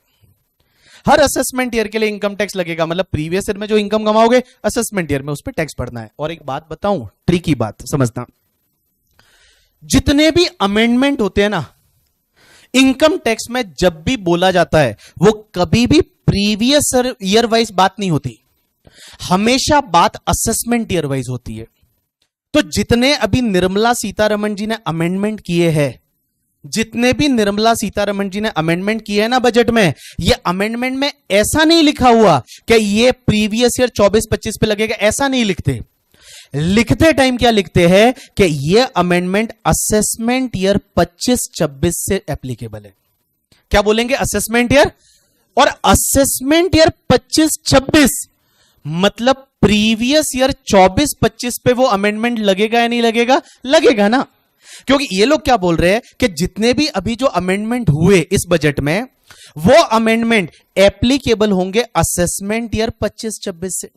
हर असेसमेंट ईयर के लिए इनकम टैक्स लगेगा। मतलब प्रीवियस ईयर में जो इनकम कमाओगे असेसमेंट ईयर में उस पर टैक्स भरना है। और एक बात बताऊं, ट्रिकी बात समझना, जितने भी अमेंडमेंट होते हैं ना इनकम टैक्स में, जब भी बोला जाता है वो कभी भी प्रीवियस ईयर वाइज बात नहीं होती, हमेशा बात असेसमेंट ईयर वाइज होती है। तो जितने अभी निर्मला सीतारमण जी ने अमेंडमेंट किए हैं, जितने भी निर्मला सीतारमण जी ने अमेंडमेंट किए हैं ना बजट में, ये अमेंडमेंट में ऐसा नहीं लिखा हुआ कि ये प्रीवियस ईयर 24-25 पे लगेगा, ऐसा नहीं लिखते। लिखते टाइम क्या लिखते हैं कि ये अमेंडमेंट असेसमेंट ईयर 25-26 से एप्लीकेबल है। क्या बोलेंगे असेसमेंट ईयर, और असेसमेंट ईयर 25-26 मतलब प्रीवियस ईयर 24-25 पे वो अमेंडमेंट लगेगा या नहीं लगेगा? लगेगा ना। क्योंकि ये लोग क्या बोल रहे हैं कि जितने भी अभी जो अमेंडमेंट हुए इस बजट में वो अमेंडमेंट एप्लीकेबल होंगे असेसमेंट ईयर 25-26 से।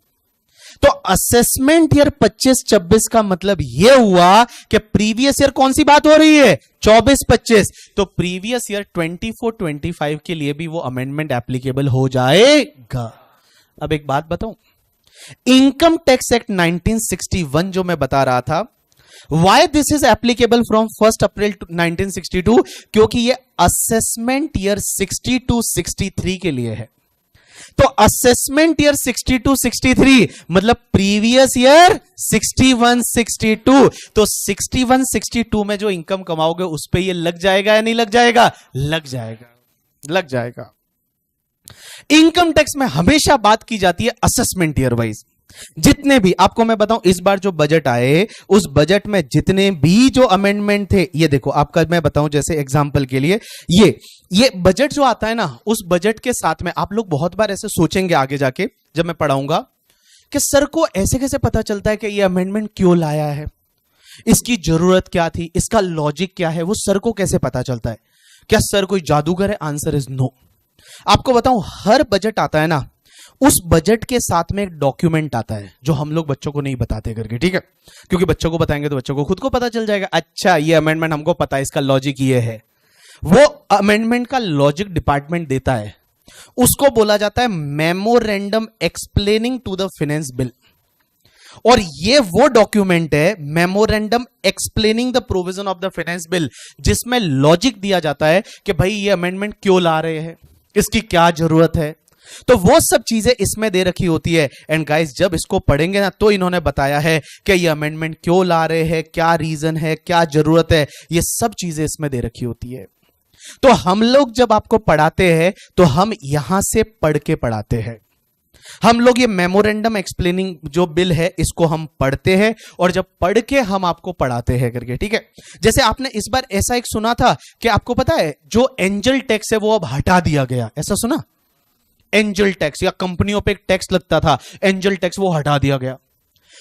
तो असेसमेंट ईयर 25-26 का मतलब यह हुआ कि प्रीवियस ईयर कौन सी बात हो रही है 24-25। तो प्रीवियस ईयर 24-25 के लिए भी वो अमेंडमेंट एप्लीकेबल हो जाएगा। अब एक बात बताऊं, इनकम टैक्स एक्ट 1961 जो मैं बता रहा था, why this is applicable from 1 अप्रैल 1962, क्योंकि ये असेसमेंट ईयर 62-63 के लिए है। तो असेसमेंट ईयर 62-63 मतलब प्रीवियस ईयर 61-62। तो 61-62 में जो इनकम कमाओगे उस पे ये लग जाएगा या नहीं लग जाएगा? लग जाएगा, लग जाएगा। इनकम टैक्स में हमेशा बात की जाती है असेसमेंट ईयर वाइज। जितने भी आपको मैं बताऊं, इस बार जो बजट आए उस बजट में जितने भी जो अमेंडमेंट थे, ये देखो आपका मैं बताऊं, जैसे एग्जांपल के लिए ये बजट जो आता है ना, उस बजट के साथ में आप लोग बहुत बार ऐसे सोचेंगे आगे जाके जब मैं पढ़ाऊंगा कि सर को ऐसे कैसे पता चलता है कि ये अमेंडमेंट क्यों लाया है, इसकी जरूरत क्या थी, इसका लॉजिक क्या है, वो सर को कैसे पता चलता है? क्या सर कोई जादूगर है? Answer is no. आपको बताऊं, हर बजट आता है ना, उस बजट के साथ में एक डॉक्यूमेंट आता है जो हम लोग बच्चों को नहीं बताते करके, ठीक है? क्योंकि बच्चों को बताएंगे तो बच्चों को खुद को पता चल जाएगा, अच्छा ये अमेंडमेंट हमको पता है, इसका लॉजिक ये है। वो अमेंडमेंट का लॉजिक डिपार्टमेंट देता है, उसको बोला जाता है memorandum explaining to the finance bill. और ये वो डॉक्यूमेंट है memorandum explaining the provision of the finance bill, जिसमें लॉजिक दिया जाता है कि भाई ये अमेंडमेंट क्यों ला रहे हैं, इसकी क्या जरूरत है। तो वो सब चीजें इसमें दे रखी होती है। एंड गाइस जब इसको पढ़ेंगे ना तो इन्होंने बताया है कि ये अमेंडमेंट क्यों ला रहे हैं, क्या रीजन है, क्या जरूरत है, ये सब चीजें इसमें दे रखी होती है। तो हम लोग जब आपको पढ़ाते हैं तो हम यहां से पढ़ के पढ़ाते हैं। हम लोग ये मेमोरेंडम एक्सप्लेनिंग जो बिल है इसको हम पढ़ते हैं और जब पढ़ के हम आपको पढ़ाते हैं करके, ठीक है? जैसे आपने इस बार ऐसा एक सुना था कि आपको पता है जो एंजल टैक्स है वो अब हटा दिया गया, ऐसा सुना? एंजल टैक्स या कंपनियों पे एक टैक्स लगता था एंजल टैक्स, वो हटा दिया गया।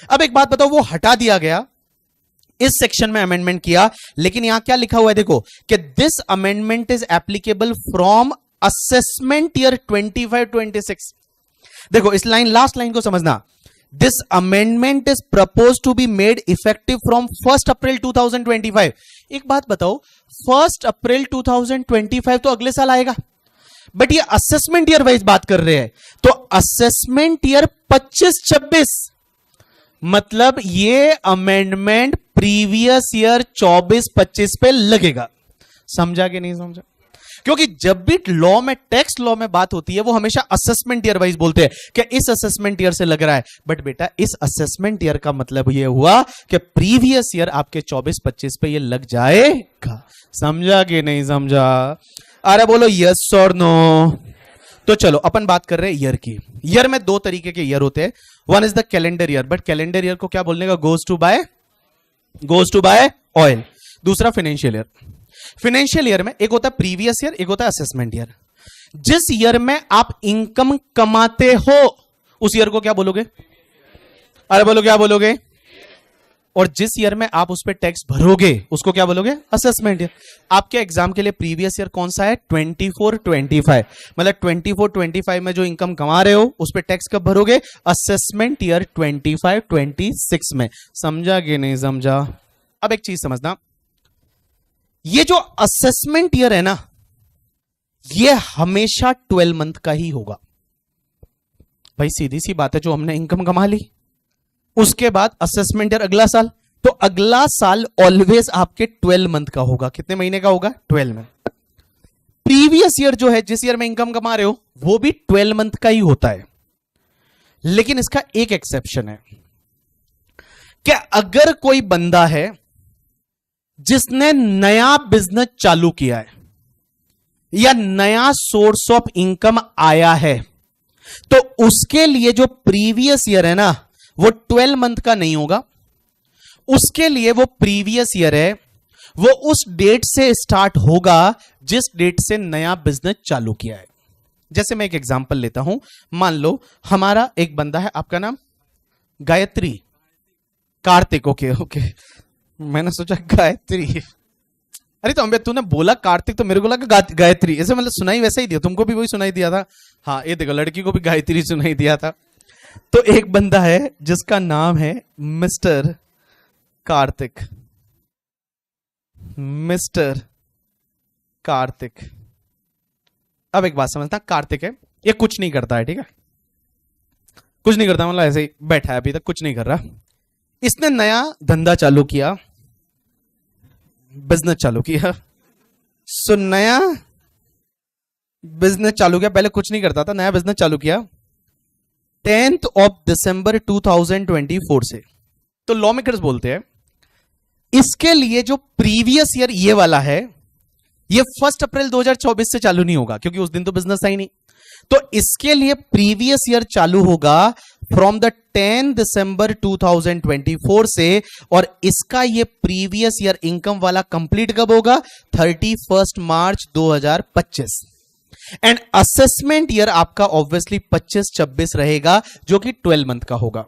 अब एक बात बताओ, वो हटा दिया गया इस सेक्शन में अमेंडमेंट किया, लेकिन यहां क्या लिखा हुआ है देखो कि this amendment is applicable from assessment year 25-26। देखो इस लाइन, लास्ट लाइन को समझना, this amendment is propose to be made effective from 1 April 2025। एक बात बताओ, 1 अप्रैल 2025 तो अगले साल आएगा, बट ये असेसमेंट ईयर वाइज बात कर रहे हैं, तो असेसमेंट ईयर 25-26 मतलब ये अमेंडमेंट प्रीवियस ईयर 24-25 पे लगेगा। समझा कि नहीं समझा? क्योंकि जब भी लॉ में, टैक्स लॉ में बात होती है, वो हमेशा असेसमेंट ईयर वाइज बोलते हैं कि इस असेसमेंट ईयर से लग रहा है, बट बेटा इस असेसमेंट ईयर का मतलब ये हुआ कि प्रीवियस ईयर आपके 24-25 पे ये लग जाएगा। समझा कि नहीं समझा? अरे बोलो यस और नो। तो चलो अपन बात कर रहे हैं ईयर की। ईयर में दो तरीके के ईयर होते हैं, one is the calendar year, but calendar year को क्या बोलने का, गोज टू बाय ऑयल। दूसरा फाइनेंशियल ईयर। फाइनेंशियल ईयर में एक होता है प्रीवियस ईयर, एक होता है असेसमेंट ईयर। जिस ईयर में आप इनकम कमाते हो उस ईयर को क्या बोलोगे? अरे बोलो क्या बोलोगे? और जिस ईयर में आप उस पर टैक्स भरोगे उसको क्या बोलोगे? Assessment year. आपके एग्जाम के लिए प्रीवियस ईयर कौन सा है? 24-25। मतलब 24-25 में जो इनकम कमा रहे हो उस पर टैक्स कब भरोगे? असेसमेंट ईयर 25-26 में। समझा कि नहीं समझा? अब एक चीज समझना, ये जो असेसमेंट ईयर है ना, ये हमेशा 12 मंथ का ही होगा। भाई सीधी सी बात है, जो हमने इनकम कमा ली उसके बाद असेसमेंट ईयर अगला साल, तो अगला साल ऑलवेज आपके 12 मंथ का होगा। कितने महीने का होगा? 12 मंथ। प्रीवियस ईयर जो है, जिस ईयर में इनकम कमा रहे हो, वो भी 12 मंथ का ही होता है, लेकिन इसका एक एक्सेप्शन है कि अगर कोई बंदा है जिसने नया बिजनेस चालू किया है या नया सोर्स ऑफ इनकम आया है, तो उसके लिए जो प्रीवियस ईयर है ना, वो 12 मंथ का नहीं होगा। उसके लिए वो प्रीवियस ईयर है, वो उस डेट से स्टार्ट होगा जिस डेट से नया बिजनेस चालू किया है। जैसे मैं एक एग्जांपल लेता हूं, मान लो हमारा एक बंदा है, आपका नाम गायत्री, कार्तिक, ओके मैंने सोचा गायत्री, अरे तो तूने बोला कार्तिक तो मेरे को लगा गायत्री, ऐसे मतलब सुनाई वैसा ही दिया, तुमको भी वही सुनाई दिया था। हाँ ये देखो, लड़की को भी गायत्री सुनाई दिया था। तो एक बंदा है जिसका नाम है मिस्टर कार्तिक। मिस्टर कार्तिक। अब एक बात समझता, कार्तिक है, ये कुछ नहीं करता है, ठीक है, कुछ नहीं करता, मतलब ऐसे ही बैठा है, अभी तक कुछ नहीं कर रहा। इसने नया धंधा चालू किया, बिजनेस चालू किया। सो नया बिजनेस चालू किया, पहले कुछ नहीं करता था, नया बिजनेस चालू किया 10th of December 2024 से। तो लॉ मेकर्स बोलते हैं इसके लिए जो प्रीवियस ईयर ये वाला है, ये 1 अप्रैल 2024 से चालू नहीं होगा, क्योंकि उस दिन तो बिजनेस था ही नहीं। तो इसके लिए प्रीवियस ईयर चालू होगा फ्रॉम द 10 दिसंबर 2024 से, और इसका ये प्रीवियस ईयर इनकम वाला कंप्लीट कब होगा? 31 मार्च 2025। एंड असेसमेंट ईयर आपका ऑब्वियसली 25-26 रहेगा, जो कि 12 मंथ का होगा।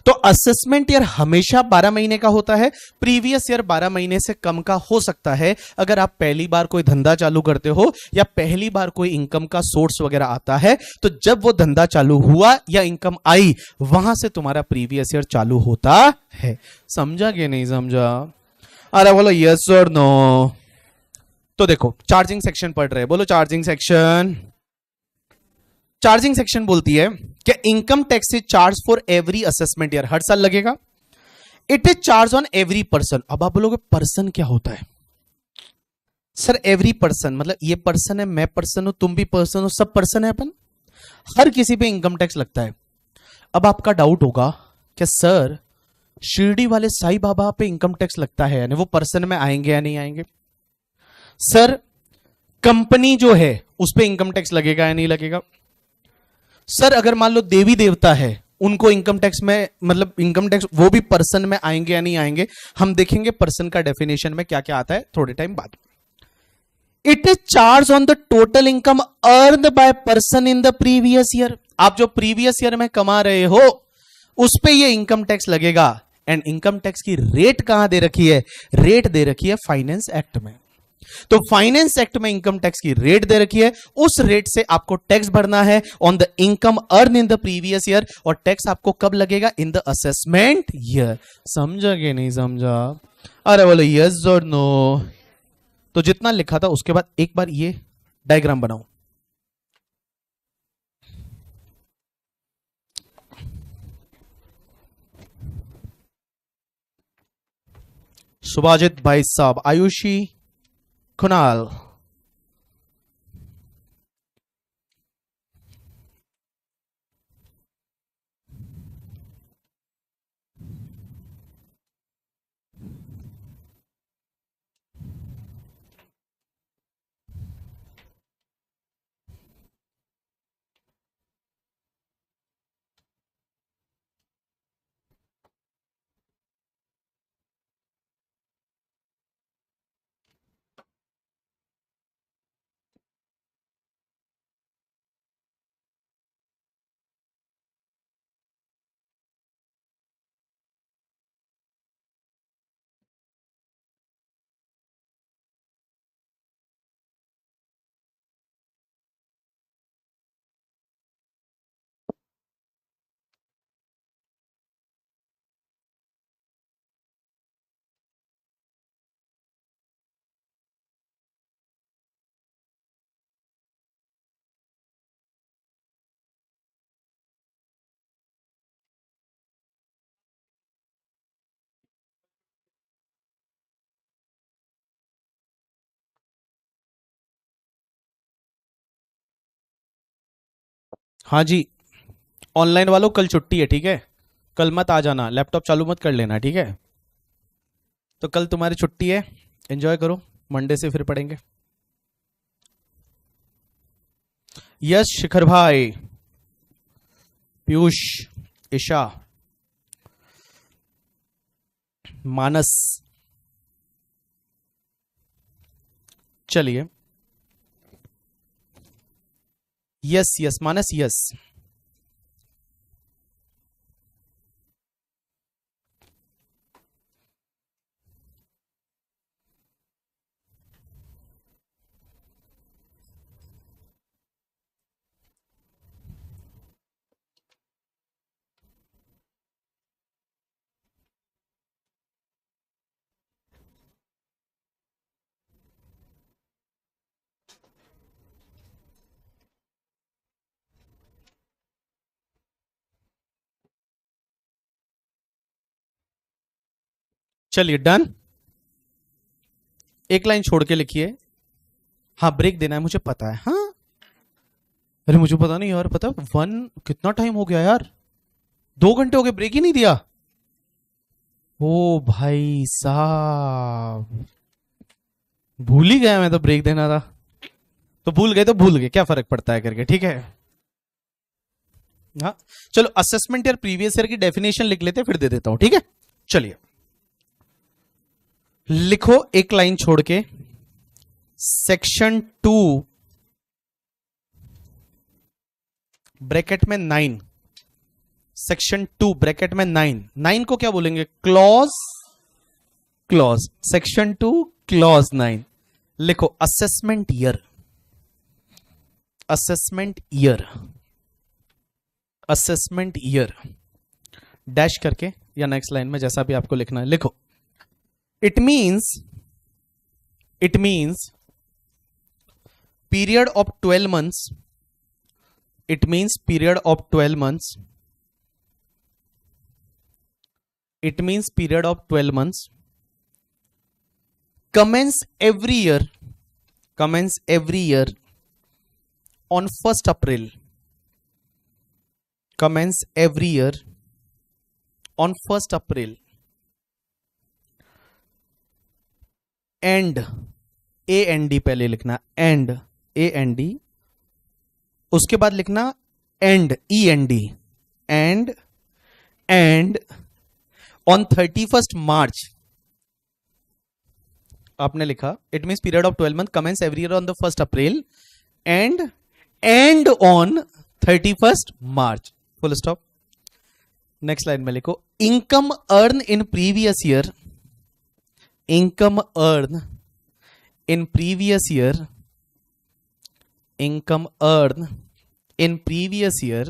तो असेसमेंट ईयर हमेशा 12 महीने का होता है, प्रीवियस ईयर 12 महीने से कम का हो सकता है अगर आप पहली बार कोई धंधा चालू करते हो या पहली बार कोई इनकम का सोर्स वगैरह आता है। तो जब वो धंधा चालू हुआ या इनकम आई, वहां से तुम्हारा प्रीवियस ईयर चालू होता है। समझा कि नहीं समझा? अरे बोलो यस और नो। तो देखो चार्जिंग सेक्शन पढ़ रहे हैं, बोलो चार्जिंग सेक्शन। चार्जिंग सेक्शन बोलती है कि income tax is charge for every assessment year, हर साल लगेगा। It is charge on every person. अब आप बोलोगे पर्सन क्या होता है? सर एवरी पर्सन मतलब ये पर्सन है, मैं पर्सन हूं, तुम भी पर्सन हो, सब पर्सन है अपन, हर किसी पे इनकम टैक्स लगता है। अब आपका डाउट होगा कि सर शिरडी वाले साईं बाबा पे इनकम टैक्स लगता है, यानी वो पर्सन में आएंगे या नहीं आएंगे? सर कंपनी जो है उस पे इनकम टैक्स लगेगा या नहीं लगेगा? सर अगर मान लो देवी देवता है, उनको इनकम टैक्स में मतलब इनकम टैक्स वो भी पर्सन में आएंगे या नहीं आएंगे? हम देखेंगे पर्सन का डेफिनेशन में क्या क्या आता है थोड़े टाइम बाद। It is charge on the total income earned by person in the previous year. आप जो प्रीवियस ईयर में कमा रहे हो उस पे ये इनकम टैक्स लगेगा। एंड इनकम टैक्स की रेट कहां दे रखी है? रेट दे रखी है फाइनेंस एक्ट में। तो फाइनेंस एक्ट में इनकम टैक्स की रेट दे रखी है, उस रेट से आपको टैक्स भरना है on the income earn in the previous year, और टैक्स आपको कब लगेगा? In the assessment year. समझा कि नहीं समझा? अरे बोलो यस और नो। तो जितना लिखा था उसके बाद एक बार ये डायग्राम बनाओ। सुभाजित भाई साहब, आयुषी, कुणाल, हाँ जी, ऑनलाइन वालों कल छुट्टी है, ठीक है? कल मत आ जाना, लैपटॉप चालू मत कर लेना, ठीक है? तो कल तुम्हारी छुट्टी है, एंजॉय करो, मंडे से फिर पढ़ेंगे। यश, शिखर भाई, पीयूष, ईशा, मानस, चलिए। यस यस मानस, यस। चलिए डन। एक लाइन छोड़ के लिखिए। हाँ ब्रेक देना है, मुझे पता है। हाँ अरे मुझे पता नहीं यार, पता वन कितना टाइम हो गया यार, 2 घंटे हो गए, ब्रेक ही नहीं दिया। ओ भाई साहब, भूल ही गया मैं तो ब्रेक देना था। तो भूल गए तो भूल गए, क्या फर्क पड़ता है करके, ठीक है। हाँ चलो, असेसमेंट ईयर प्रीवियस ईयर की डेफिनेशन लिख लेते, फिर दे देता हूं, ठीक है। चलिए लिखो एक लाइन छोड़ के, सेक्शन 2 ब्रैकेट में 9, सेक्शन 2 ब्रैकेट में 9 को क्या बोलेंगे? Clause, clause, section 2 clause 9। लिखो assessment year, assessment year, assessment year, dash करके या नेक्स्ट लाइन में जैसा भी आपको लिखना है लिखो। It means period of 12 months, it means period of 12 months, it means period of 12 months, commence every year, commence every year on 1st April, commence every year on 1st April, and, A N D पहले लिखना, एंड, ए एन डी, उसके बाद लिखना and, E N D, and on 31st March। आपने लिखा it means period of 12 months commence every year on the 1st April and on 31st March, full stop. Next line में लिखो income earned in previous year, income earned in previous year, income earned in previous year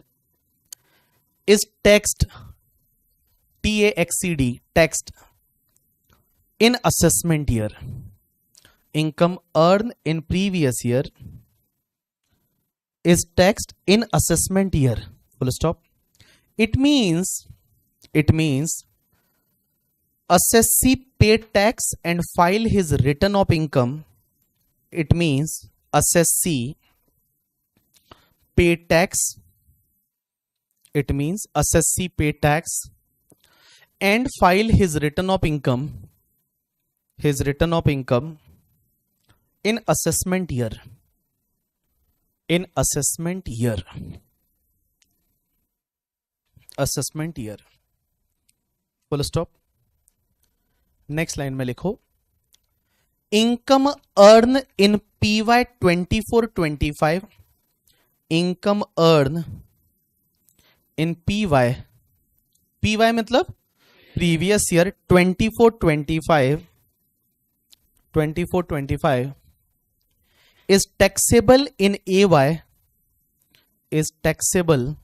is taxed, taxed, taxed in assessment year. Income earned in previous year is taxed in assessment year. Full stop. It means assessee pay tax and file his return of income. It means assessee pay tax. It means assessee pay tax and file his return of income. His return of income in assessment year. In assessment year. Assessment year. Full stop. Next line में लिखो income earn in PY 24-25, income earn in PY मतलब previous year 24-25 is taxable in AY, is taxable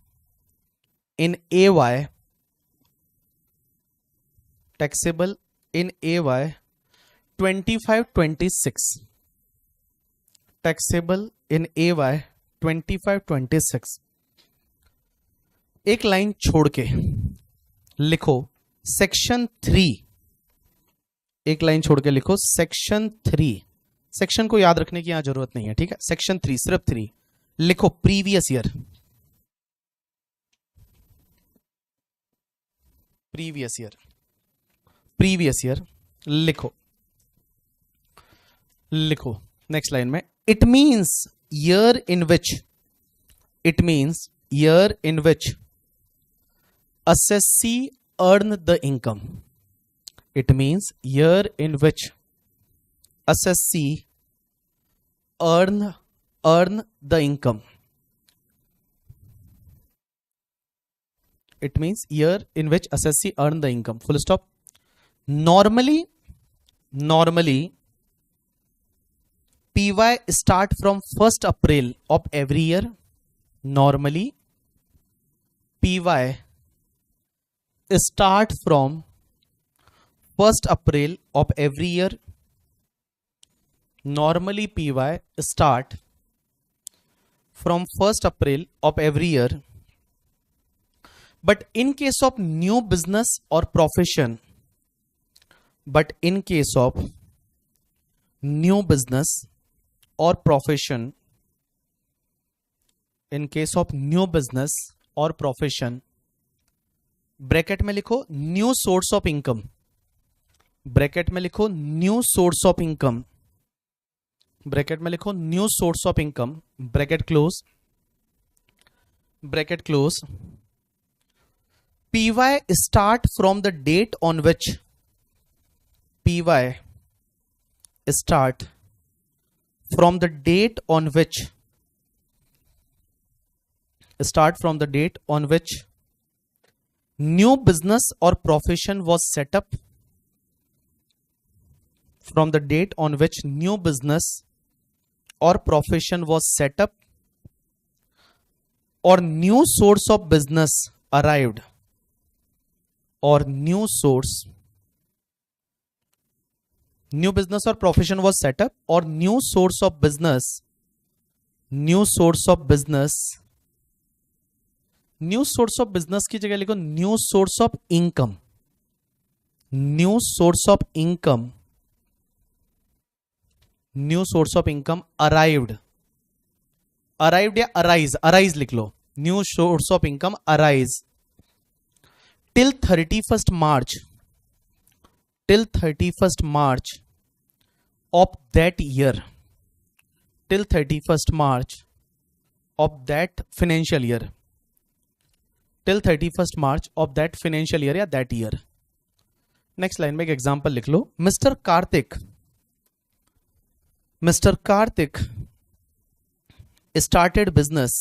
in AY, taxable in AY 25-26, taxable in AY 25-26. एक लाइन छोड़ के लिखो सेक्शन 3, एक लाइन छोड़ के लिखो सेक्शन 3. सेक्शन को याद रखने की यहां जरूरत नहीं है, ठीक है. सेक्शन 3, सिर्फ 3 लिखो. Previous year, previous year, previous year लिखो. लिखो नेक्स्ट लाइन में it means year in which, it means year in which assessee earn the income. It means year in which assessee earn the income. It means year in which assessee earn the income. Full stop. Normally PY start from 1st April of every year. Normally PY start from 1st April of every year. Normally PY start from 1st April of every year. But in case of new business or profession, but in case of new business or profession, in case of new business or profession, bracket में लिखो new source of income, bracket में लिखो new source of income, bracket में लिखो new source of income, bracket close, bracket close. PY start from the date on which, PY start from the date on which, start from the date on which new business or profession was set up, from the date on which new business or profession was set up or new source of business arrived, or new business or profession was set up or new source of business, new source of business की जगह लिखो new source of income, new source of income, new source of income arrived, arrived या अराइज, अराइज लिख लो. New source of income arise till 31st March, till 31st March of that year, till 31st March of that financial year, till 31st March of that financial year या that year. नेक्स्ट लाइन में एक एग्जांपल लिख लो. Mister Kartik started business,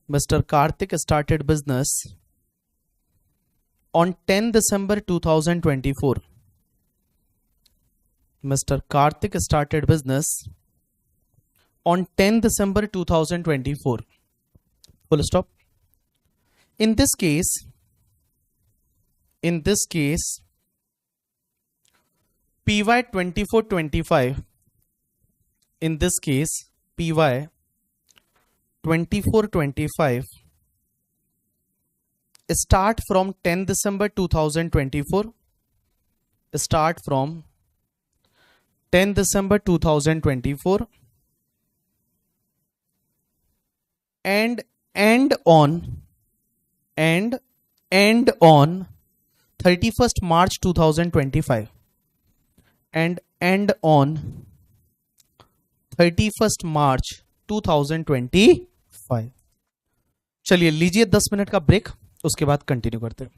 Mr. Karthik started business on 10 December 2024, Mr. Karthik started business on 10 December 2024. Full stop. In this case, PY 2425, in this case, PY 2425 start from 10 December 2024, start from 10 December 2024 and end on 31st March 2025 and end on 31st March 2025. चलिए लीजिए 10 मिनट का ब्रेक, उसके बाद कंटिन्यू करते हैं.